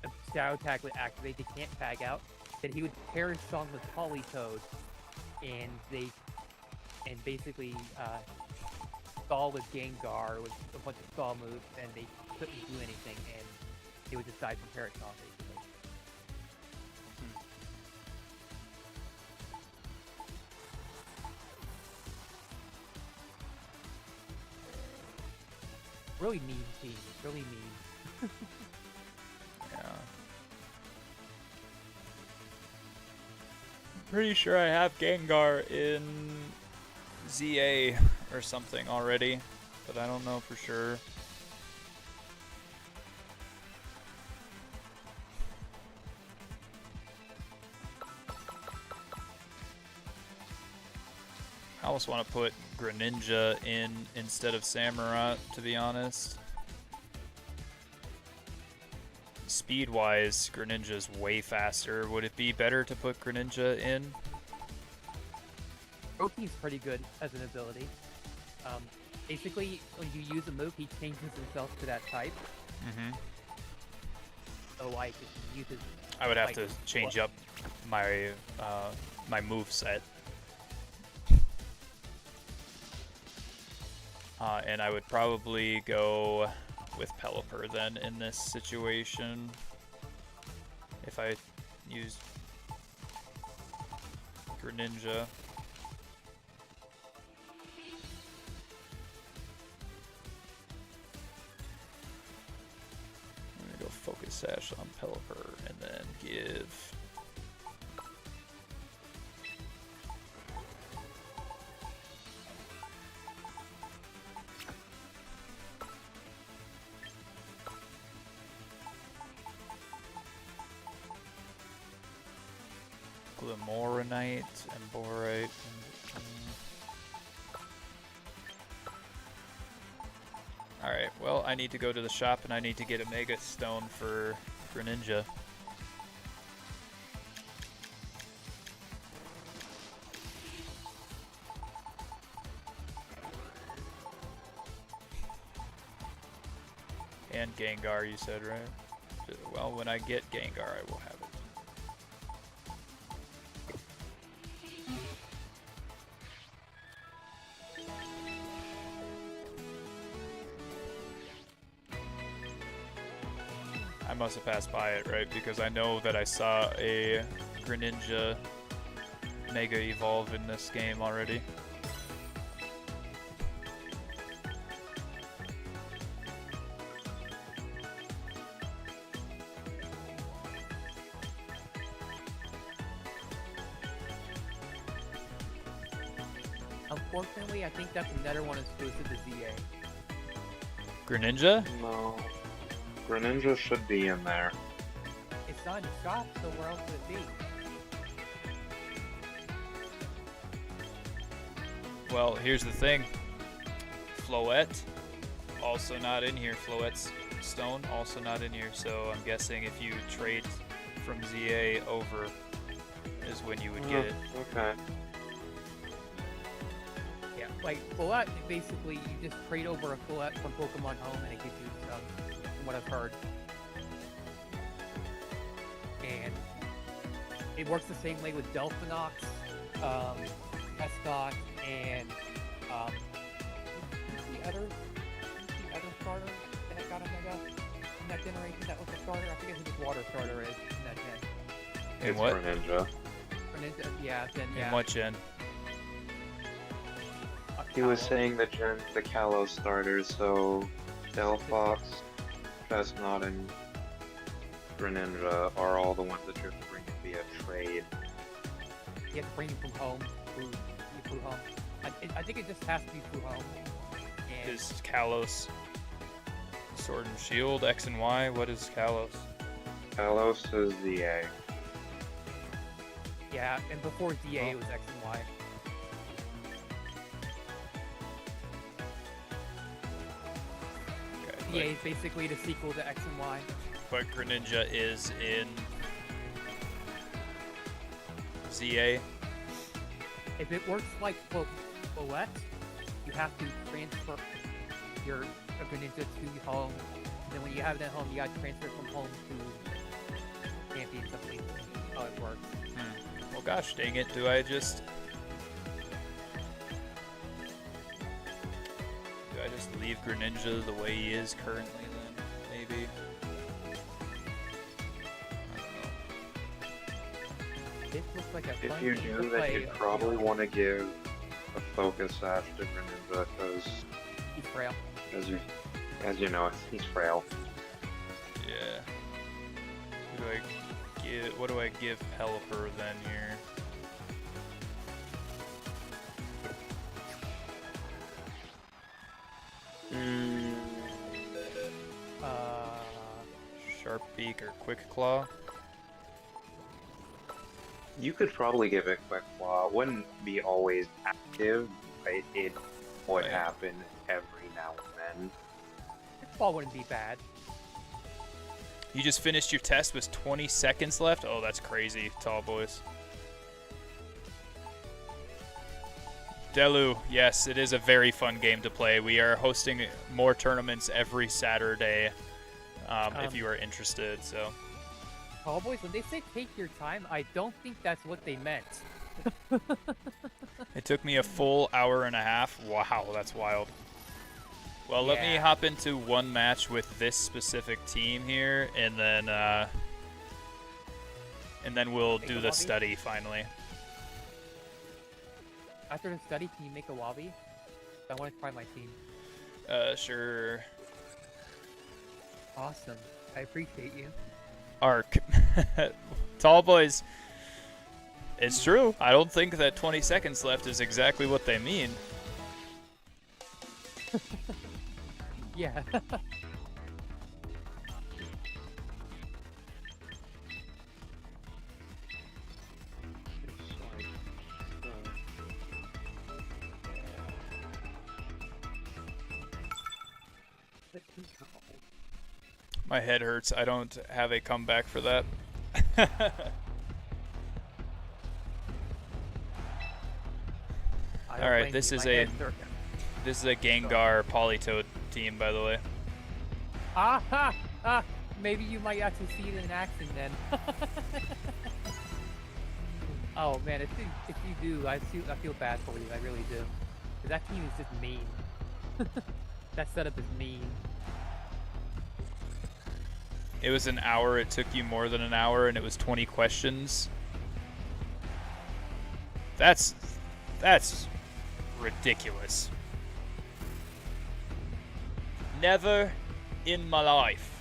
a Shadow Tag would activate, they can't tag out, then he would pair his song with Politoed, and basically stall with Gengar with a bunch of stall moves, and they couldn't do anything, and they would decide from pair song basically. Really mean team, really mean. Yeah. Pretty sure I have Gengar in ZA or something already, but I don't know for sure. I almost want to put Greninja in instead of Samurott, to be honest. Speed-wise, Greninja's way faster. Would it be better to put Greninja in? Roki's pretty good as an ability. Basically, when you use a move, he changes himself to that type. Mm-hmm. So, like, if he uses... I would have like, to change up my my move set. And I would probably go with Pelipper then in this situation. If I used Greninja. I'm gonna go Focus Sash on Pelipper and then give Glamoronite and Borite. Alright, well, I need to go to the shop and I need to get a Mega Stone for Greninja. And Gengar, you said, right? Well, when I get Gengar, I will have it. I must have passed by it, right? Because I know that I saw a Greninja Mega Evolve in this game already. Unfortunately, I think that's another one exclusive to ZA. Greninja? No. Greninja should be in there. It's not in the shop, so where else would it be? Well, here's the thing. Floette, also not in here. Floette's Stone, also not in here. So I'm guessing if you trade from ZA over is when you would get it. Okay. Yeah, like Floette, basically you just trade over a Floette from Pokemon Home and it gives you some what I've heard. And it works the same way with Delphinox, Escott, and the other starter that got a Mega in that generation that was a starter. I forget who the water starter is in that gen. In It's what? Greninja. Greninja, yeah, then yeah. In what gen? He was saying the Kalos starters, so Delphox, Chestnut, and Greninja are all the ones that you have to bring in via trade. You have to bring him from home. Through home. I think it just has to be through home. And Is Kalos Sword and Shield, X and Y? What is Kalos? Kalos is ZA. yeah, and before DA it was X and Y. Okay, DA is basically the sequel to X and Y. but Greninja is in ZA. If it works like Bullet, you have to transfer your Greninja to home. And then when you have it at home, you got to transfer it from home to Champions. I believe how it works. Well, gosh dang it, do I just leave Greninja the way he is currently then? Maybe. I don't know. This looks like a If fun you game do, to then play. you'd probably want to give a focus sash to Greninja, because He's frail. as you know, he's frail. Yeah. Who do I give? What do I give Pelipper then here? Sharp Beak or Quick Claw? You could probably give it Quick Claw. It wouldn't be always active, but it would Right. happen every now and then. This ball wouldn't be bad. You just finished your test with 20 seconds left? Oh, that's crazy, tall boys. Delu, yes, it is a very fun game to play. We are hosting more tournaments every Saturday if you are interested. So, Oh boys, when they say take your time, I don't think that's what they meant. it took me a full hour and a half. Wow, that's wild. Well, let me Yeah. hop into one match with this specific team here, and then we'll Make do a the lobby? study finally. After the study, can you make a lobby? I want to try my team. Sure. Awesome. I appreciate you. Arc. Tall boys. It's true. I don't think that 20 seconds left is exactly what they mean. Yeah. My head hurts. I don't have a comeback for that. All right, this is a Gengar Politoed team, by the way. Maybe you might actually see it in action then. Oh man, if you do, I feel bad for you. I really do. 'Cause that team is just mean. That setup is mean. It was an hour. It took you more than an hour, and it was 20 questions. That's ridiculous. Never in my life.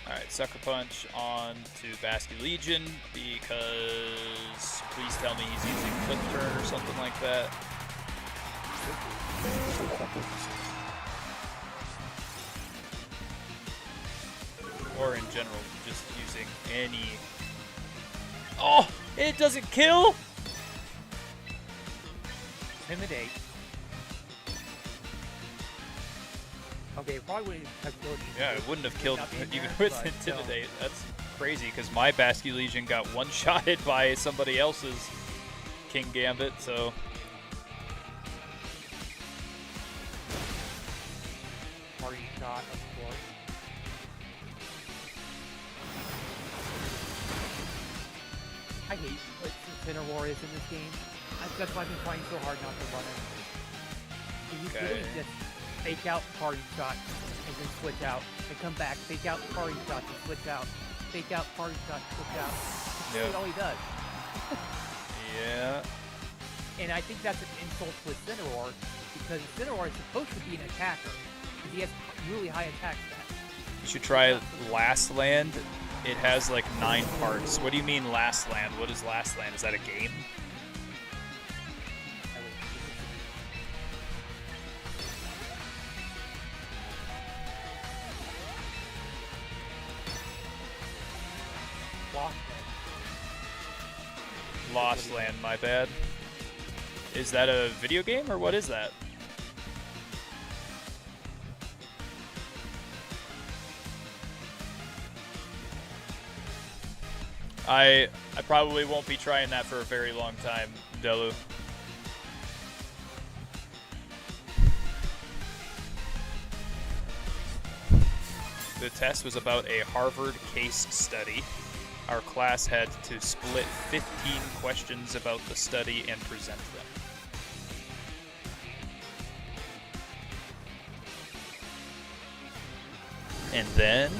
Alright, Sucker Punch on to Basky Legion because please tell me he's using Flip Turn or something like that. Or in general, just using any... Oh! It doesn't kill? Intimidate. Okay, it probably wouldn't have killed you. Yeah, it wouldn't have killed Not being even there, with but still. Intimidate. That's crazy because my Basculegion got one-shotted by somebody else's King Gambit, so... Party shot, of course. I hate what Incineroar is in this game. That's why I've been trying so hard not to run it. You really just fake out party shot and then switch out. And come back, fake out party shot and switch out. Fake out party shot and switch out. That's all he does. Yeah. And I think that's an insult to Incineroar because Incineroar is supposed to be an attacker. Because he has really high attack stats. You should try Last Land. It has like 9 parts. What do you mean Last Land? What is Last Land? Is that a game? Lost Land, my bad. Is that a video game or what is that? I probably won't be trying that for a very long time, Delu. The test was about a Harvard case study. Our class had to split 15 questions about the study and present them. And then...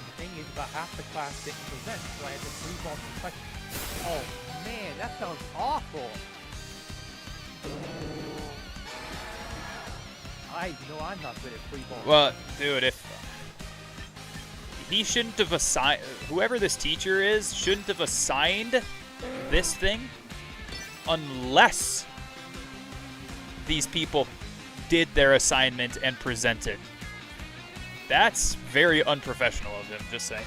The thing is, about half the class didn't present, so I had to free-ball some questions. Oh man, that sounds awful! I'm not good at free-ball. Well, dude, if... He shouldn't have assigned... Whoever this teacher is shouldn't have assigned this thing unless these people did their assignment and presented. That's very unprofessional of him, just saying.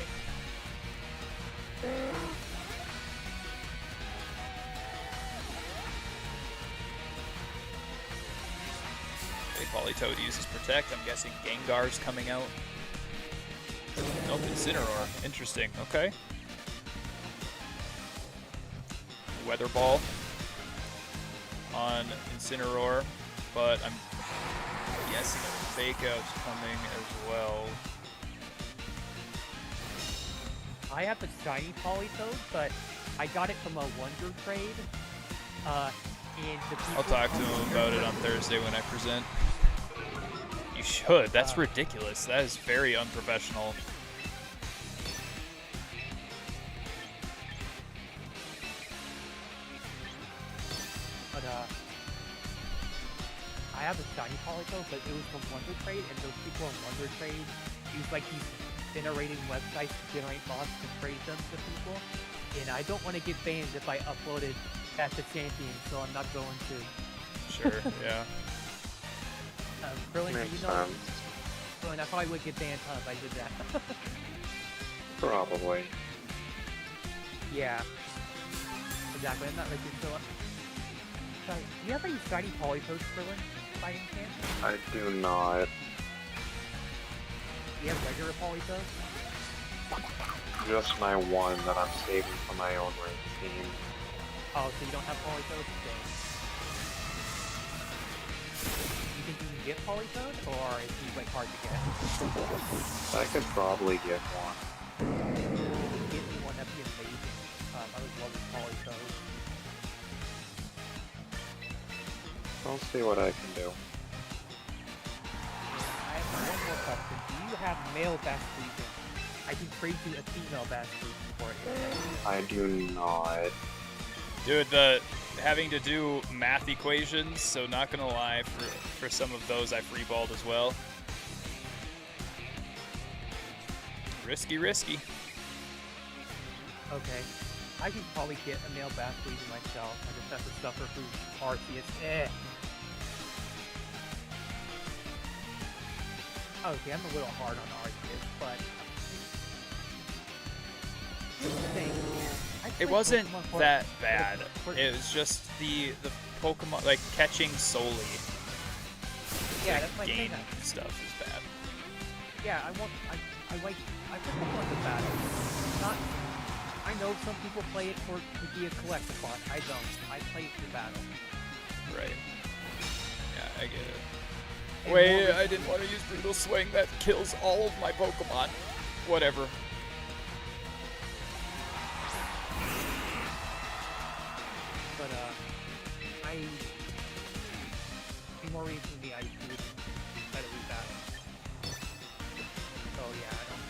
Okay, Politoed uses Protect. I'm guessing Gengar's coming out. Nope, Incineroar. Interesting. Okay. Weather Ball on Incineroar, but I'm guessing Fake Out's coming as well. I have a shiny Politoed, but I got it from a Wonder Trade. And the people I'll talk to him about it on Thursday when I present. You should. That's ridiculous. That is very unprofessional. But I have a shiny Politoed, but it was from Wonder Trade, and those people on Wonder Trade use like these generating websites to generate bots to trade them to people. And I don't want to get banned if I uploaded at the champion, so I'm not going to. Sure, yeah. Krillin, Makes you know, sense. Krillin, I probably would get banned if I did that. Probably. Yeah. Exactly, I'm not making so. Sorry, do you have any shiny Politoed, Krillin, by any chance? I do not. Do you have regular Politoed? Just my one that I'm saving for my own ranked team. Oh, so you don't have Politoed? Okay. You think you can get Politoed, or is he like hard to get? I could probably get one. If you can get me one, that'd be amazing. I would love his Politoed. I'll see what I can do. I have one more question. Do you have male Basculegion? I can trade you a female Basculegion for it. I do not. Dude, having to do math equations, so not gonna lie, for some of those I freeballed as well. Risky, risky. Okay. I can probably get a male Basculegion myself. I just have to suffer through Arceus. Okay, I'm a little hard on Arceus, but... It wasn't that bad. It was just the Pokemon, like, catching solely. Yeah, like, that's my game thing. stuff is bad. Yeah, I like Pokemon to battle. Not. I know some people play it to be a collectathon. I don't. I play it for battle. Right. Yeah, I get it. And Wait, more I didn't want to use Brutal Swing. That kills all of my Pokemon. Whatever. But more recently I do competitive battle. So yeah, I don't.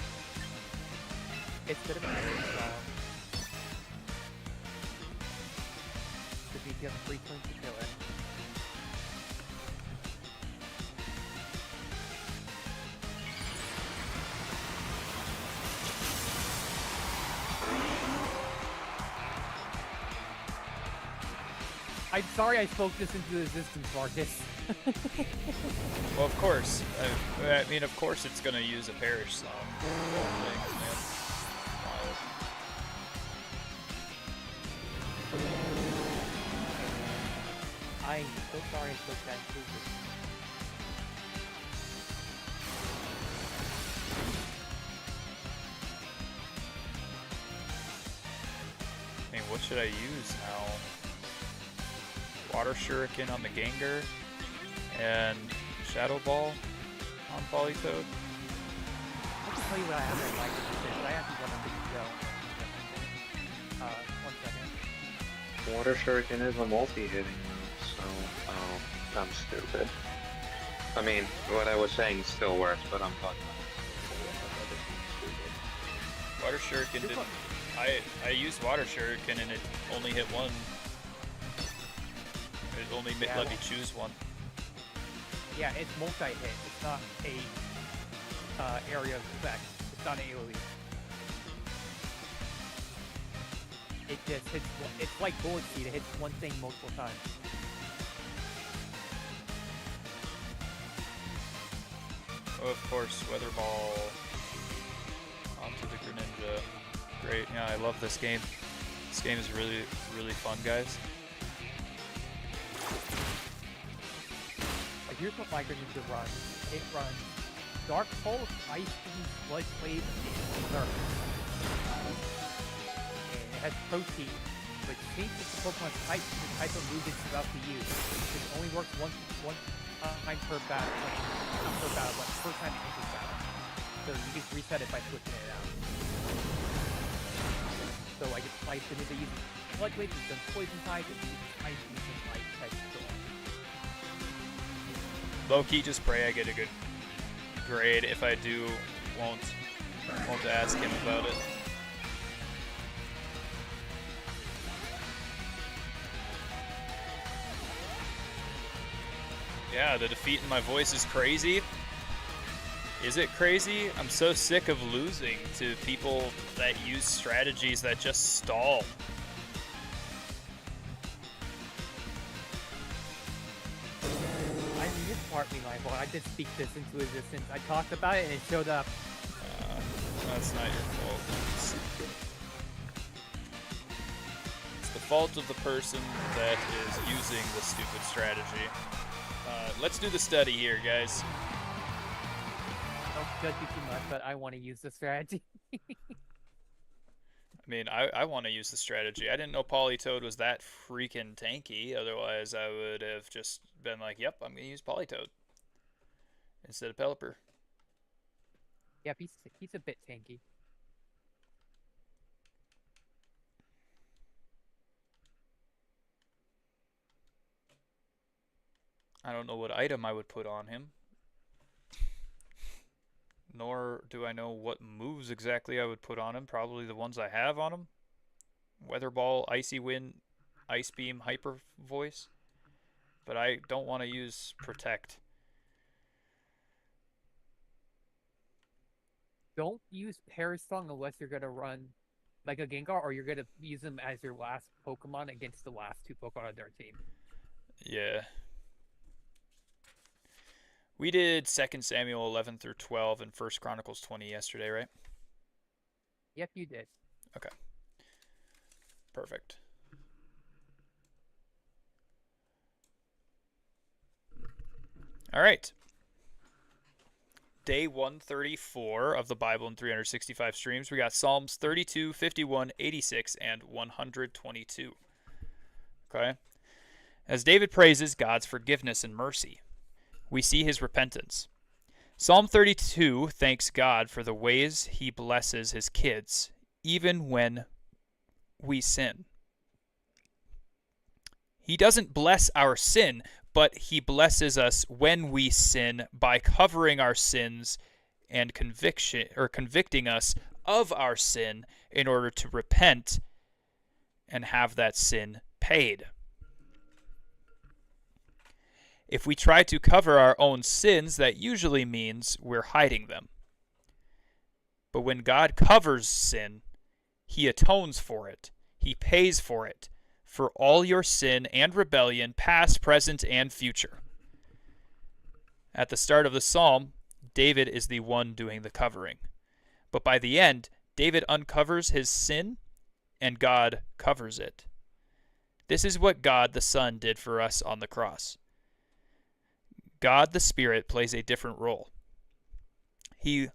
It's a bit of a because you have 3 turns to kill it. I'm sorry I spoke this into existence, Marcus. Well, of course. I mean, of course it's gonna use a Perish Song. Thing, man. I'm so sorry I spoke that into existence. I mean, what should I use now? Water Shuriken on the Gengar and Shadow Ball on Politoed. I can tell you what I have in mind with this. I actually want to go. 1 second. Water Shuriken is a multi-hitting move, so oh, I'm stupid. I mean, what I was saying still works, but I'm talking about Water Shuriken didn't. I used Water Shuriken and it only hit one. It only let me choose one. Yeah, it's multi-hit. It's not a area of effect. It's not AoE. It just hits. It's like Bullet Seed. It hits one thing multiple times. Oh, of course, Weather Ball onto the Greninja. Great. Yeah, I love this game. This game is really, really fun, guys. Here's what my Greninja runs. It runs Dark Pulse, Ice Beam, Blood Wave, and Nerf. And it has Protein, which changes the Pokemon's type to the type of move it's about to use. It only works one time per battle. Not per battle, but per time it enters battle. So you just reset it by switching it out. So I guess my Greninja uses Blood Wave, it does Poison type, it uses Ice Beam, and Ice type. Low-key, just pray I get a good grade. If I do, won't ask him about it. Yeah, the defeat in my voice is crazy. Is it crazy? I'm so sick of losing to people that use strategies that just stall. Partly my fault. I did speak this into existence. I talked about it and it showed up. That's not your fault. It's the fault of the person that is using the stupid strategy. Let's do the study here, guys. Don't judge you too much, but I want to use the strategy. I mean, I want to use the strategy. I didn't know Politoed was that freaking tanky. Otherwise, I would have just been like, yep, I'm going to use Politoed instead of Pelipper. Yep, he's a bit tanky. I don't know what item I would put on him. Nor do I know what moves exactly I would put on him. Probably the ones I have on him. Weather Ball, Icy Wind, Ice Beam, Hyper Voice. But I don't want to use Protect. Don't use Parasong unless you're going to run like a Gengar or you're going to use him as your last Pokemon against the last 2 Pokemon on their team. Yeah. We did 2nd Samuel 11 through 12 and 1st Chronicles 20 yesterday, right? Yep, you did. Okay. Perfect. All right. day 134 of the Bible in 365 streams. We got Psalms 32, 51, 86, and 122. Okay? As David praises God's forgiveness and mercy, we see his repentance. Psalm 32 thanks God for the ways he blesses his kids, even when we sin. He doesn't bless our sin, but he blesses us when we sin by covering our sins and convicting us of our sin in order to repent and have that sin paid. If we try to cover our own sins, that usually means we're hiding them. But when God covers sin, he atones for it. He pays for it, for all your sin and rebellion, past, present, and future. At the start of the psalm, David is the one doing the covering. But by the end, David uncovers his sin, and God covers it. This is what God the Son did for us on the cross. God the Spirit plays a different role. He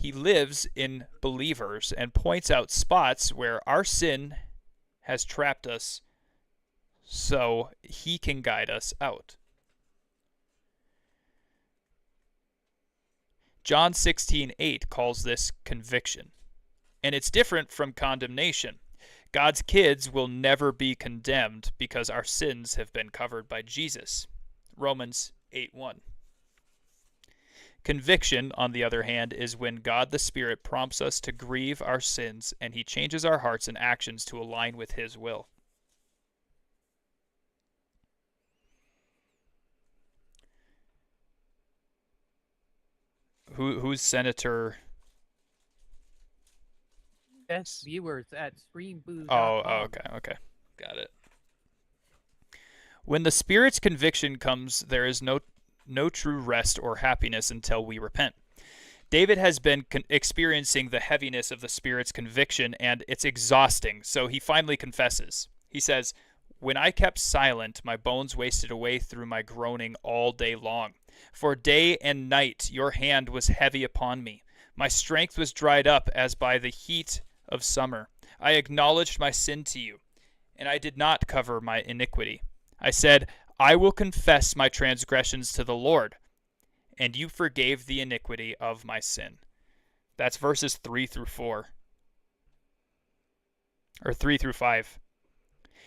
lives in believers and points out spots where our sin has trapped us so he can guide us out. John 16:8 calls this conviction, and it's different from condemnation. God's kids will never be condemned because our sins have been covered by Jesus. Romans 8:1. Conviction, on the other hand, is when God the Spirit prompts us to grieve our sins and he changes our hearts and actions to align with his will. Who's Senator? Best viewers at streambooth.com. Oh, okay. Got it. When the Spirit's conviction comes, there is no true rest or happiness until we repent. David has been experiencing the heaviness of the Spirit's conviction, and it's exhausting, so he finally confesses. He says, "When I kept silent, my bones wasted away through my groaning all day long. For day and night your hand was heavy upon me. My strength was dried up as by the heat of summer. I acknowledged my sin to you, and I did not cover my iniquity. I said, I will confess my transgressions to the Lord, and you forgave the iniquity of my sin." That's verses 3 through 4. Or 3 through 5.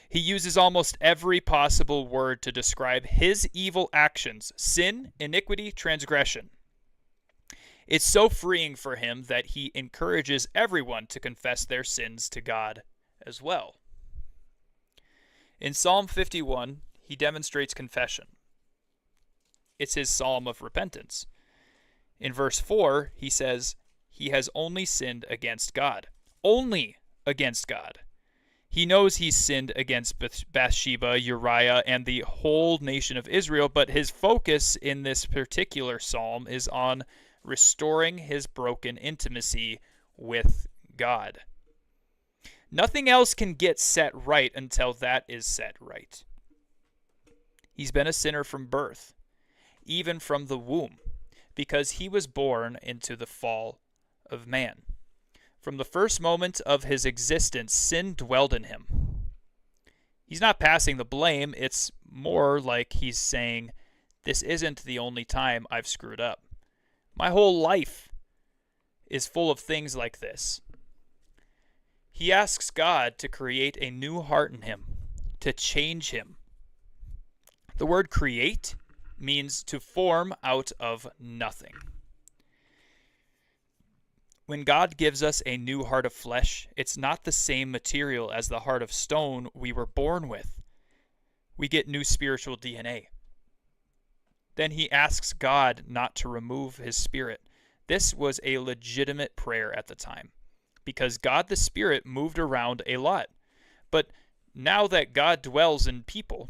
He uses almost every possible word to describe his evil actions: sin, iniquity, transgression. It's so freeing for him that he encourages everyone to confess their sins to God as well. In Psalm 51, he demonstrates confession. It's his psalm of repentance. In verse 4, he says, he has only sinned against God. Only against God. He knows he's sinned against Bathsheba, Uriah, and the whole nation of Israel, but his focus in this particular psalm is on restoring his broken intimacy with God. Nothing else can get set right until that is set right. He's been a sinner from birth, even from the womb, because he was born into the fall of man. From the first moment of his existence, sin dwelled in him. He's not passing the blame. It's more like he's saying, this isn't the only time I've screwed up. My whole life is full of things like this. He asks God to create a new heart in him, to change him. The word create means to form out of nothing. When God gives us a new heart of flesh, it's not the same material as the heart of stone we were born with. We get new spiritual DNA. Then he asks God not to remove his Spirit. This was a legitimate prayer at the time, because God the Spirit moved around a lot. But now that God dwells in people,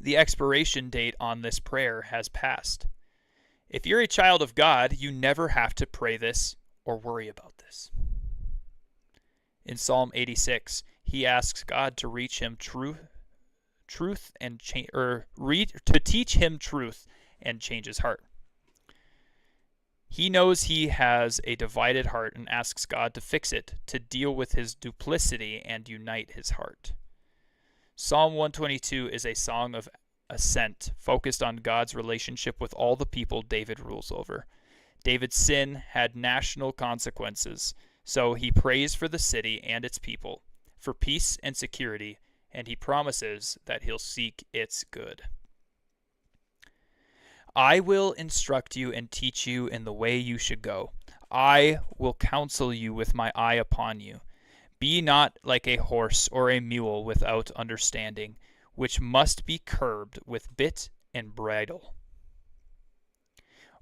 the expiration date on this prayer has passed. If you're a child of God, you never have to pray this or worry about this. In Psalm 86, he asks God to reach him truth and to teach him truth and change his heart. He knows he has a divided heart and asks God to fix it, to deal with his duplicity and unite his heart. Psalm 122 is a song of ascent, focused on God's relationship with all the people David rules over. David's sin had national consequences, so he prays for the city and its people, for peace and security, and he promises that he'll seek its good. I will instruct you and teach you in the way you should go. I will counsel you with my eye upon you. Be not like a horse or a mule without understanding, which must be curbed with bit and bridle,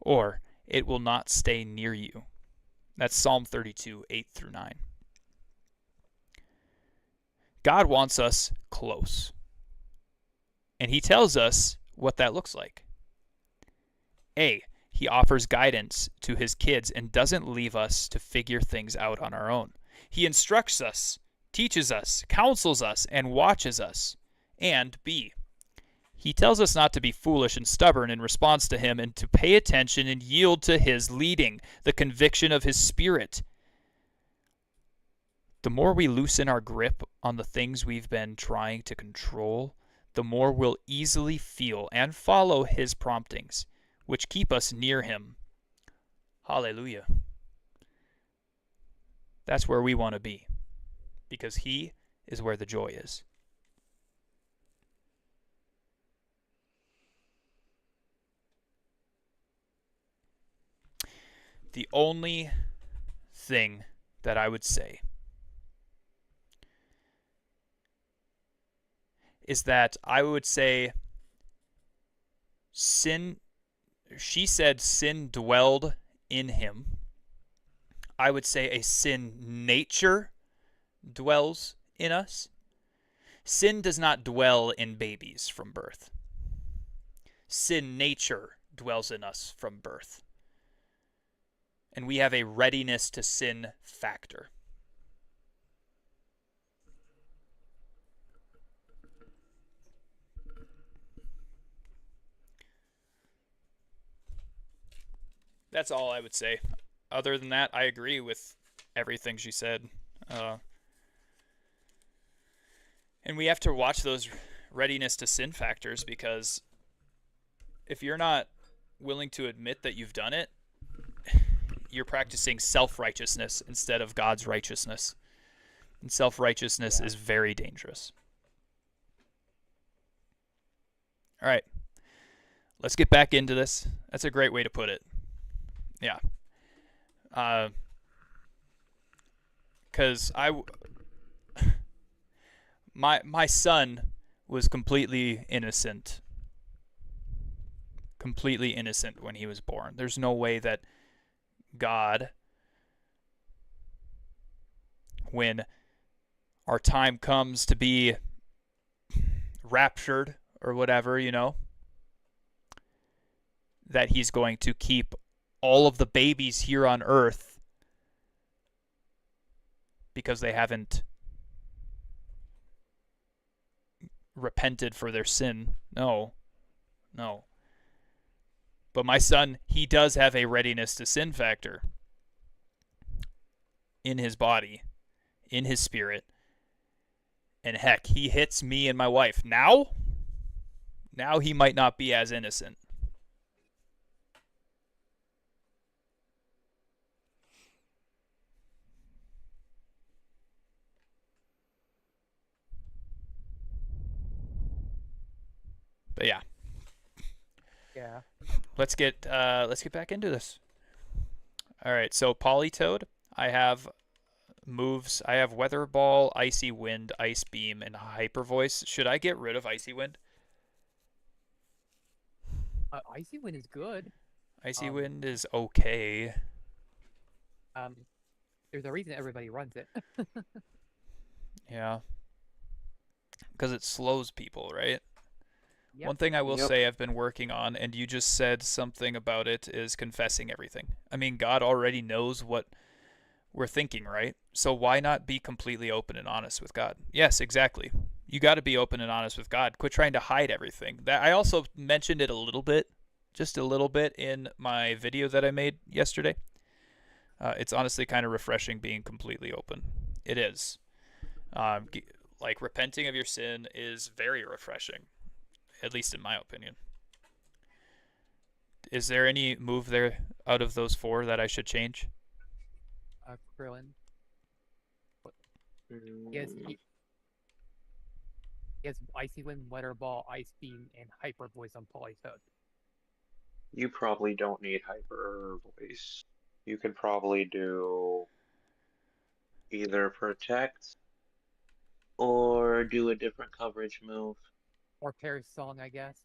or it will not stay near you. That's Psalm 32, 8 through 9. God wants us close, and he tells us what that looks like. A, he offers guidance to his kids and doesn't leave us to figure things out on our own. He instructs us, teaches us, counsels us, and watches us. And B, he tells us not to be foolish and stubborn in response to him and to pay attention and yield to his leading, the conviction of his spirit. The more we loosen our grip on the things we've been trying to control, the more we'll easily feel and follow his promptings, which keep us near him. Hallelujah. That's where we want to be, because he is where the joy is. The only thing that I would say is that I would say sin, she said sin dwelled in him. I would say a sin nature dwells in us. Sin does not dwell in babies from birth. Sin nature dwells in us from birth. And we have a readiness to sin factor. That's all I would say. Other than that, I agree with everything she said. And we have to watch those readiness to sin factors, because if you're not willing to admit that you've done it, you're practicing self-righteousness instead of God's righteousness. And self-righteousness is very dangerous. All right. Let's get back into this. That's a great way to put it. Yeah. Because my son was completely innocent when he was born. There's no way that God, when our time comes to be raptured or whatever, that he's going to keep all of the babies here on earth because they haven't repented for their sin. No. But my son, he does have a readiness to sin factor in his body, in his spirit. And heck, he hits me and my wife. Now he might not be as innocent. But yeah. Yeah. Let's get back into this. All right, so Polytoad, I have moves. I have Weather Ball, Icy Wind, Ice Beam, and Hyper Voice. Should I get rid of Icy Wind? Icy Wind is good. Icy Wind is okay. There's a reason everybody runs it. Yeah. Because it slows people, right? Yep. One thing I will say I've been working on, and you just said something about it, is confessing everything. I mean, God already knows what we're thinking, right? So why not be completely open and honest with God? Yes, exactly. You got to be open and honest with God. Quit trying to hide everything. That I also mentioned it a little bit just a little bit in my video that I made yesterday. It's honestly kind of refreshing being completely open. It is. Like repenting of your sin is very refreshing, at least in my opinion. Is there any move there out of those 4 that I should change? Krillin. Yes, he has Icy Wind, Weather Ball, Ice Beam, and Hyper Voice on Polytoad. You probably don't need Hyper Voice. You could probably do either Protect or do a different coverage move. Or Paris Song, I guess.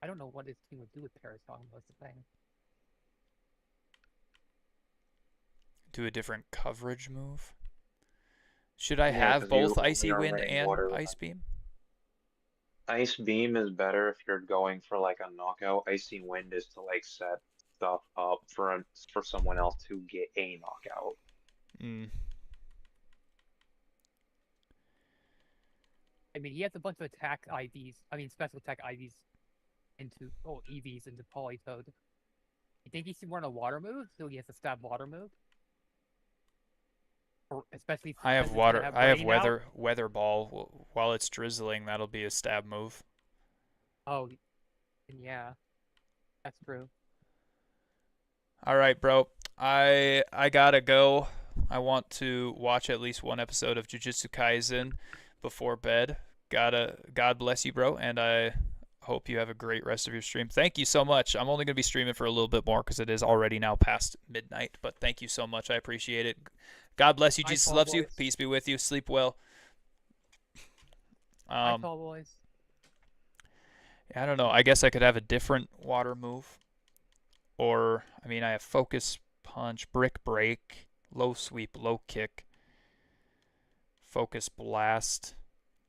I don't know what his team would do with Paris Song, was the thing. Do a different coverage move? Should I Yeah, have 'cause you both only Icy are Wind letting and water Ice Beam? Ice Beam is better if you're going for like a knockout. Icy Wind is to like set stuff up for someone else to get a knockout. Mm. I mean, he has a bunch of attack IVs. I mean, special attack IVs into EVs into Polytoad. You think he should run a water move so he has to stab water move? Or especially I have since it's water. gonna have I have rain out? weather ball. While it's drizzling, that'll be a stab move. Oh, yeah, that's true. All right, bro. I gotta go. I want to watch at least one episode of Jujutsu Kaisen before bed. God bless you, bro, and I hope you have a great rest of your stream. Thank you so much. I'm only gonna be streaming for a little bit more because it is already now past midnight. But thank you so much. I appreciate it. God bless you. Bye, Jesus tall loves you. boys. Peace be with you. Sleep well. Hi, tall boys. I don't know. I guess I could have a different water move. Or, I mean, I have Focus Punch, Brick Break, Low Sweep, Low Kick, Focus Blast.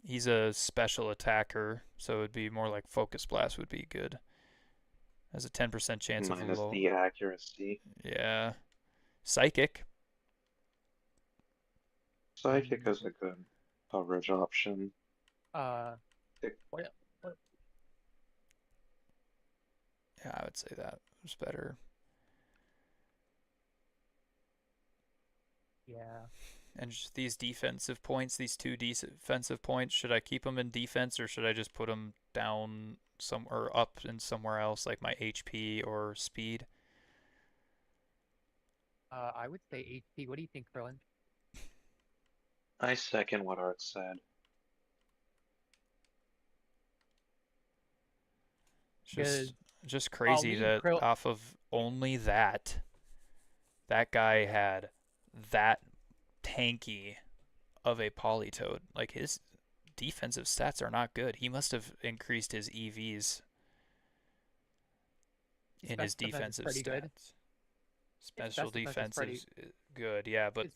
He's a special attacker, so it would be more like Focus Blast would be good. Has a 10% chance of Minus low. the accuracy. Yeah. Psychic. Psychic is a good coverage option. What? Yeah, I would say that was better. Yeah. And just these defensive points, these 2 defensive points, should I keep them in defense or should I just put them down or up in somewhere else, like my HP or speed? I would say HP. What do you think, Krillin? I second what Art said. Just crazy that off of only that guy had that tanky of a Polytoad. Like, his defensive stats are not good. He must have increased his EVs in his defensive stats. Good. Special defense is good, yeah, but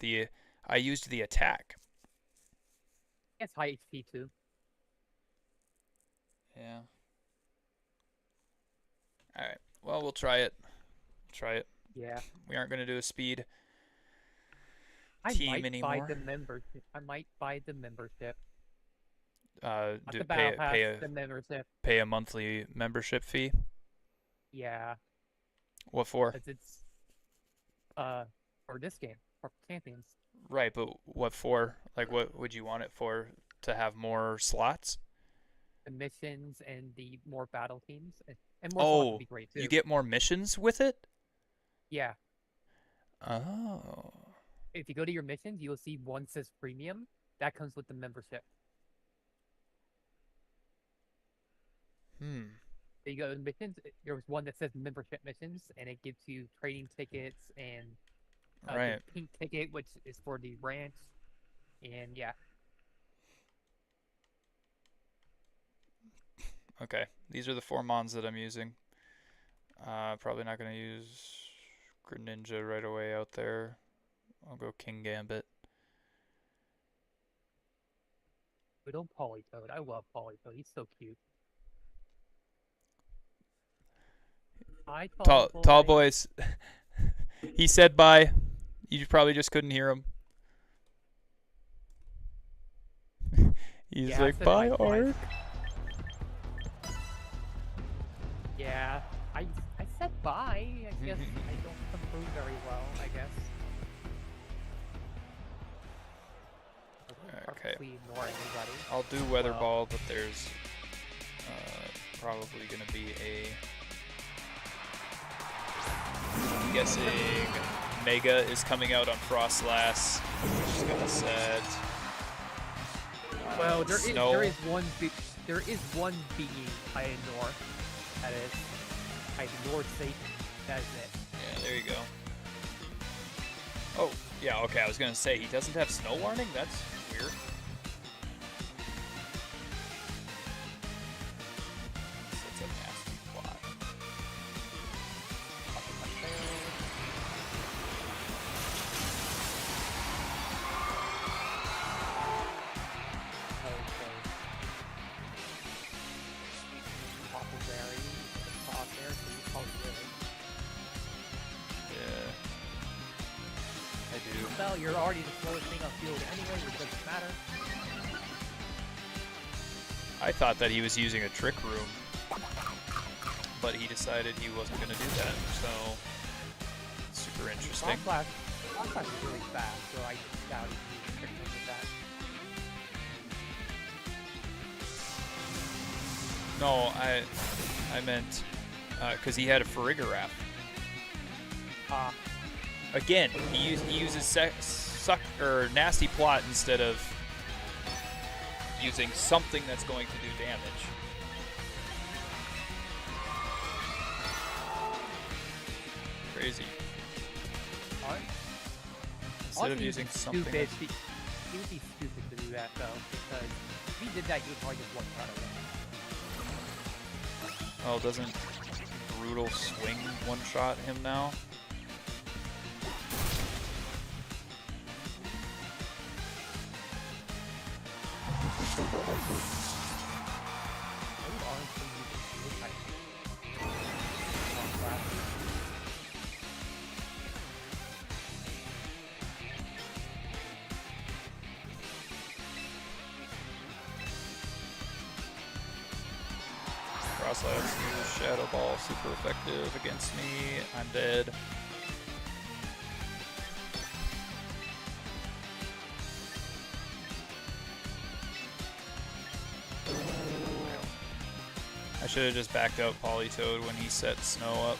I used the attack. It's high HP too. Yeah. All right. Well, we'll try it. Yeah. We aren't going to do a speed I team might anymore. buy the membership. The membership. Pay a monthly membership fee. Yeah. What for? It's for this game, for Champions. Right, but what for? Like, what would you want it for? To have more slots? The missions and the more battle teams, and more slots would be great too. You get more missions with it? Yeah. Oh. If you go to your missions, you'll see one says premium. That comes with the membership. You go to missions. There's one that says membership missions, and it gives you trading tickets and the pink ticket, which is for the ranch, and yeah. Okay, these are the 4 mons that I'm using. Probably not gonna use Greninja right away out there. I'll go King Gambit. Good old Polytoad. I love Polytoad. He's so cute. Hi, tall boys. He said bye. You probably just couldn't hear him. He's like, bye, Ark. Yeah, I said bye. I guess I don't come through very well, I guess. I Okay. purposely ignore anybody. I'll do Weather Well. Ball, but there's probably going to be a... I'm guessing Mega is coming out on Frostlass, which is going to set... Well, Snow. there is one being I ignore. That is, I ignored Satan. That is it. Yeah, there you go. Oh, yeah, okay, I was going to say, he doesn't have Snow Warning? That's weird. That's a nasty plot. Okay. Poppleberry, top there, so you call it good. Yeah. I do. Well, you're already the slowest thing on field anyway, which doesn't matter. I thought that he was using a Trick Room, but he decided he wasn't going to do that, so super interesting. Frostlass is really fast, so I doubt he can use trick room with that. No, I meant because he had a Farigiraf. Again, he uses suck or nasty plot instead of using something that's going to do damage. Crazy. Instead of using something. Stupid. that's- He would be stupid to do that though, because if he did that, he would probably just one shot away. Oh, doesn't Brutal Swing one-shot him now? I would honestly use a shield type. Frostlass. Frostlass uses Shadow Ball, super effective against me. I'm dead. I should have just backed out Politoed when he set Snow up.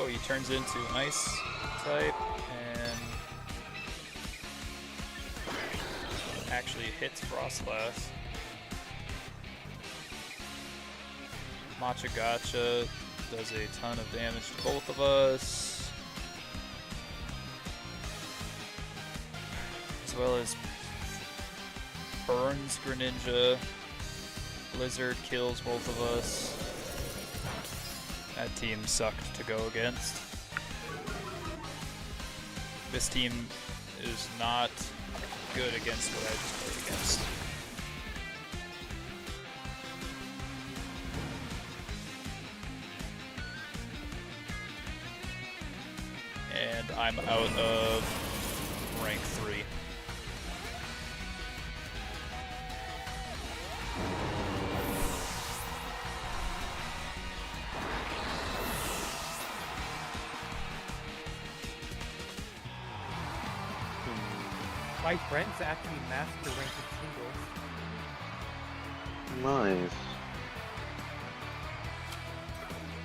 Oh, he turns into Ice type and actually hits Frostlass. Matcha Gotcha does a ton of damage to both of us, as well as burns Greninja. Blizzard kills both of us. That team sucked to go against. This team is not good against what I just played against. And I'm out of rank 3. My friends actually master ranked singles. Nice.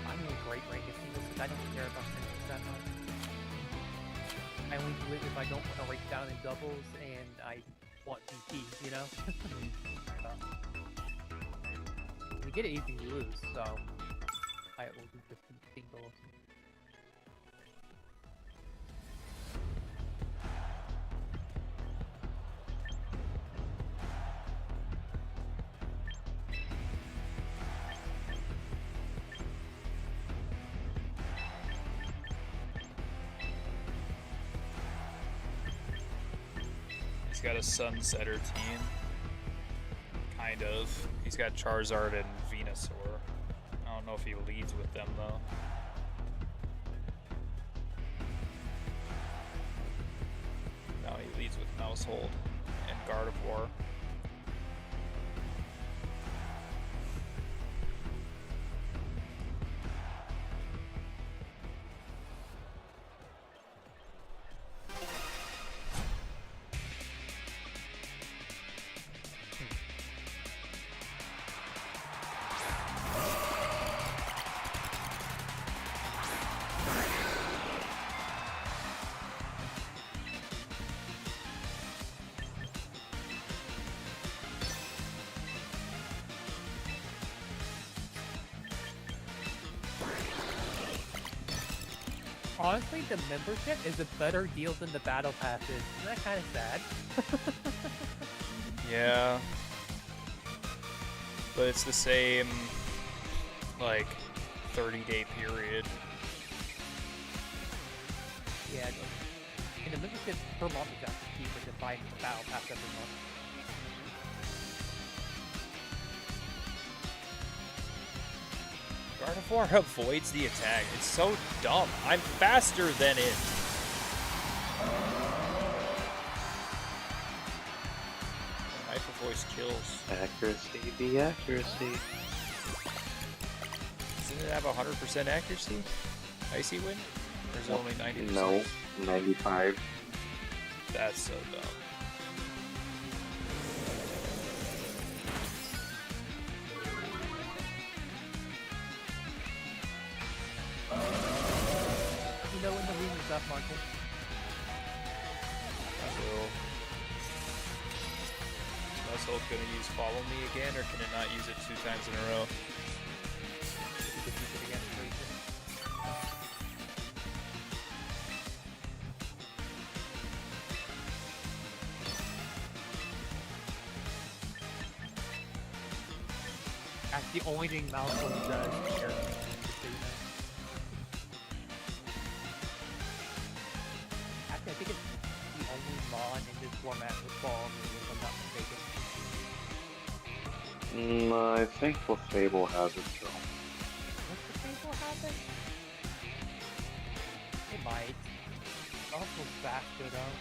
I'm in great rank of singles because I don't care about singles that much. I only do it if I don't want to rank down in doubles, and I want VP, you know? We get it easy to lose, so I will do just singles. He's got a Sunsetter team. Kind of. He's got Charizard and Venusaur. I don't know if he leads with them though. No, he leads with Mousehold and Gardevoir. Honestly, the membership is a better deal than the battle passes. Isn't that kind of sad? Yeah. But it's the same, like, 30-day period. Yeah, and the membership per month is actually cheaper than buying the battle pass every month. Gardevoir avoids the attack. It's so dumb. I'm faster than it. Hyper Voice kills. Accuracy be accuracy. Doesn't it have 100% accuracy? Icy Wind? Or is it only 90%? No, 95. That's so dumb. You know when the room is up, Marcus? I will. Is Muscle gonna use Follow Me again, or can it not use it 2 times in a row? You could use it against Grayson. That's the only thing Malcolm does here. Just so you know. Actually, I think it's the only Mon in this format with Follow Me, if I'm not mistaken. I think Fable has it though. What's the Fable happen? It might. Also faster though.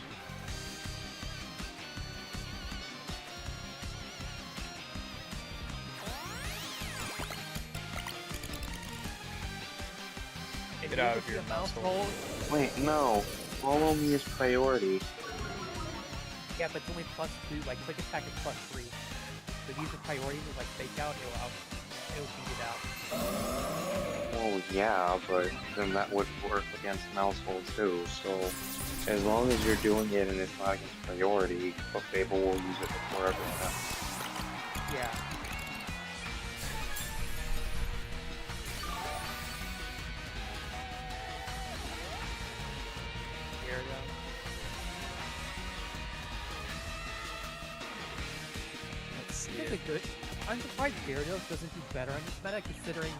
Get out of your Mousehold. Wait, no. Follow me is priority. Yeah, but it's only +2, like quick attack is +3. So use the priority with like fake out, it'll beat it out. Well, yeah, but then that would work against Mousehold too, so as long as you're doing it and it's not against priority, Fable will use it before everyone else. Yeah. Here we go. Let's see It's it. a good. I'm surprised Gyarados doesn't do better in this meta considering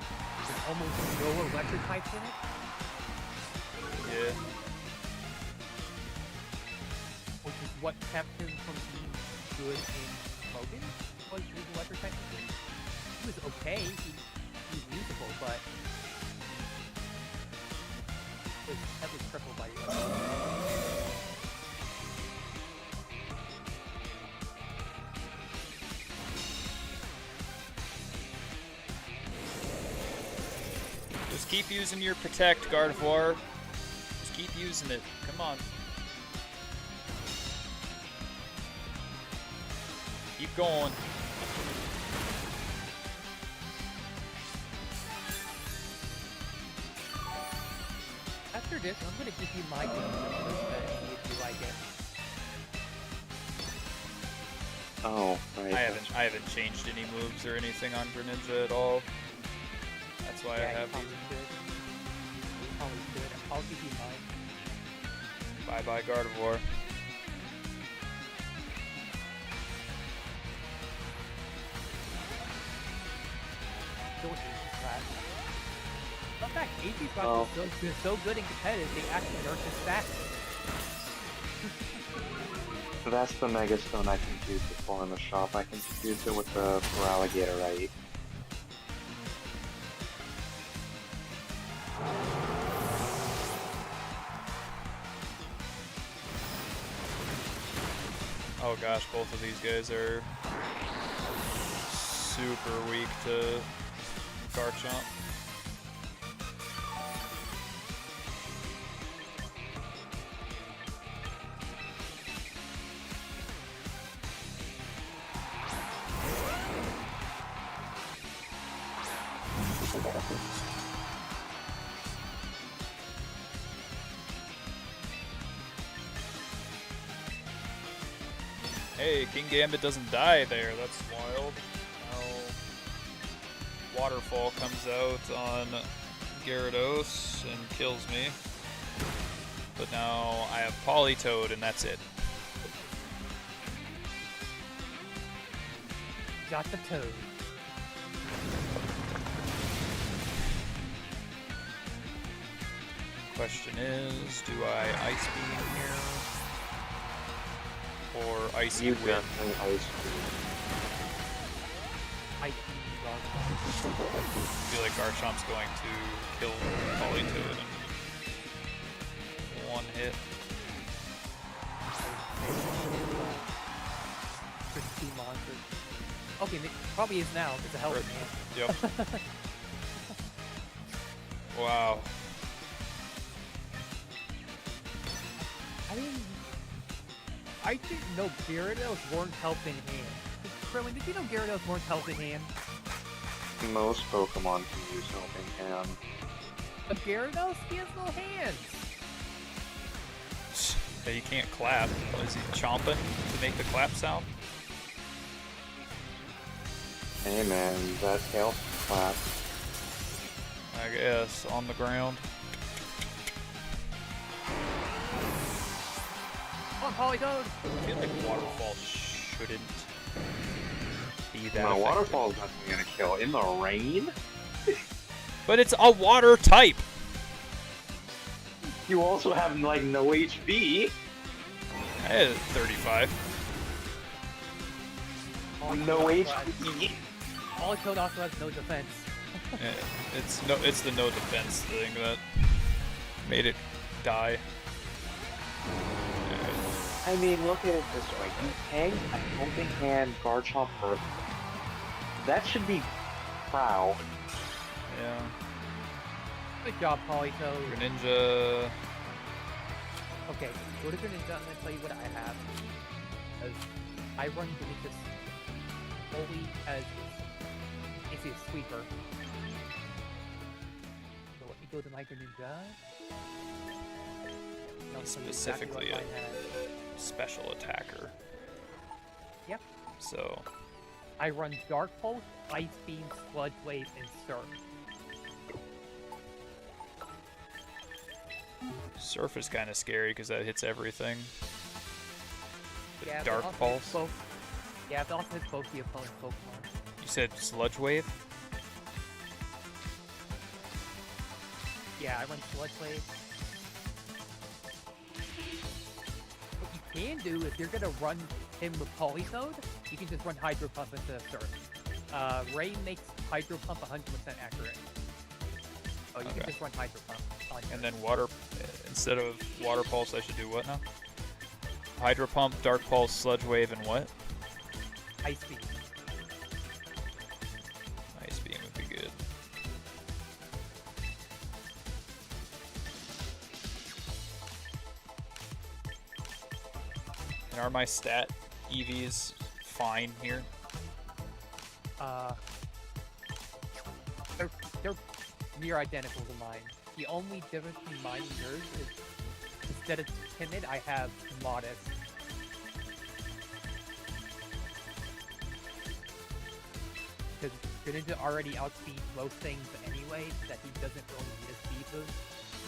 there's almost no electric types in it. Yeah. Which is what kept him from being good in Logan, was his electric type. He was okay, he was usable, but he was heavily crippled by the electric. Just keep using your Protect, Gardevoir. Just keep using it. Come on. Keep going. After this, I'm gonna give you my game and see if you like it. Oh, right. I haven't changed any moves or anything on Greninja at all. That's why I have probably these. should. You probably should. I'll give you mine. Bye bye Gardevoir. Still Aegis class. Fun fact, Aegis class Oh. is so good and competitive, they actually nerf his stats. So that's the Mega Stone I confused it for in the shop. I confused it with the Alligator, right? Oh gosh, both of these guys are super weak to Garchomp. Hey, King Gambit doesn't die there. That's wild. Now, Waterfall comes out on Gyarados and kills me. But now I have Politoed and that's it. Got the toad. Question is, do I Ice Beam here? Or Icy You Wind? definitely Ice I I feel like Garchomp's going to kill Politoed in one hit. Two monsters. Okay, it probably is now. It's a hell of a man. Yep. Wow. I mean, I didn't know Gyarados weren't health in hand. Krillin, did you know Gyarados weren't health in hand? Most Pokemon can use Helping Hand. But Gyarados, he has no hands. Hey, you can't clap. Is he chomping to make the clap sound? Hey man, that tail clap. I guess. On the ground. Come on, Politoed! I feel like Waterfall shouldn't be that No, effective. Waterfall's definitely gonna kill. In the rain? But it's a water type! You also have, like, no HP. I had 35. No HP. Politoed also has no defense. Yeah, it's the no defense thing that made it die. I mean, look at it this way. You tagged a Helping Hand Garchomp Earth. That should be proud. Yeah. Good job, Politoed. Greninja. Okay, go to Greninja, I'm gonna tell you what I have. As I run Greninja solely as it's a sweeper. So let me go to my Greninja. And I'll tell you Specifically exactly what I have. Special attacker. Yep. So, I run Dark Pulse, Ice Beam, Sludge Wave, and Surf. Surf is kind of scary because that hits everything. But Yeah, but Dark also Pulse? hits both. Yeah, but also hits both the opponent's Pokemon. You said Sludge Wave? Yeah, I run Sludge Wave. What you can do, if you're gonna run him with Politoed, you can just run Hydro Pump instead of Surf. Ray makes Hydro Pump 100% accurate. Oh, you Okay. can just run Hydro Pump. On And then water, instead of Water Pulse, I should do what now? Hydro Pump, Dark Pulse, Sludge Wave, and what? Ice Beam. Ice Beam would be good. And are my stat EVs fine here? They're near identical to mine. The only difference between mine and yours is instead of timid, I have modest. because Greninja already outspeeds most things anyway, that he doesn't really need a speed boost.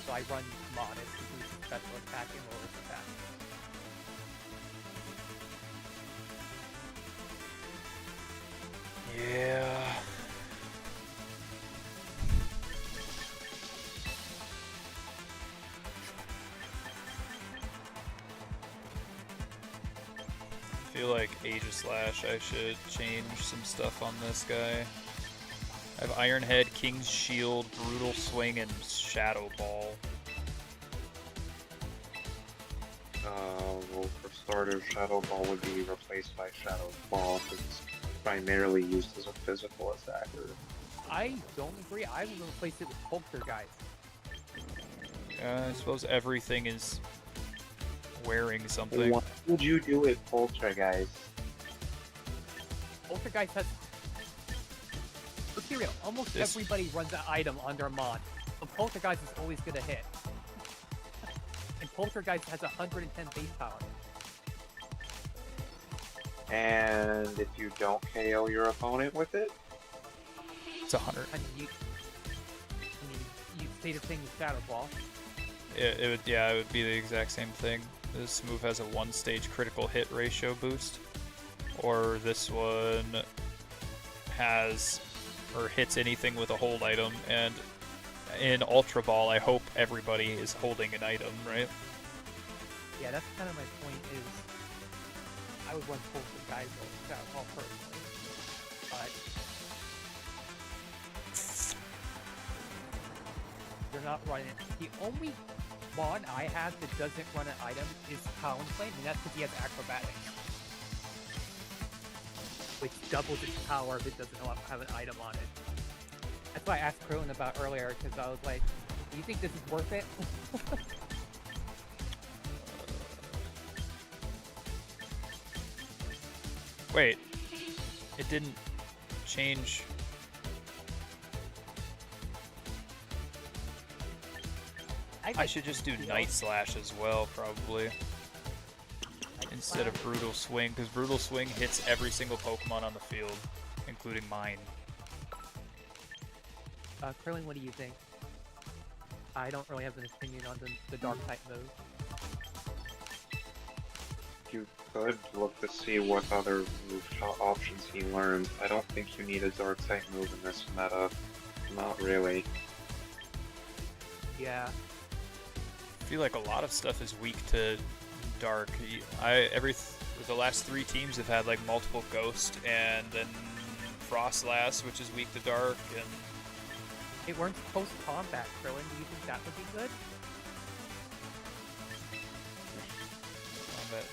So I run Modest to boost his special attack and lower his attack. Yeah. I feel like Aegislash, I should change some stuff on this guy. I have Iron Head, King's Shield, Brutal Swing, and Shadow Ball. Well, for starters, Shadow Ball would be replaced by Shadow Ball because it's primarily used as a physical attacker. I don't agree. I would replace it with Poltergeist. I suppose everything is wearing something. What would you do with Poltergeist? Poltergeist has. Let's be real. Almost This- everybody runs an item on their mod, but Poltergeist is always gonna hit. And Poltergeist has 110 base power. And if you don't KO your opponent with it? It's 100. I mean, you say the thing with Shadow Ball. It would, yeah, it would be the exact same thing. This move has a 1-stage critical hit ratio boost, or this one has or hits anything with a hold item. And in Ultra Ball, I hope everybody is holding an item, right? Yeah, that's kind of my point. Is I would run Poltergeist over Shadow Ball personally, but you're not running it. The only mod I have that doesn't run an item is Talonflame, and that's because he has Acrobatics, which doubles its power if it doesn't have an item on it. That's why I asked Krillin about earlier, because I was like, do you think this is worth it? Wait, it didn't change. I should just do Night Slash as well, probably, instead of Brutal Swing, because Brutal Swing hits every single Pokemon on the field, including mine. Krillin, what do you think? I don't really have an opinion on the Dark type move. You could look to see what other move options he learned. I don't think you need a Dark type move in this meta. Not really. Yeah. I feel like a lot of stuff is weak to Dark. The last 3 teams have had like multiple Ghost, and then Frostlass, which is weak to Dark, and It works post-combat, Krillin. Do you think that would be good? that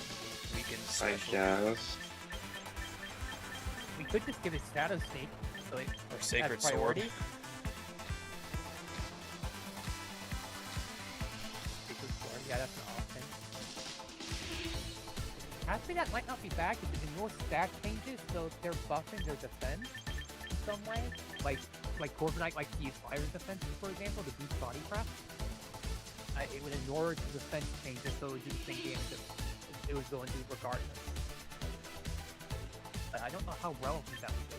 weakens I special. guess. We could just give it Shadow Sneak, so it Or Sacred has priority. Sword. Sacred Sword, yeah, that's an option. Actually, that might not be bad because it ignores stat changes, so if they're buffing their defense in some way, like Corviknight likes to use fire defense, for example, to boost body press, it would ignore the defense changes, so it would do the same damage that it was going to do regardless. But I don't know how relevant that would be.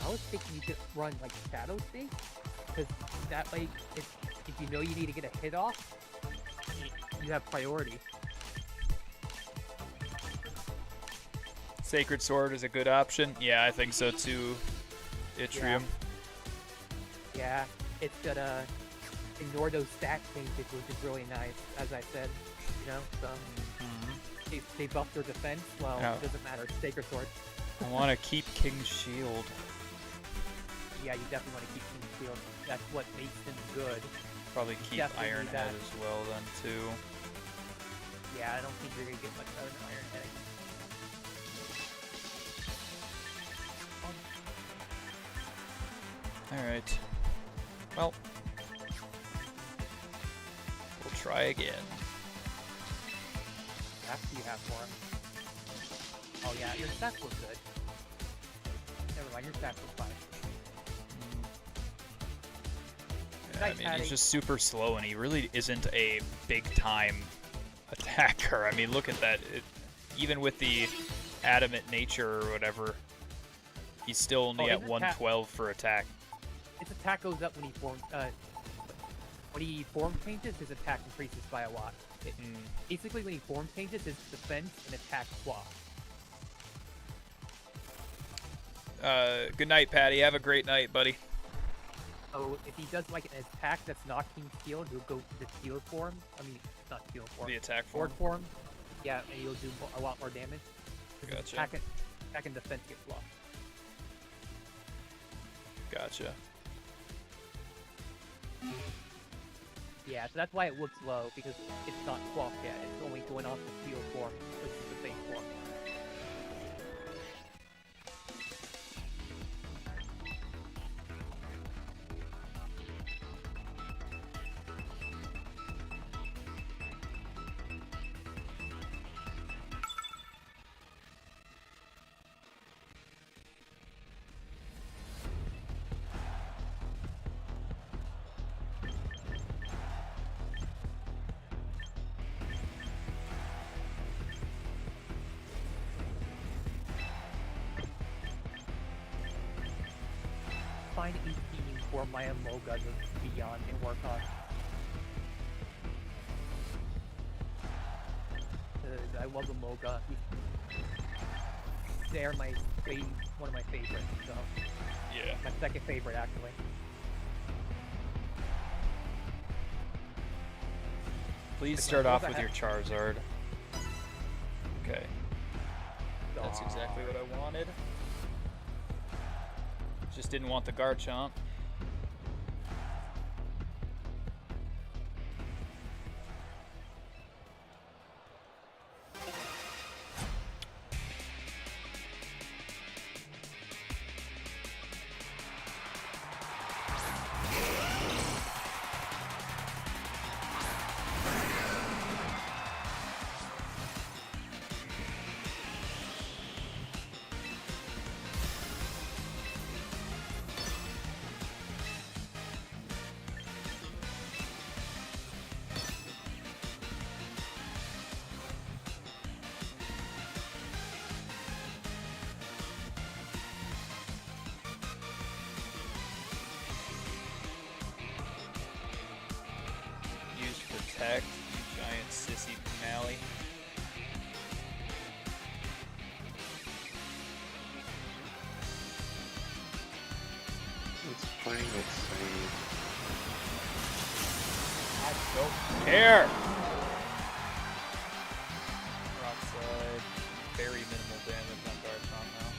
I was thinking you could run like Shadow Sneak, because that way, if you know you need to get a hit off, you have priority. Sacred Sword is a good option. Yeah, I think so too. Yttrium. Yeah, it's gonna ignore those stat changes, which is really nice, as I said. You know, so they buff their defense. Well, Yeah. it doesn't matter. It's Sacred Sword. I want to keep King's Shield. Yeah, you definitely want to keep King's Shield. That's what makes them good. Probably keep Definitely Iron need Head that. as well then too. Yeah, I don't think you're gonna get much better than Iron Head. Alright. Well. We'll try again. After you have more. Oh yeah, your stats look good. Never mind, your stats look fine. I mean, he's just super slow, and he really isn't a big-time attacker. I mean, look at that. Even with the adamant nature or whatever, he's still only at 112 for attack. His attack goes up when he form changes. His attack increases by a lot. Basically, when he form changes, his defense and attack swap. Good night, Patty. Have a great night, buddy. So if he does like an attack that's not King Shield, he'll go to the shield form. I mean, not shield form. The attack Sword form. Yeah, and he'll do a lot more damage. Gotcha. Attack and defense get swapped. Gotcha. Yeah, so that's why it looks low, because it's not swapped yet. It's only going off the shield form, which is the base form. Find a team for my Amoga to be on and work on. I love Amoga. They're one of my favorites. So Yeah. my second favorite, actually. Please Like, start my off Amoga with your Charizard. Okay. That's Aw. exactly what I wanted. Just didn't want the Garchomp. Protect, you giant sissy Mally. It's playing it safe. I don't care! Rock Slide. Very minimal damage on Garchomp now.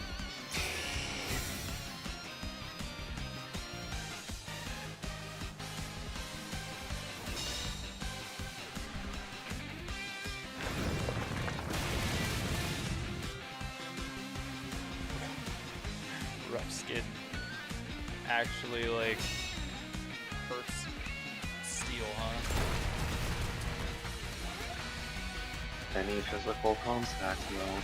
Rough Skin actually like hurts steel, huh? Any physical contact, though.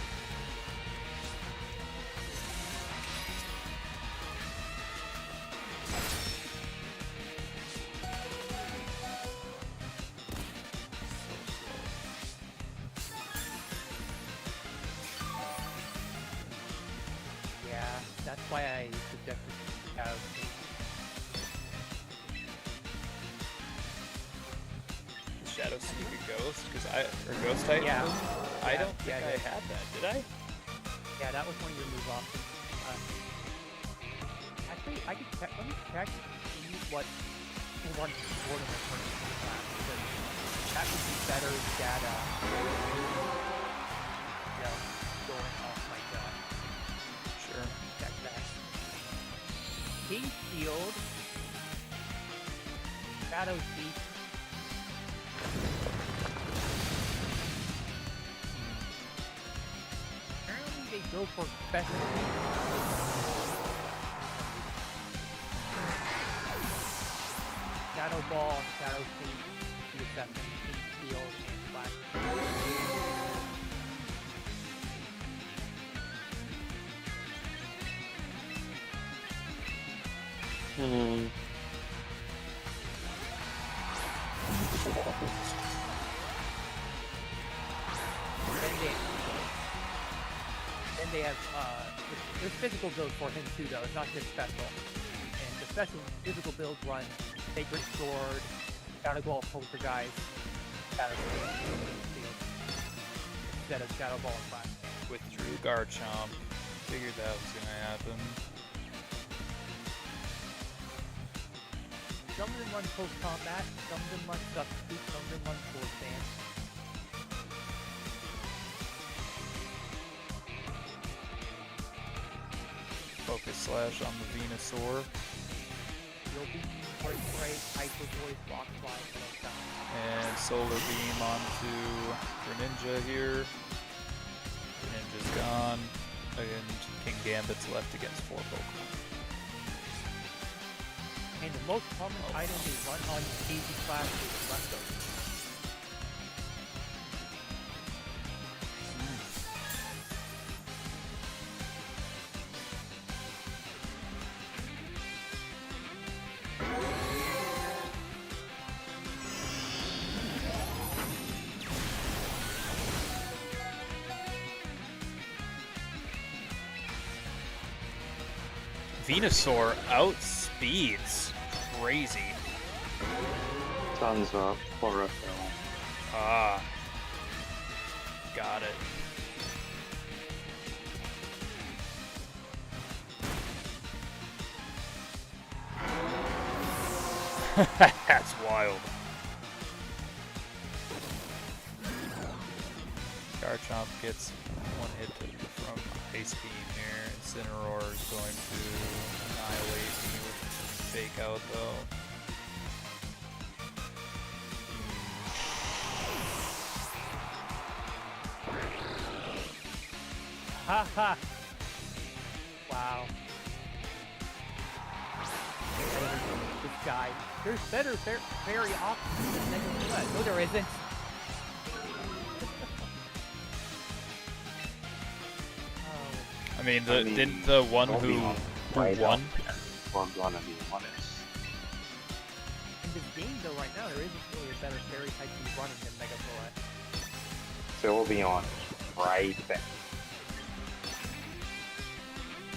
Yeah, that's why I suggested have Shadow Sneak a Ghost, or Ghost type? Yeah. I don't think Yeah, I yeah. had that, did I? Yeah, that was one of your move options. Actually, I could check. Let me check see what one tournament tournament is last, because that would be better data. You know, going off my gut. Sure. Check that. King Shield, Shadow Sneak. Apparently they go for special. Shadow Ball, Shadow Sneak, Deception, King Shield, and Flash. Then they have there's physical builds for him too though. It's not just special. And the special physical builds run Sacred Sword, Shadow Ball Poltergeist, Shadow Shield, instead of Shadow Ball and Flash. Withdrew Garchomp. Figured that was gonna happen. Some of them run post combat, some of them run substitute, some of them run sword stand. Focus Slash on the Venusaur. You'll be Break, Hyper Voice, Rock Slide, And Solar Beam onto Greninja here. Greninja's gone. And King Gambit's left against 4 Pokemon. And the most common item they run on easy class is Leftovers. Venusaur outspeeds. Crazy. Thumbs up, chlorophyll. Ah. Got it. That's wild. Garchomp gets one hit from Ice Beam here. Incineroar is going to annihilate me with Fake Out though. Haha! Wow. This guy. There's better fairy options than Negative. No, there isn't. I mean, didn't the one who won? We're gonna be honest. In this game, though, right now, there isn't really a better fairy type to be running than Mega Bullet. So we'll be honest, right there.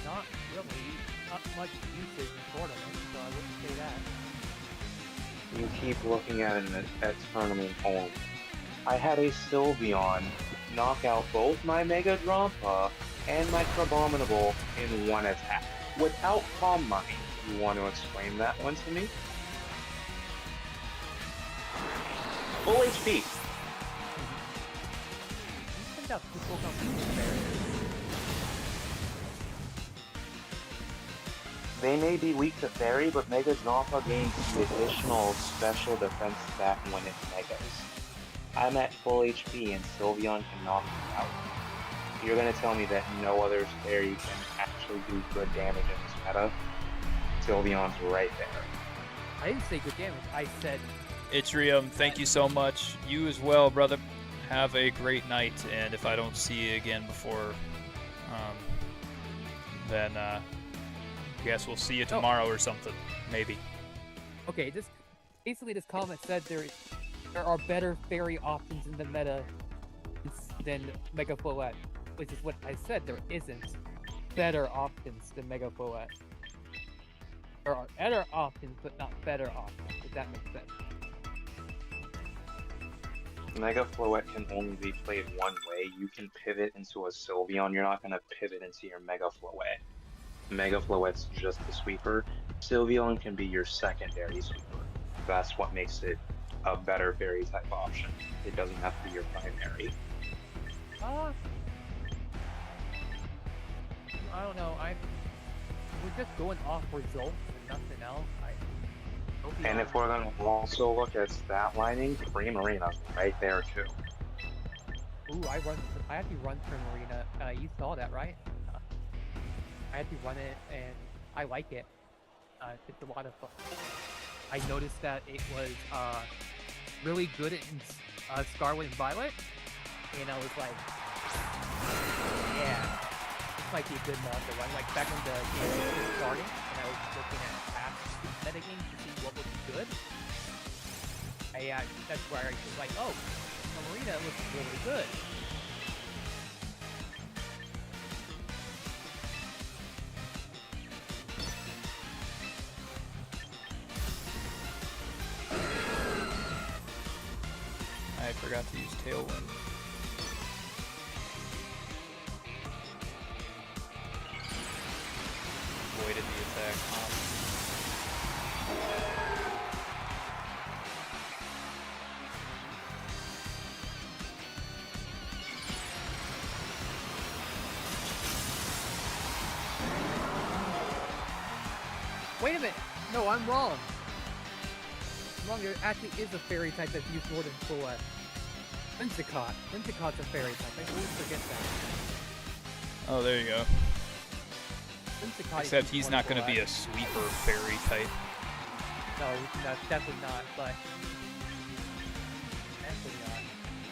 Not really. Not much usage in tournaments, so I wouldn't say that. You keep looking at it at tournament only. I had a Sylveon knock out both my Mega Drampa and my Crabominable in one attack, without Calm Mind. You want to explain that one to me? Full HP! You send out two Pokemon barriers. They may be weak to Fairy, but Mega Drampa gains the additional special defense stat when it Megas. I'm at full HP and Sylveon can knock me out. You're gonna tell me that no other Fairy can actually do good damage in this meta? Sylveon's right there. I didn't say good damage. I said Itrium, thank you so much. You as well, brother. Have a great night, and if I don't see you again before, then I guess we'll see you tomorrow or something, maybe. okay. This basically this comment said there are better fairy options in the meta than Mega Bullet, which is what I said. There isn't better options than Mega Bullet. There are better options, but not better options. If that makes sense. Mega Floette can only be played one way. You can pivot into a Sylveon, you're not gonna pivot into your Mega Floette. Mega Floette's just a sweeper. Sylveon can be your secondary sweeper. That's what makes it a better fairy type option. It doesn't have to be your primary. I don't know. We're just going off results and nothing else. And if we're gonna also look at stat lining, Primarina's right there too. Ooh, I actually run Primarina. You saw that, right? I actually run it, and I like it. It's a lot of fun. I noticed that it was really good in Scarlet and Violet, and I was like, yeah, this might be a good mod to run. Like back when the game was starting, and I was looking at past metagames to see what would be good. I that's where I was like, oh, Marina looks really good. I forgot to use Tailwind. Avoided the attack. Wait a minute! No, I'm wrong. I'm wrong. There actually is a fairy type that's used more than Colette. Lincicott. Linциcott's a fairy type. I always forget that. Oh, there you go. Lincicott is Except used he's more not than going to be Colette. a sweeper fairy type. No, definitely not, but... Definitely not.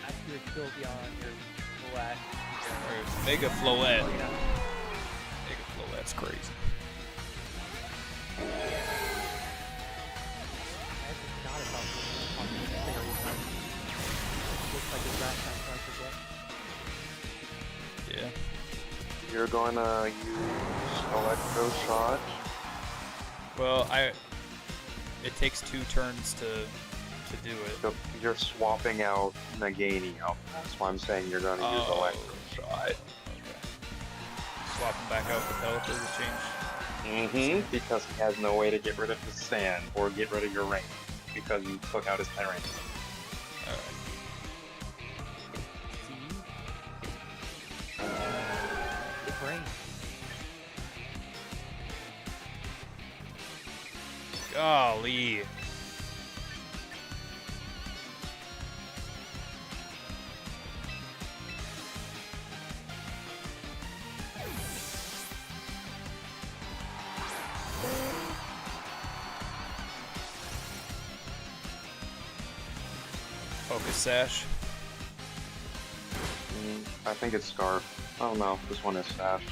After you're still beyond your Colette. Or Mega Floette. Marina. Mega Floette's crazy. I forgot about the fairy type. It looks like a grass type, so I forget. Yeah. You're gonna use Electro Shot. Well, it takes 2 turns to do it. So you're swapping out Meganium. That's why I'm saying you're gonna use Electro Shot. Okay. Swap him back out with Pelipper to change. Mm-hmm. Because he has no way to get rid of his sand or get rid of your rain. Because you took out his Tyrant. Alright. See? Good brain. Golly. Focus Sash. I think it's Scarf. Oh no, this one is Sash.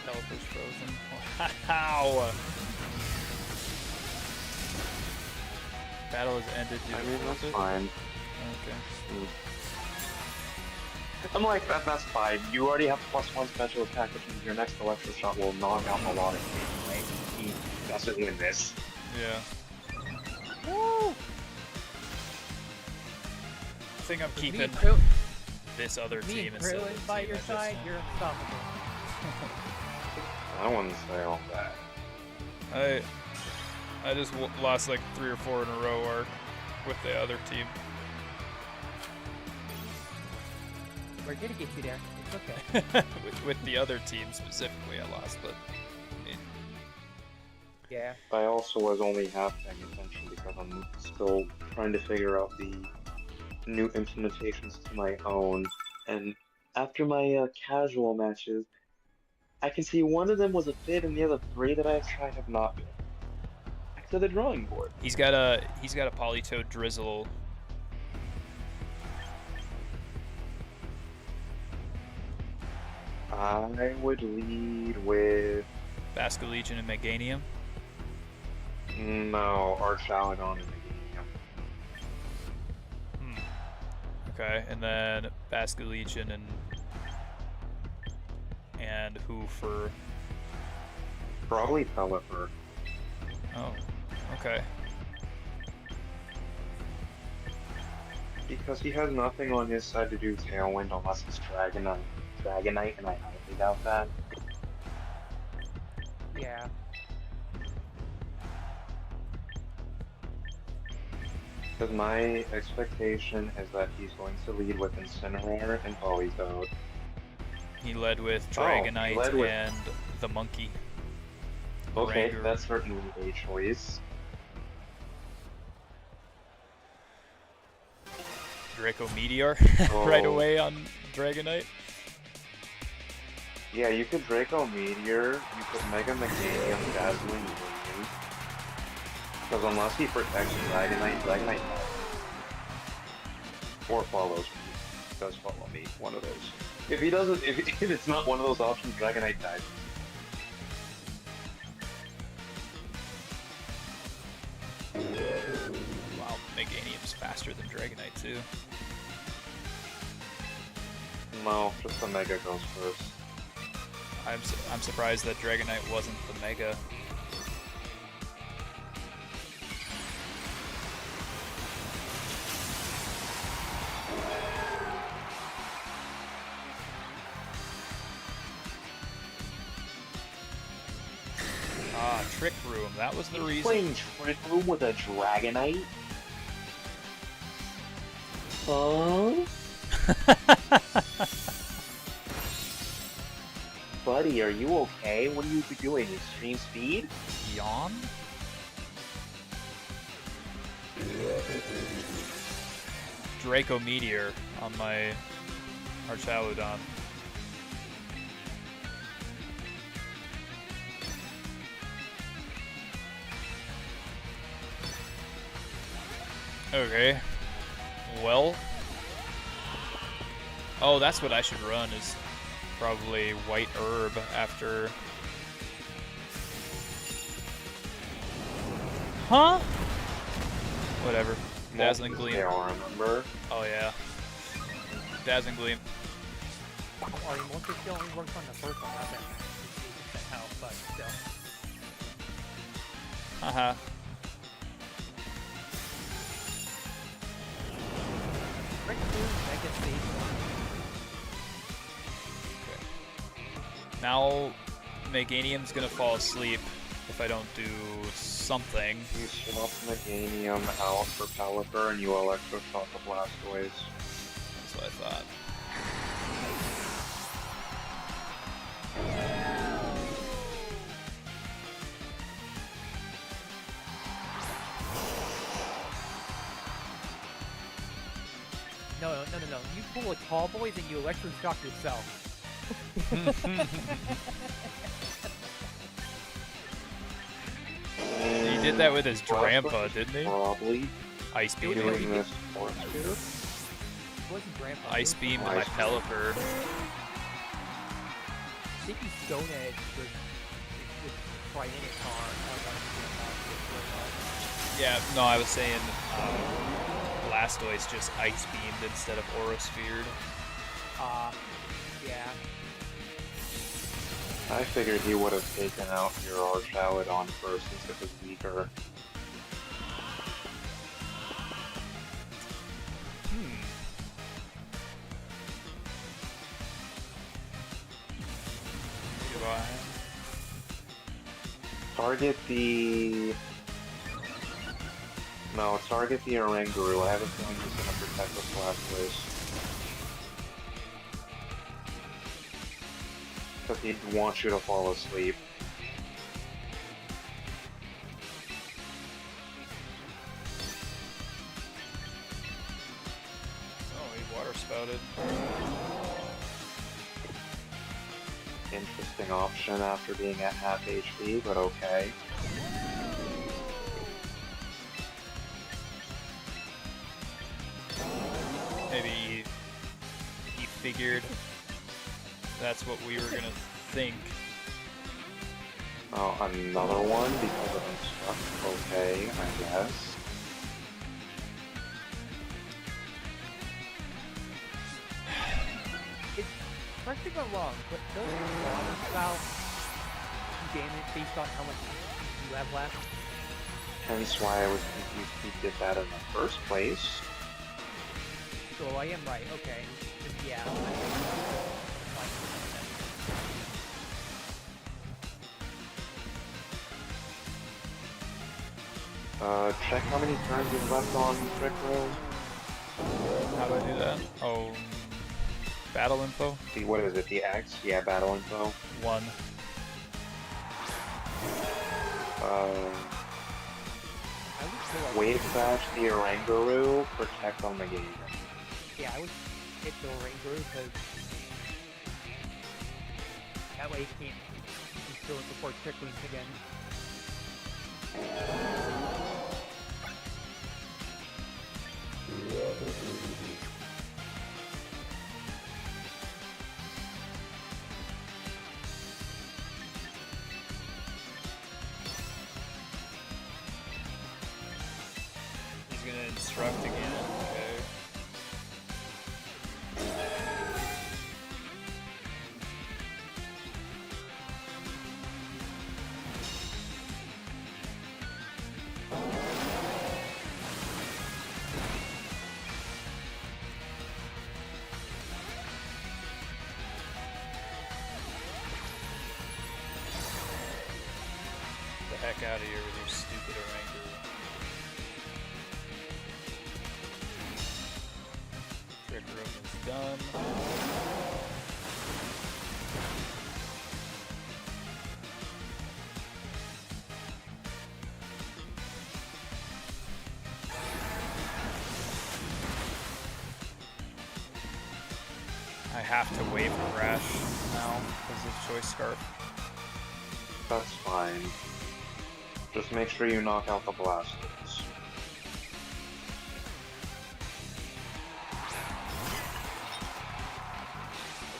Pelipper's frozen. Wow. Battle has ended. I mean, that's fine. Okay. I'm like, that's fine. You already have +1 special attack, which means your next Electro Shot will knock out a lot of things, right? That's just even this. Yeah. Woo! I think I'm With keeping me and Krill- this other me team and instead of Krillin the by team your I just side, sent. you're unstoppable. I wouldn't say all that. I just lost like 3 or 4 in a row arc with the other team. We're gonna get you there. It's okay. with the other team specifically, I lost, but I mean, Yeah. I also was only half paying attention because I'm still trying to figure out the new implementations to my own. And after my casual matches, I can see one of them was a fit, and the other 3 that I've tried have not been. Back to the drawing board. he's got a Polytoad Drizzle. I would lead with Basculegion and Meganium. no Archaladon and Meganium. Okay, and then Basculegion and who for? Probably Pelipper. Oh, okay. Because he has nothing on his side to do Tailwind unless it's Dragonite, and I highly doubt that. Yeah. Because my expectation is that he's going to lead with Incineroar and Politoed. He led with Oh, Dragonite he led with- and the monkey. Okay, Ranger. that's certainly a choice. Draco Meteor Oh. right away on Dragonite. Yeah, you could Draco Meteor, you could Mega Meganium Dazzling Gleam. Because unless he protects Dragonite dies. Or follows me. Does follow me, one of those. If he doesn't, if it's not one of those options, Dragonite dies. Wow, Meganium's faster than Dragonite too. No, just the Mega goes first. I'm surprised that Dragonite wasn't the Mega. Ah, Trick Room. That was the reason. Playing Trick Room with a Dragonite? Huh? Buddy, are you okay? What are you doing? Extreme speed? Yawn? Draco Meteor on my Archaludon. Okay. Well. Oh, that's what I should run, is probably White Herb after... Huh? Whatever. Dazzling Gleam. Yeah, remember? Oh yeah. Dazzling Gleam. Sorry, most of it only works on the first one, not that 80% health, but still. Haha. Rick Boom, Mega Stage 1. Now Meganium's gonna fall asleep if I don't do something. You swap Meganium out for Pelipper and you electroshock the Blastoise. That's what I thought. No. You pull a tall boys and you electroshock yourself. He did that with his grandpa, didn't he? Probably. Ice Beam. Doing this for It wasn't Grandpa. Ice Beam to my Pelipper. I think he's Stone Edge with Triinitar. Yeah, no, I was saying Blastoise just Ice Beamed instead of Aurosfered. Yeah. I figured he would have taken out your Archaludon first since it was weaker. Goodbye. Target the... No, target the Oranguru. I have a feeling he's gonna protect the Blastoise. Because he'd want you to fall asleep. Oh, he water spouted. Interesting option after being at half HP, but okay. Maybe he figured that's what we were gonna think. Oh, another one because of Instruct. Okay, I guess. Correct me if I'm wrong, but doesn't water spout damage based on how much you have left? Hence why I was confused he did that in the first place. So I am right, okay. Yeah. Check how many turns you've left on Trick Room. How do I do that? Oh, battle info? See, what is it? The X? Yeah, battle info. 1. I would say like, Wave Bash the Oranguru, protect on the game. yeah, I would hit the Ranger because that way you can kill it before trickling again. trucked again. Okay. The heck out of here with your stupid Orangu. Trick room is done. I have to wave Crash now because of Choice Scarf. That's fine. Just make sure you knock out the blasters.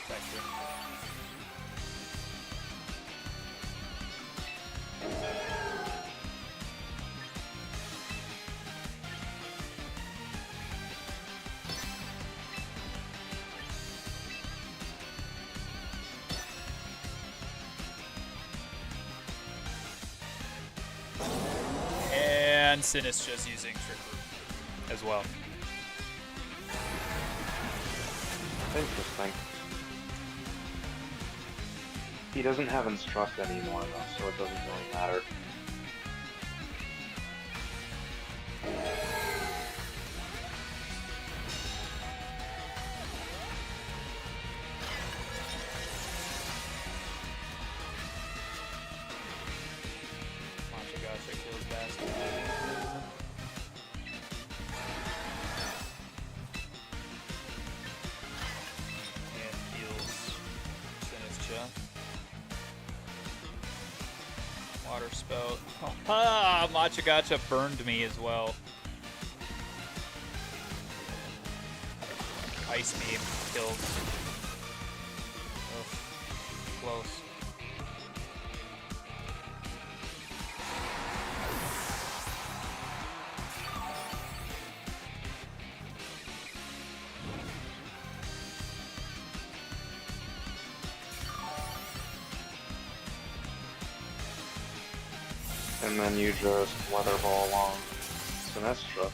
Protector. And Sinistcha's using Trick Room as well. Interesting. He doesn't have Instruct anymore though, so it doesn't really matter. Machagasa kills Bastard. And heals Sinistcha. Water Spout. Ah, Machagacha burned me as well. Ice Beam kills. Ugh, close. And then you just Weather Ball along Sinestra.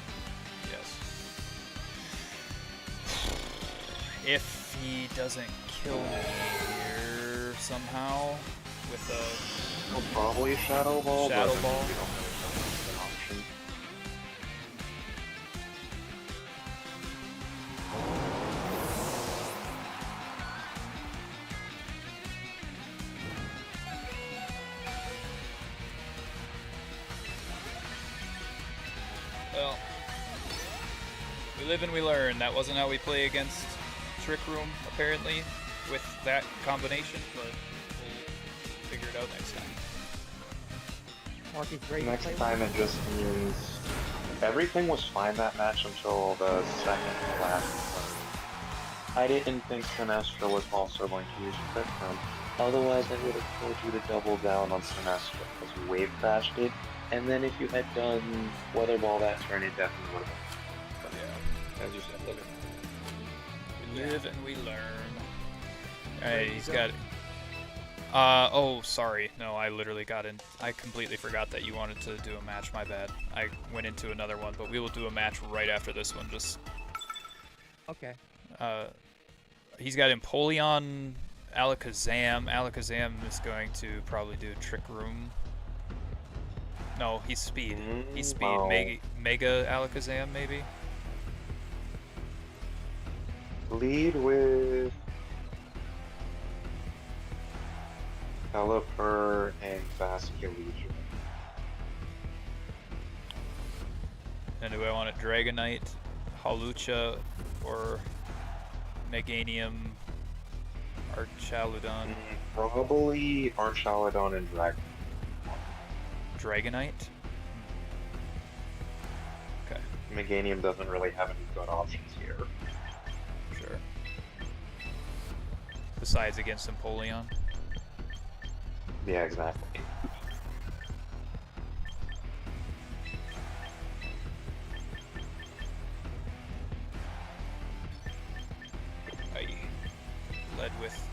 Yes. If he doesn't kill me here somehow with a Well, probably Shadow Ball, Shadow but Ball. we don't really have an option. Well, we live and we learn. That wasn't how we play against Trick Room, apparently, with that combination, but we'll figure it out next time. Mark is ready to Next play. time it just means everything was fine that match until the second to last turn. I didn't think Sinestra was also going to use Trick Room. Otherwise, I would have told you to double down on Sinestra because Wave crashed it. And then if you had done Weather Ball that turn, it definitely would have been. But yeah, as you said, look at We live and we learn. Alright, he's got... oh, sorry. No, I literally got in. I completely forgot that you wanted to do a match. My bad. I went into another one, but we will do a match right after this one. Just, Okay. he's got Empoleon, Alakazam. Alakazam is going to probably do Trick Room. No, he's Speed. He's Speed. No. Mega Alakazam, maybe? Lead with Pelipper and Vasculegion. And do I want a Dragonite, Hawlucha, or Meganium, Archaludon? Probably Archaludon and Dragon. Dragonite? Okay, Meganium doesn't really have any good options here. sure. Besides against Empoleon? Yeah, exactly. led with.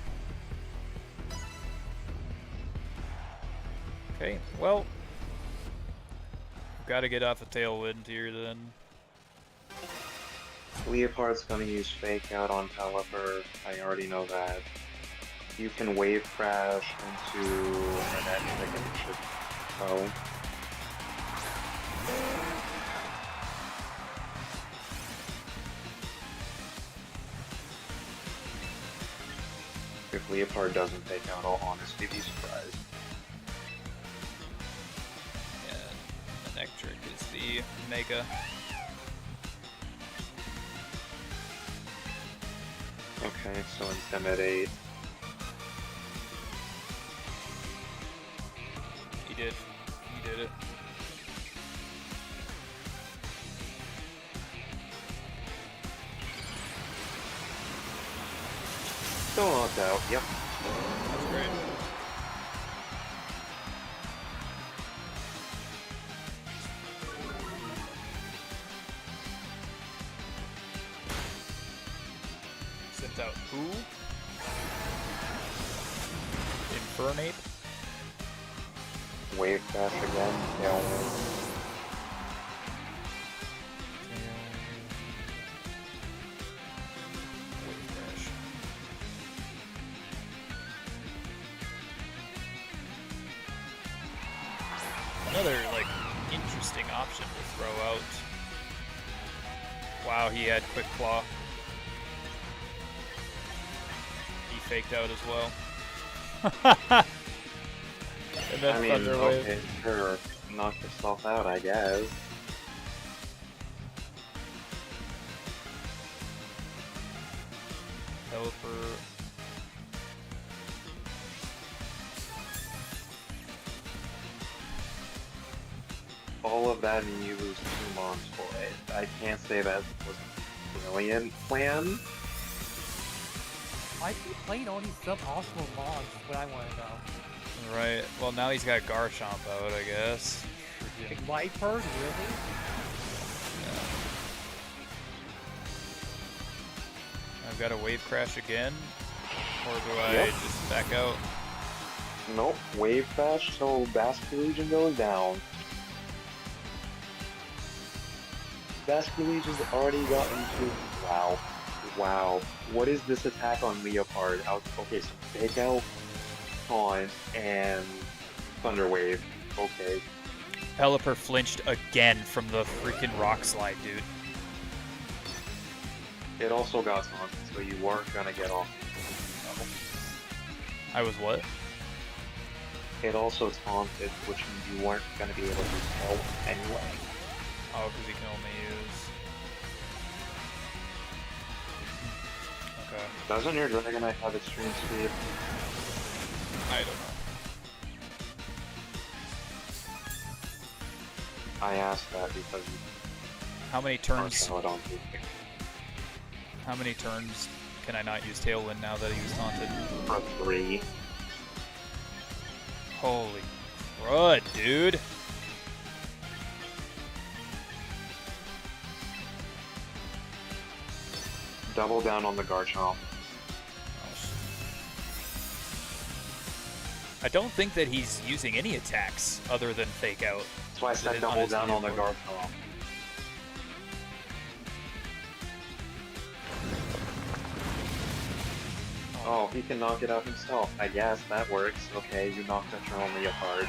Okay, well, got to get off a tailwind here then. Leopard's gonna use Fake Out on Pelipper. I already know that. You can Wave Crash into Hernet, I think it should go. If Leopard doesn't Fake Out, I'll honestly be surprised. And the next trick is the Mega. Okay, so Intimidate. He did it. Still knocked out, yep. That's great. Sent out who? Infernape? Wave Crash again, Tailwind. Wave Crash. Another, like, interesting option to throw out. Wow, he had Quick Claw. He faked out as well. And then I mean, Thunder Wave. okay, sure. Knock yourself out, I guess. Pelipper. All of that and you lose 2 mons for it. I can't say that was a brilliant plan. Why is he playing all these suboptimal mons? Is what I want to know. Right. Well, now he's got Garchomp out, I guess. Like, Viper, really? Yeah. I've got a Wave Crash again. Or do I Yep. just back out? Nope, Wave Crash, so Basculegion goes down. Basculegion's already gotten to... Wow. Wow. What is this attack on Leopard? Okay, so Fake Out, Taunt, and Thunder Wave. Okay. Pelipper flinched again from the freaking Rock Slide, dude. It also got taunted, so you weren't gonna get off. I was what? It also taunted, which means you weren't gonna be able to spell anyway. Oh, because he can only use... Okay. Doesn't your Dragonite have extreme speed? I don't know. I asked that because you How many can't turns... sell it on Blue. How many turns can I not use Tailwind now that he was taunted? For 3. Holy crud, dude. Double down on the Garchomp. I don't think that he's using any attacks other than Fake Out. That's why I It said is on double his down on the leaderboard. Garchomp. Oh, he can knock it out himself. I guess that works. Okay, you knocked out your own Leopard.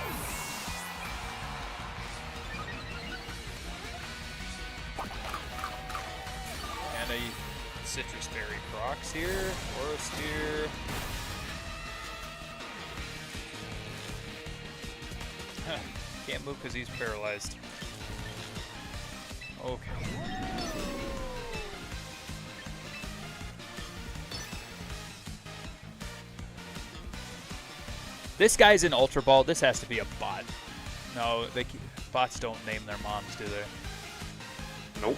And a Citrus Berry Crocs here. Forest here. Huh. Can't move because he's paralyzed. Okay. This guy's an Ultra Ball. This has to be a bot. No, bots don't name their moms, do they? Nope.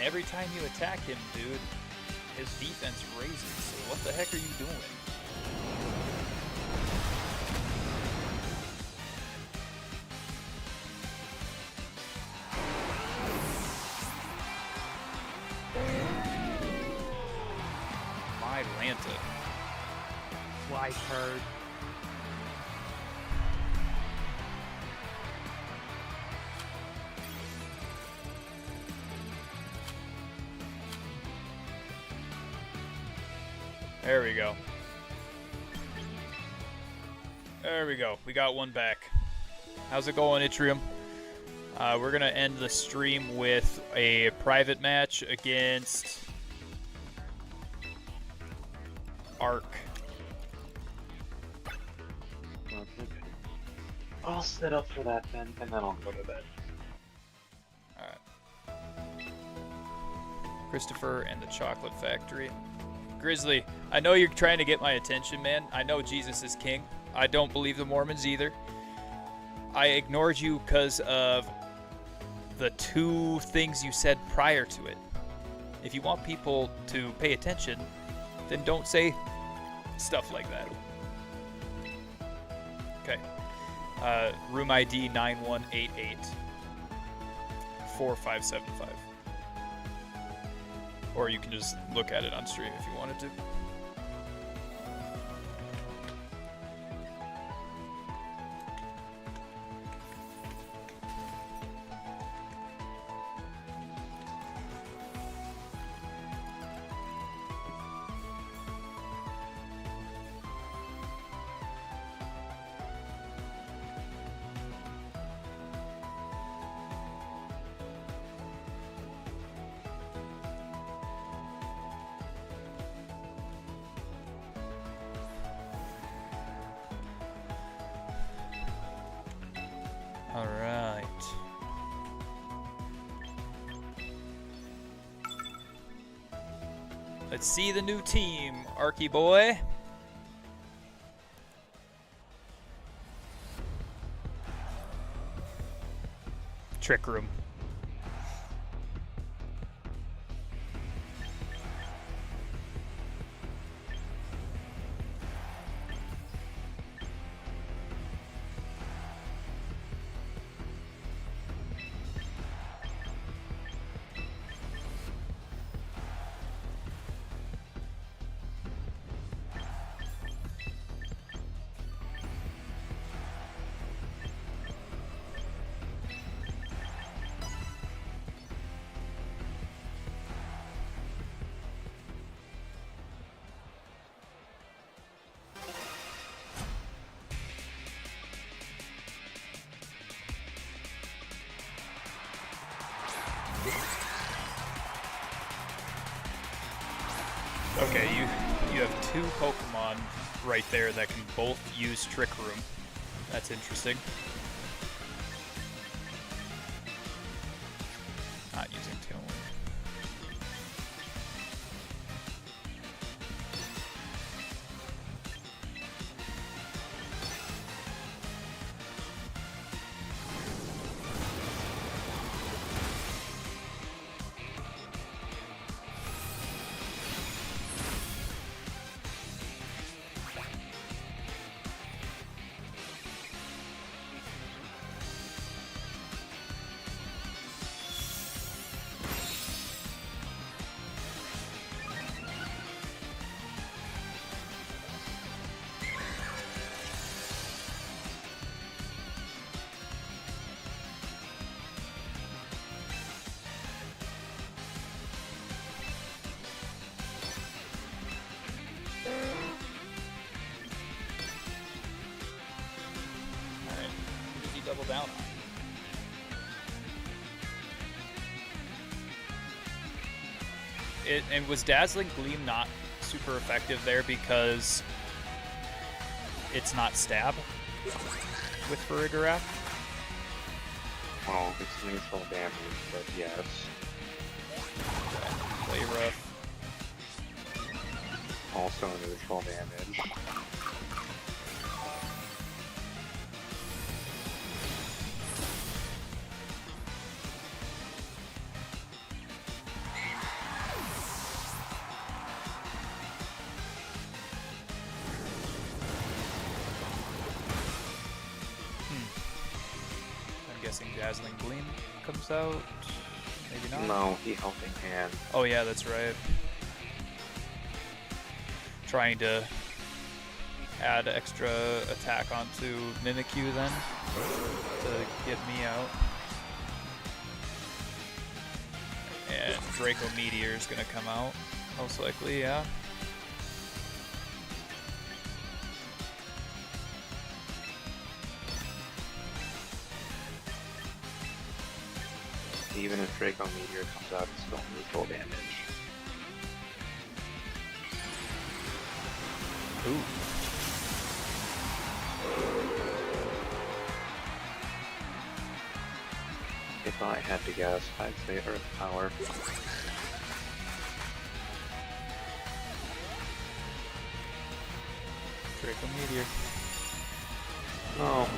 every time you attack him, dude, his defense raises. So what the heck are you doing? My Lanta. Wise heard. There we go. There we go. We got one back. How's it going, Itrium? We're going to end the stream with a private match against Arc. Okay. I'll sit up for that then, and then I'll go to bed. Alright. Christopher and the Chocolate Factory. Grizzly, I know you're trying to get my attention, man. I know Jesus is king. I don't believe the Mormons either. I ignored you because of the two things you said prior to it. If you want people to pay attention, then don't say stuff like that. Okay. Room ID 9188 4575. Or you can just look at it on stream if you wanted to. All right. Let's see the new team, Arky boy. Trick Room. Okay, you have two Pokemon right there that can both use Trick Room. That's interesting. Not using Tailwind. Alright, who does he double down on? And was Dazzling Gleam not super effective there because it's not stab with Farigiraf? Oh, it's neutral damage, but yes. Play rough. Also neutral damage. I'm guessing Dazzling Gleam comes out. Maybe not. No, he helping hand. Oh yeah, that's right. Trying to add extra attack onto Mimikyu then to get me out. And Draco Meteor is gonna come out, most likely, yeah. Even if Draco Meteor comes out, it's still neutral damage. Ooh. If I had to guess, I'd say Earth Power. Draco Meteor. Oh,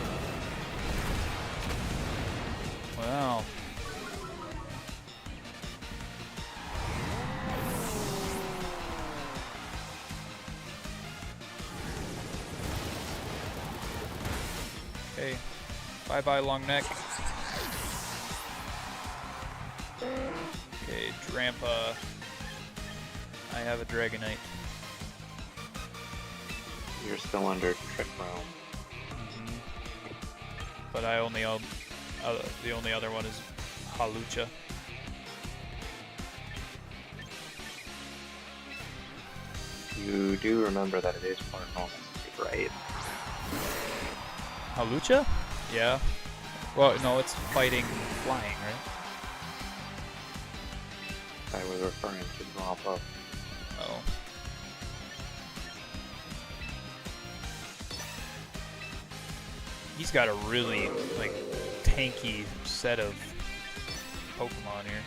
Wow. Okay. Bye-bye, long neck. Okay, Drampa. I have a Dragonite. you're still under Trick Realm. But I only own the only other one is Halucha. You do remember that it is part normal, right? Halucha? Yeah. Well, no, it's fighting flying, right? I was referring to Drampa. Oh. He's got a really, like, tanky set of Pokemon here.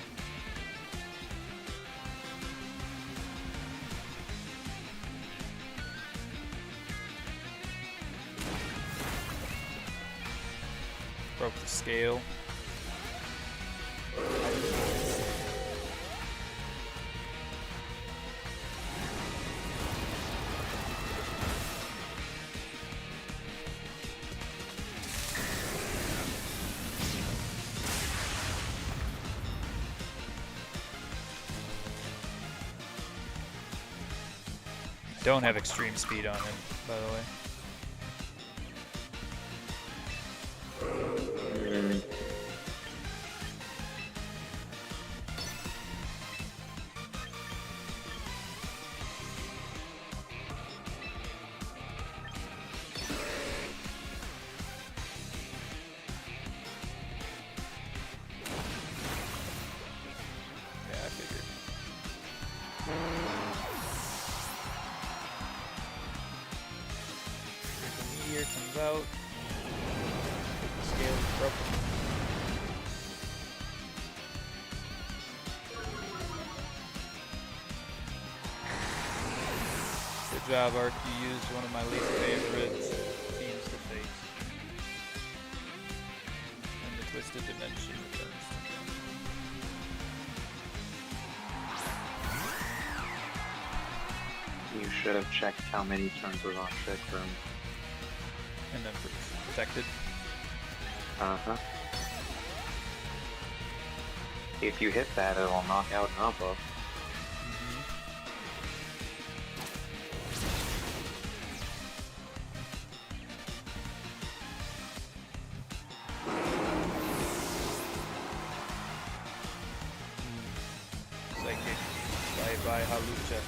Broke the scale. Don't have extreme speed on him, by the way. Yeah, I figured. The meteor comes out. The scale is broken. Good job, Ark. You used one of my least favorite teams to face. And the Twisted Dimension returns. You should have checked how many turns was on Trick Room. And then protected. Uh-huh. If you hit that, it'll knock out Drampa. Psychic. Bye-bye, Halucha.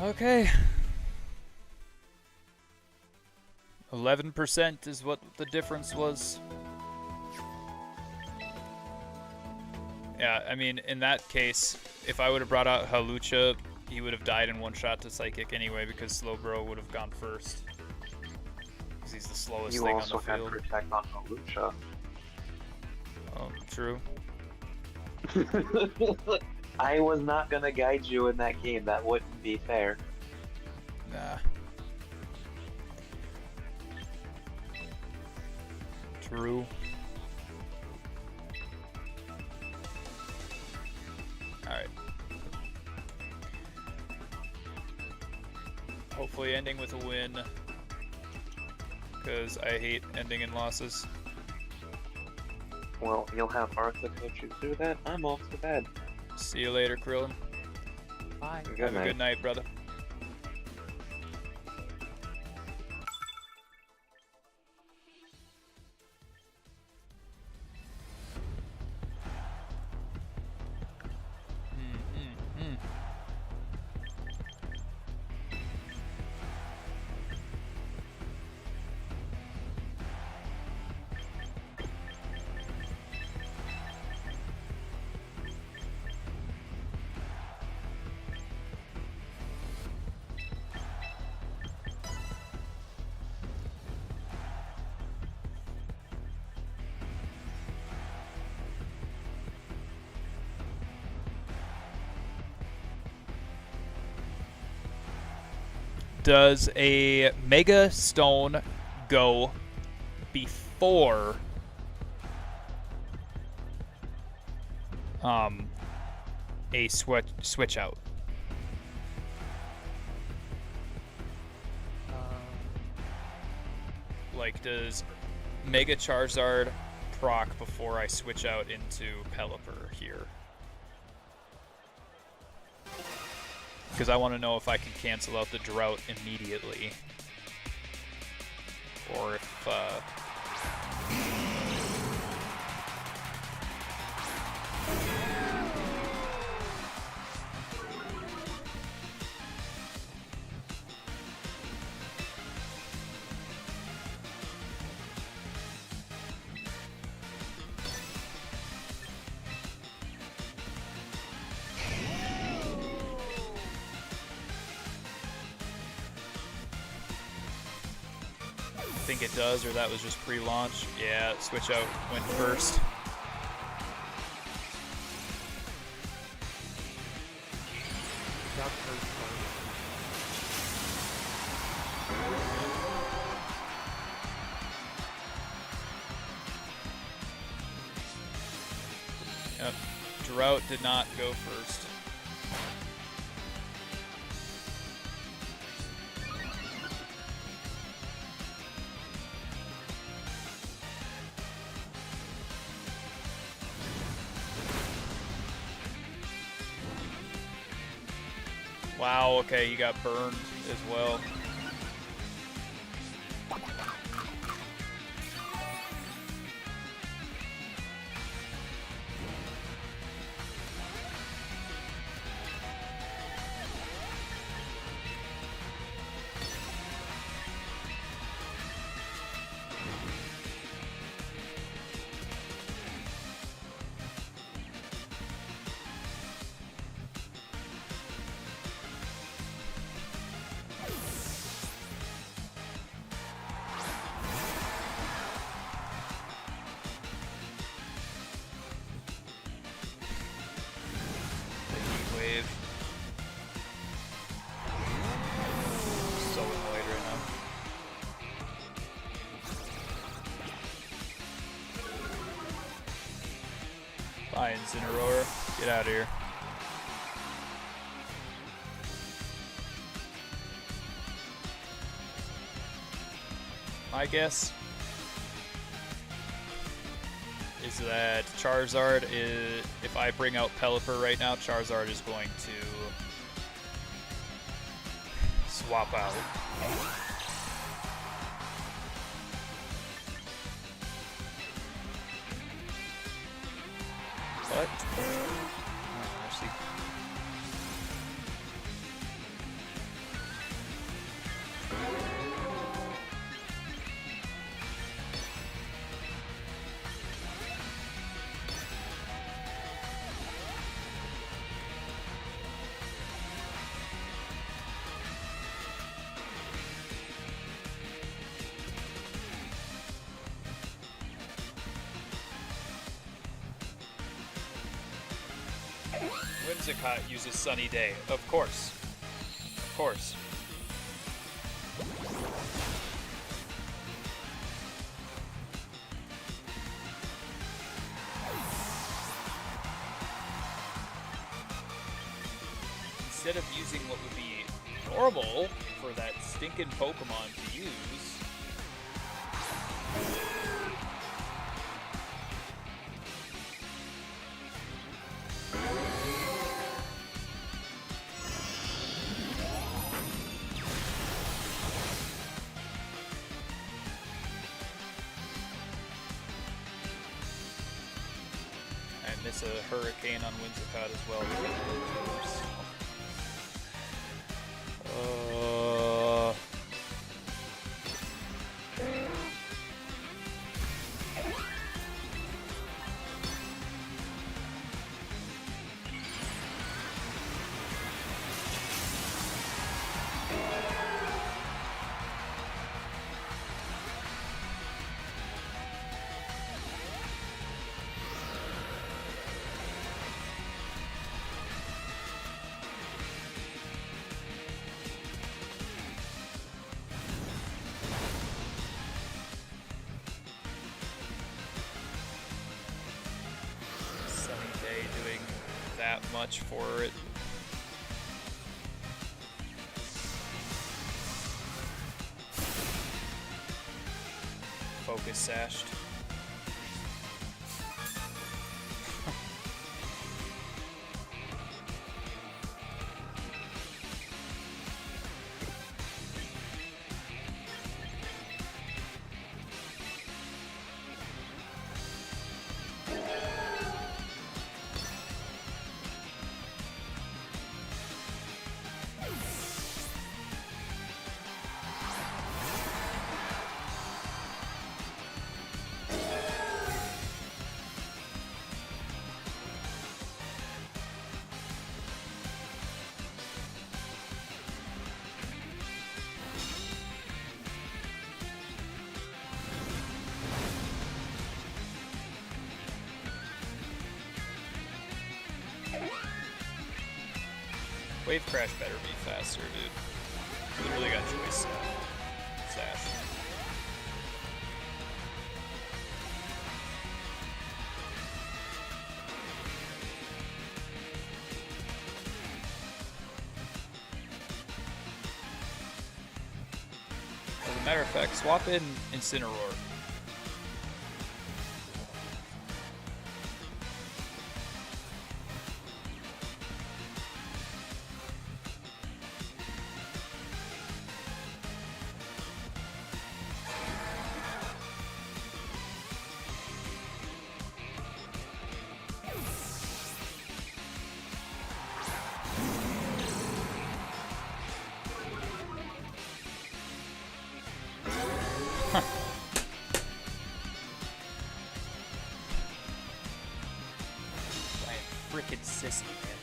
Okay. 11% is what the difference was. Yeah, I mean, in that case, if I would have brought out Halucha, he would have died in one shot to Psychic anyway, because Slowbro would have gone first. Because he's the slowest You thing on also the had field. Protect on Halucha. Oh, true. I was not gonna guide you in that game. That wouldn't be fair. True. Alright. Hopefully ending with a win. Because I hate ending in losses. Well, you'll have Arc to coach you through that. I'm off to bed. See you later, Krillin. Bye. Have a good night, brother. Does a Mega Stone go before a switch out? Like, does Mega Charizard proc before I switch out into Pelipper here? Because I want to know if I can cancel out the drought immediately. Or if, I think it does, or that was just pre-launch. Yeah, switch out went first. Not first Yep, drought did not go first. Wow, okay, you got burned as well. So annoyed right now. Bye, Incineroar. Get out of here. My guess is that Charizard is, if I bring out Pelipper right now, Charizard is going to swap out. What? Oh, mercy. Whimsicott uses Sunny Day. Of course. Of course. normal for that stinking Pokemon to use. I miss a Hurricane on Whimsicott as well. Doing that much for it. Focus sashed. Wave Crash better be faster, dude. Literally got choice sash. As a matter of fact, swap in Incineroar. Frickin' sissy, man.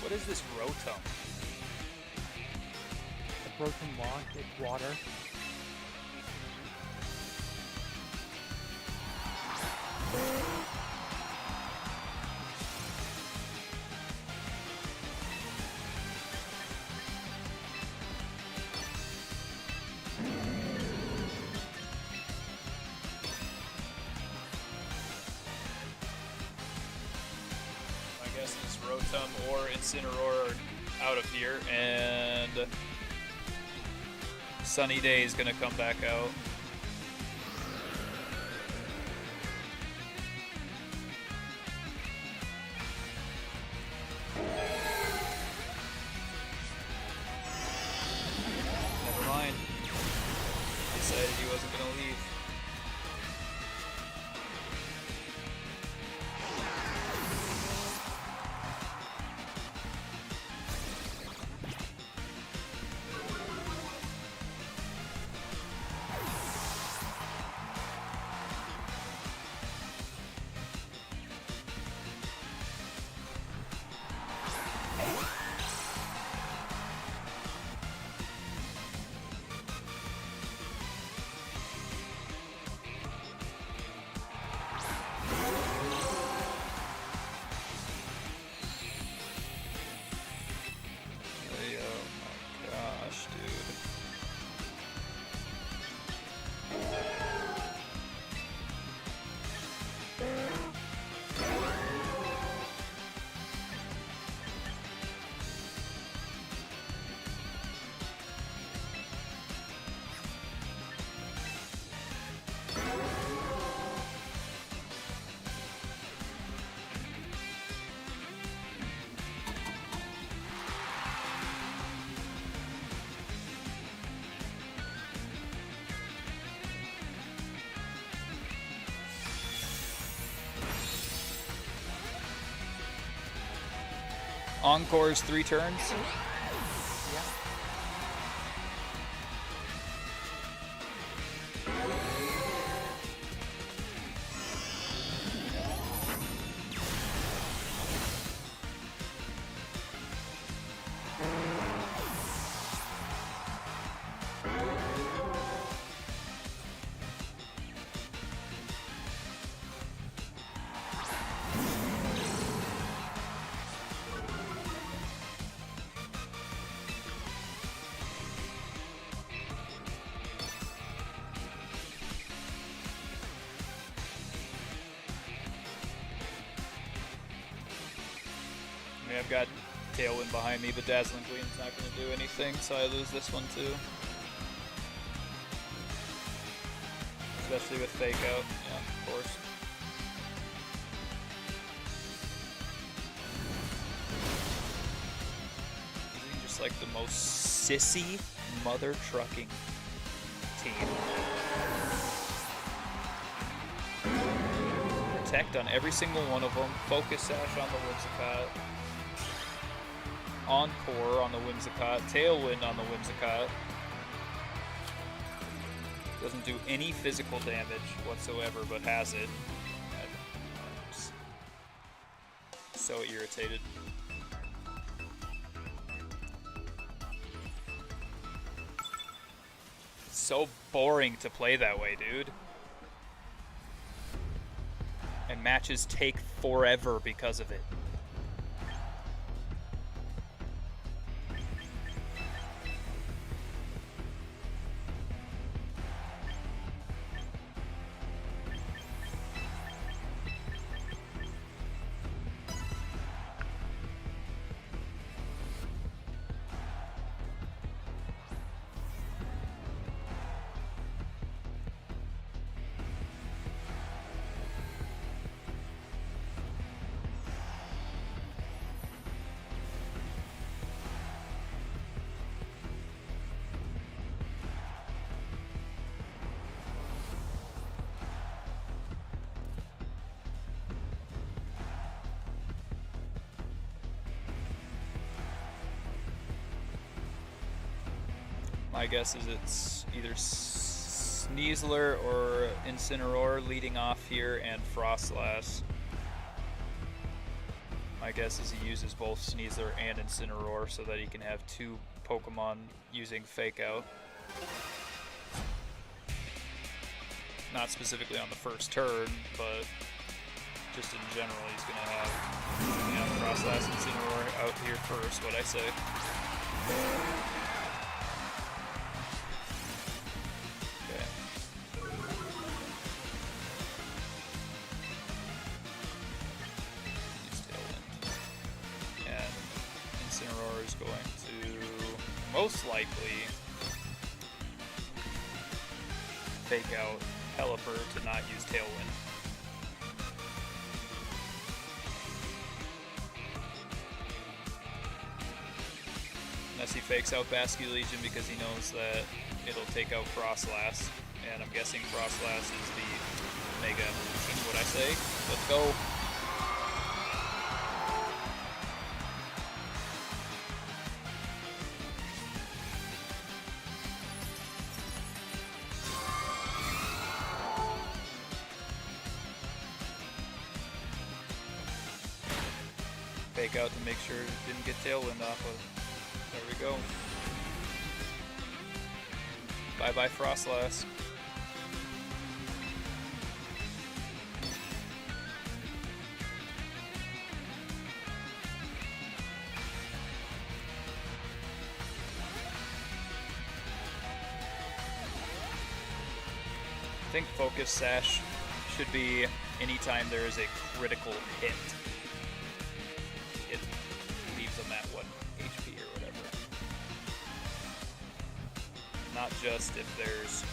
What is this Rotom? The Rotom launch, it's water. I guess it's Rotom or Incineroar are out of here, and Sunny Day is gonna come back out. Encore's 3 turns. Yeah. I mean, I've got Tailwind behind me, but Dazzling Gleam's not going to do anything, so I lose this one too. Especially with Fake Out, yeah, of course. Using just like the most sissy mother trucking team. Protect on every single one of them. Focus Sash on the Whimsicott. Encore on the Whimsicott. Tailwind on the Whimsicott. Doesn't do any physical damage whatsoever, but has it. I'm just so irritated. It's so boring to play that way, dude. And matches take forever because of it. My guess is it's either Sneasler or Incineroar leading off here, and Frostlass. My guess is he uses both Sneasler and Incineroar so that he can have 2 Pokemon using Fake Out. Not specifically on the first turn, but just in general, he's gonna have Frostlass and Incineroar out here first. What I say? Most likely Fake Out Pelipper to not use Tailwind. Unless he fakes out Basculegion because he knows that it'll take out Frostlass, and I'm guessing Frostlass is the Mega Evolution, what I say. Let's go. Fake Out to make sure it didn't get Tailwind off of. There we go. Bye-bye Frostlass. I think Focus Sash should be anytime there is a critical hit. It leaves them at 1 HP or whatever. Not just if there's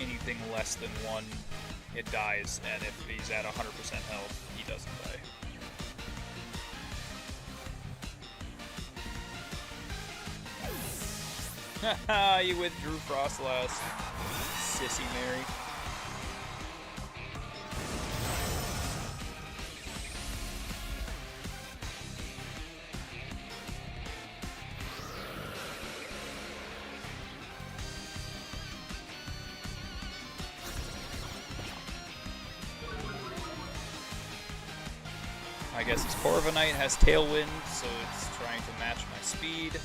anything less than 1, it dies, and if he's at 100% health, he doesn't die. Haha, you withdrew Frostlass. Sissy Mary. I guess his Corviknight has Tailwind, so it's trying to match my speed.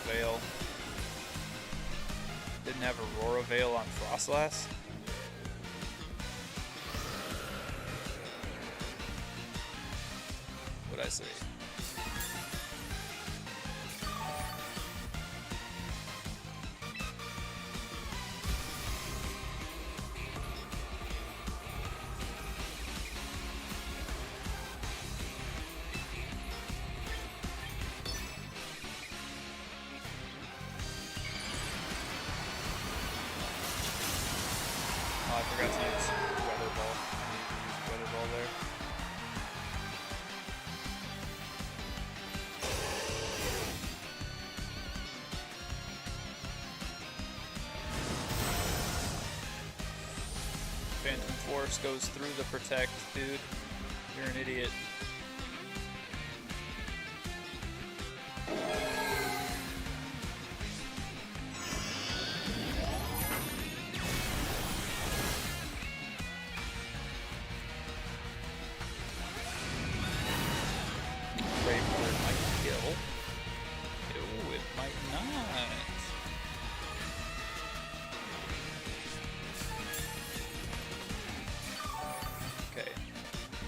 Veil. Didn't have Aurora Veil on Frostlass. What'd I say? Oh, I forgot to use Weather Ball. I need to use Weather Ball there. Phantom Force goes through the Protect, dude. You're an idiot.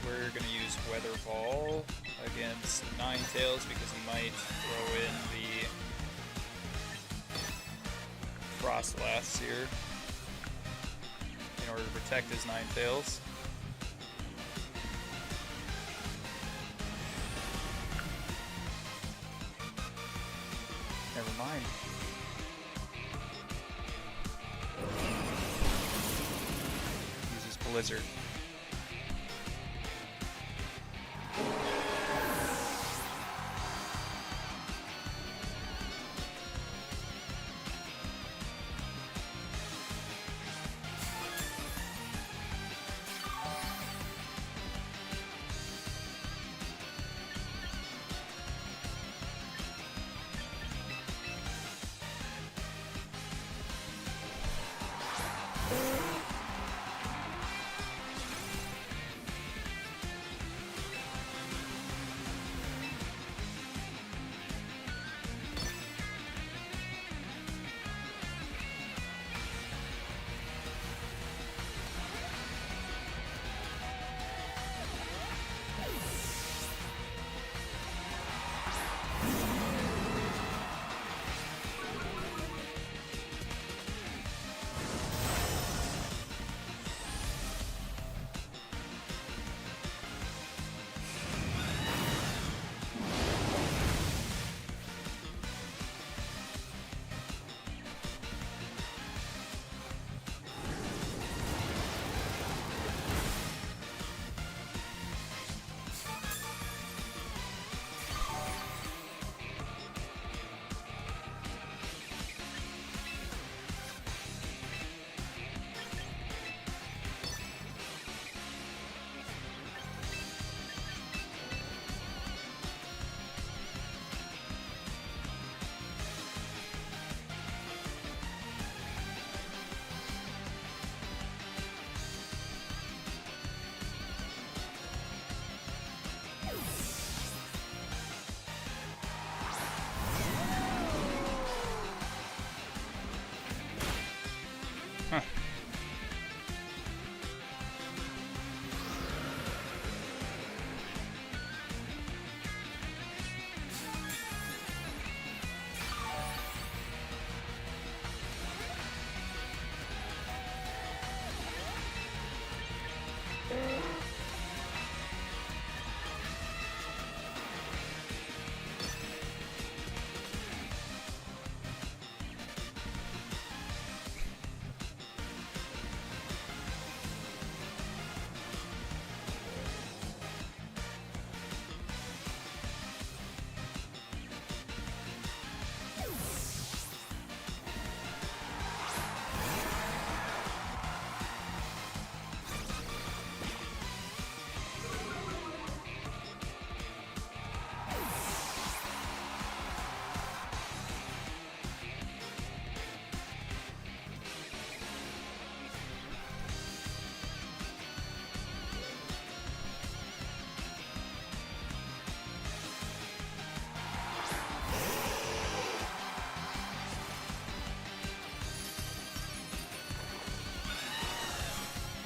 We're going to use Weather Ball against Ninetales because he might throw in the Frostlass here in order to protect his Ninetales. Never mind. Uses Blizzard.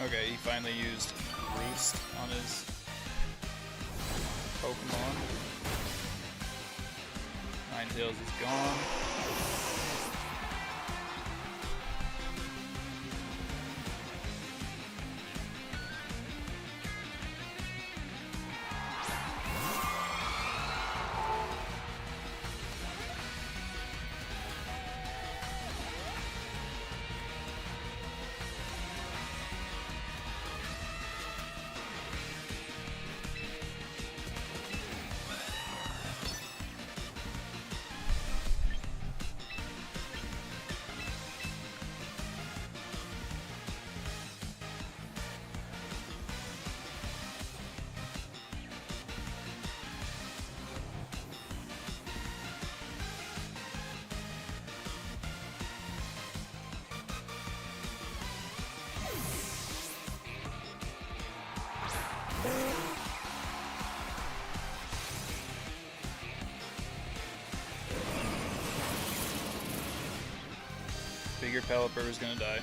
Okay, he finally used Roost on his Pokemon. Ninetales is gone. Figure Pelipper was gonna die.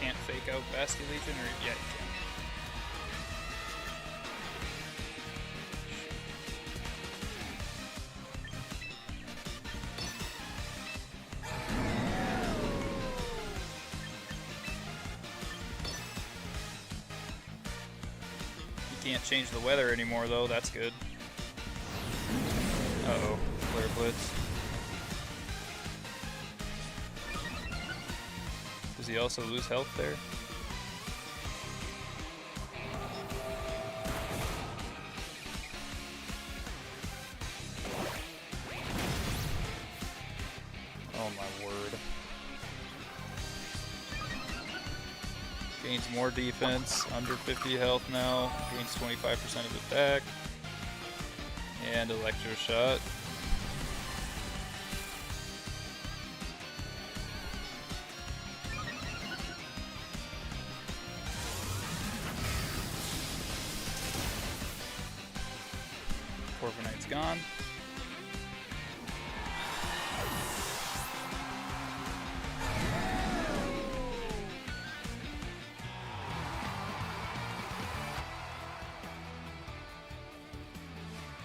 Can't fake out Bastion Legion, or yeah, you can. You can't change the weather anymore, though. That's good. Uh-oh. Flare Blitz. Does he also lose health there? Oh my word. Gains more defense, under 50 health now, gains 25% of attack, and Electro Shot. Corviknight's gone.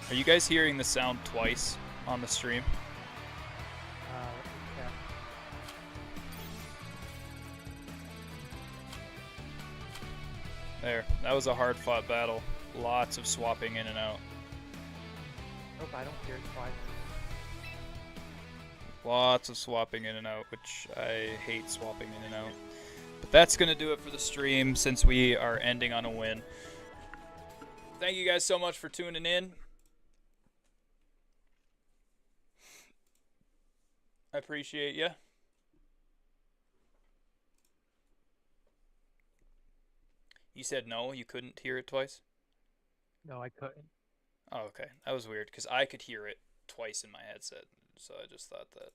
Are you guys hearing the sound twice on the stream? Yeah. There. That was a hard-fought battle. Lots of swapping in and out. Nope, I don't hear it twice. Lots of swapping in and out, which I hate swapping in and out. But that's going to do it for the stream since we are ending on a win. Thank you guys so much for tuning in. I appreciate you. You said no, you couldn't hear it twice? No, I couldn't. Oh, okay. That was weird because I could hear it twice in my headset. So I just thought that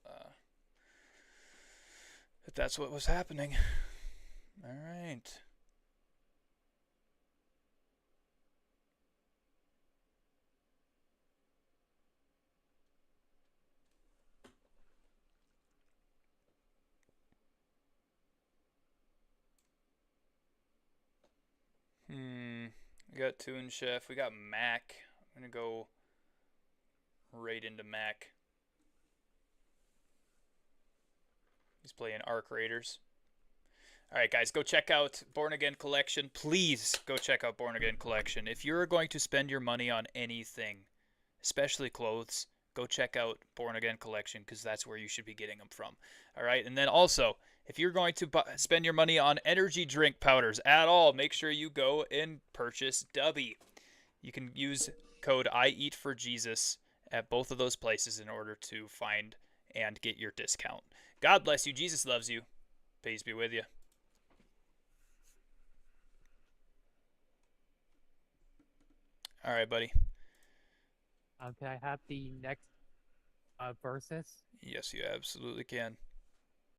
that's what was happening. All right. We got Toon Chef. We got Mac. I'm going to go right into Mac. He's playing Arc Raiders. Alright guys, go check out Born Again Collection. Please go check out Born Again Collection. If you're going to spend your money on anything, especially clothes, go check out Born Again Collection because that's where you should be getting them from. Alright, and then also, if you're going to spend your money on energy drink powders at all, make sure you go and purchase Dubby. You can use code I eat for Jesus at both of those places in order to find and get your discount. God bless you. Jesus loves you. Peace be with you. All right, buddy. Can I have the next versus? Yes, you absolutely can.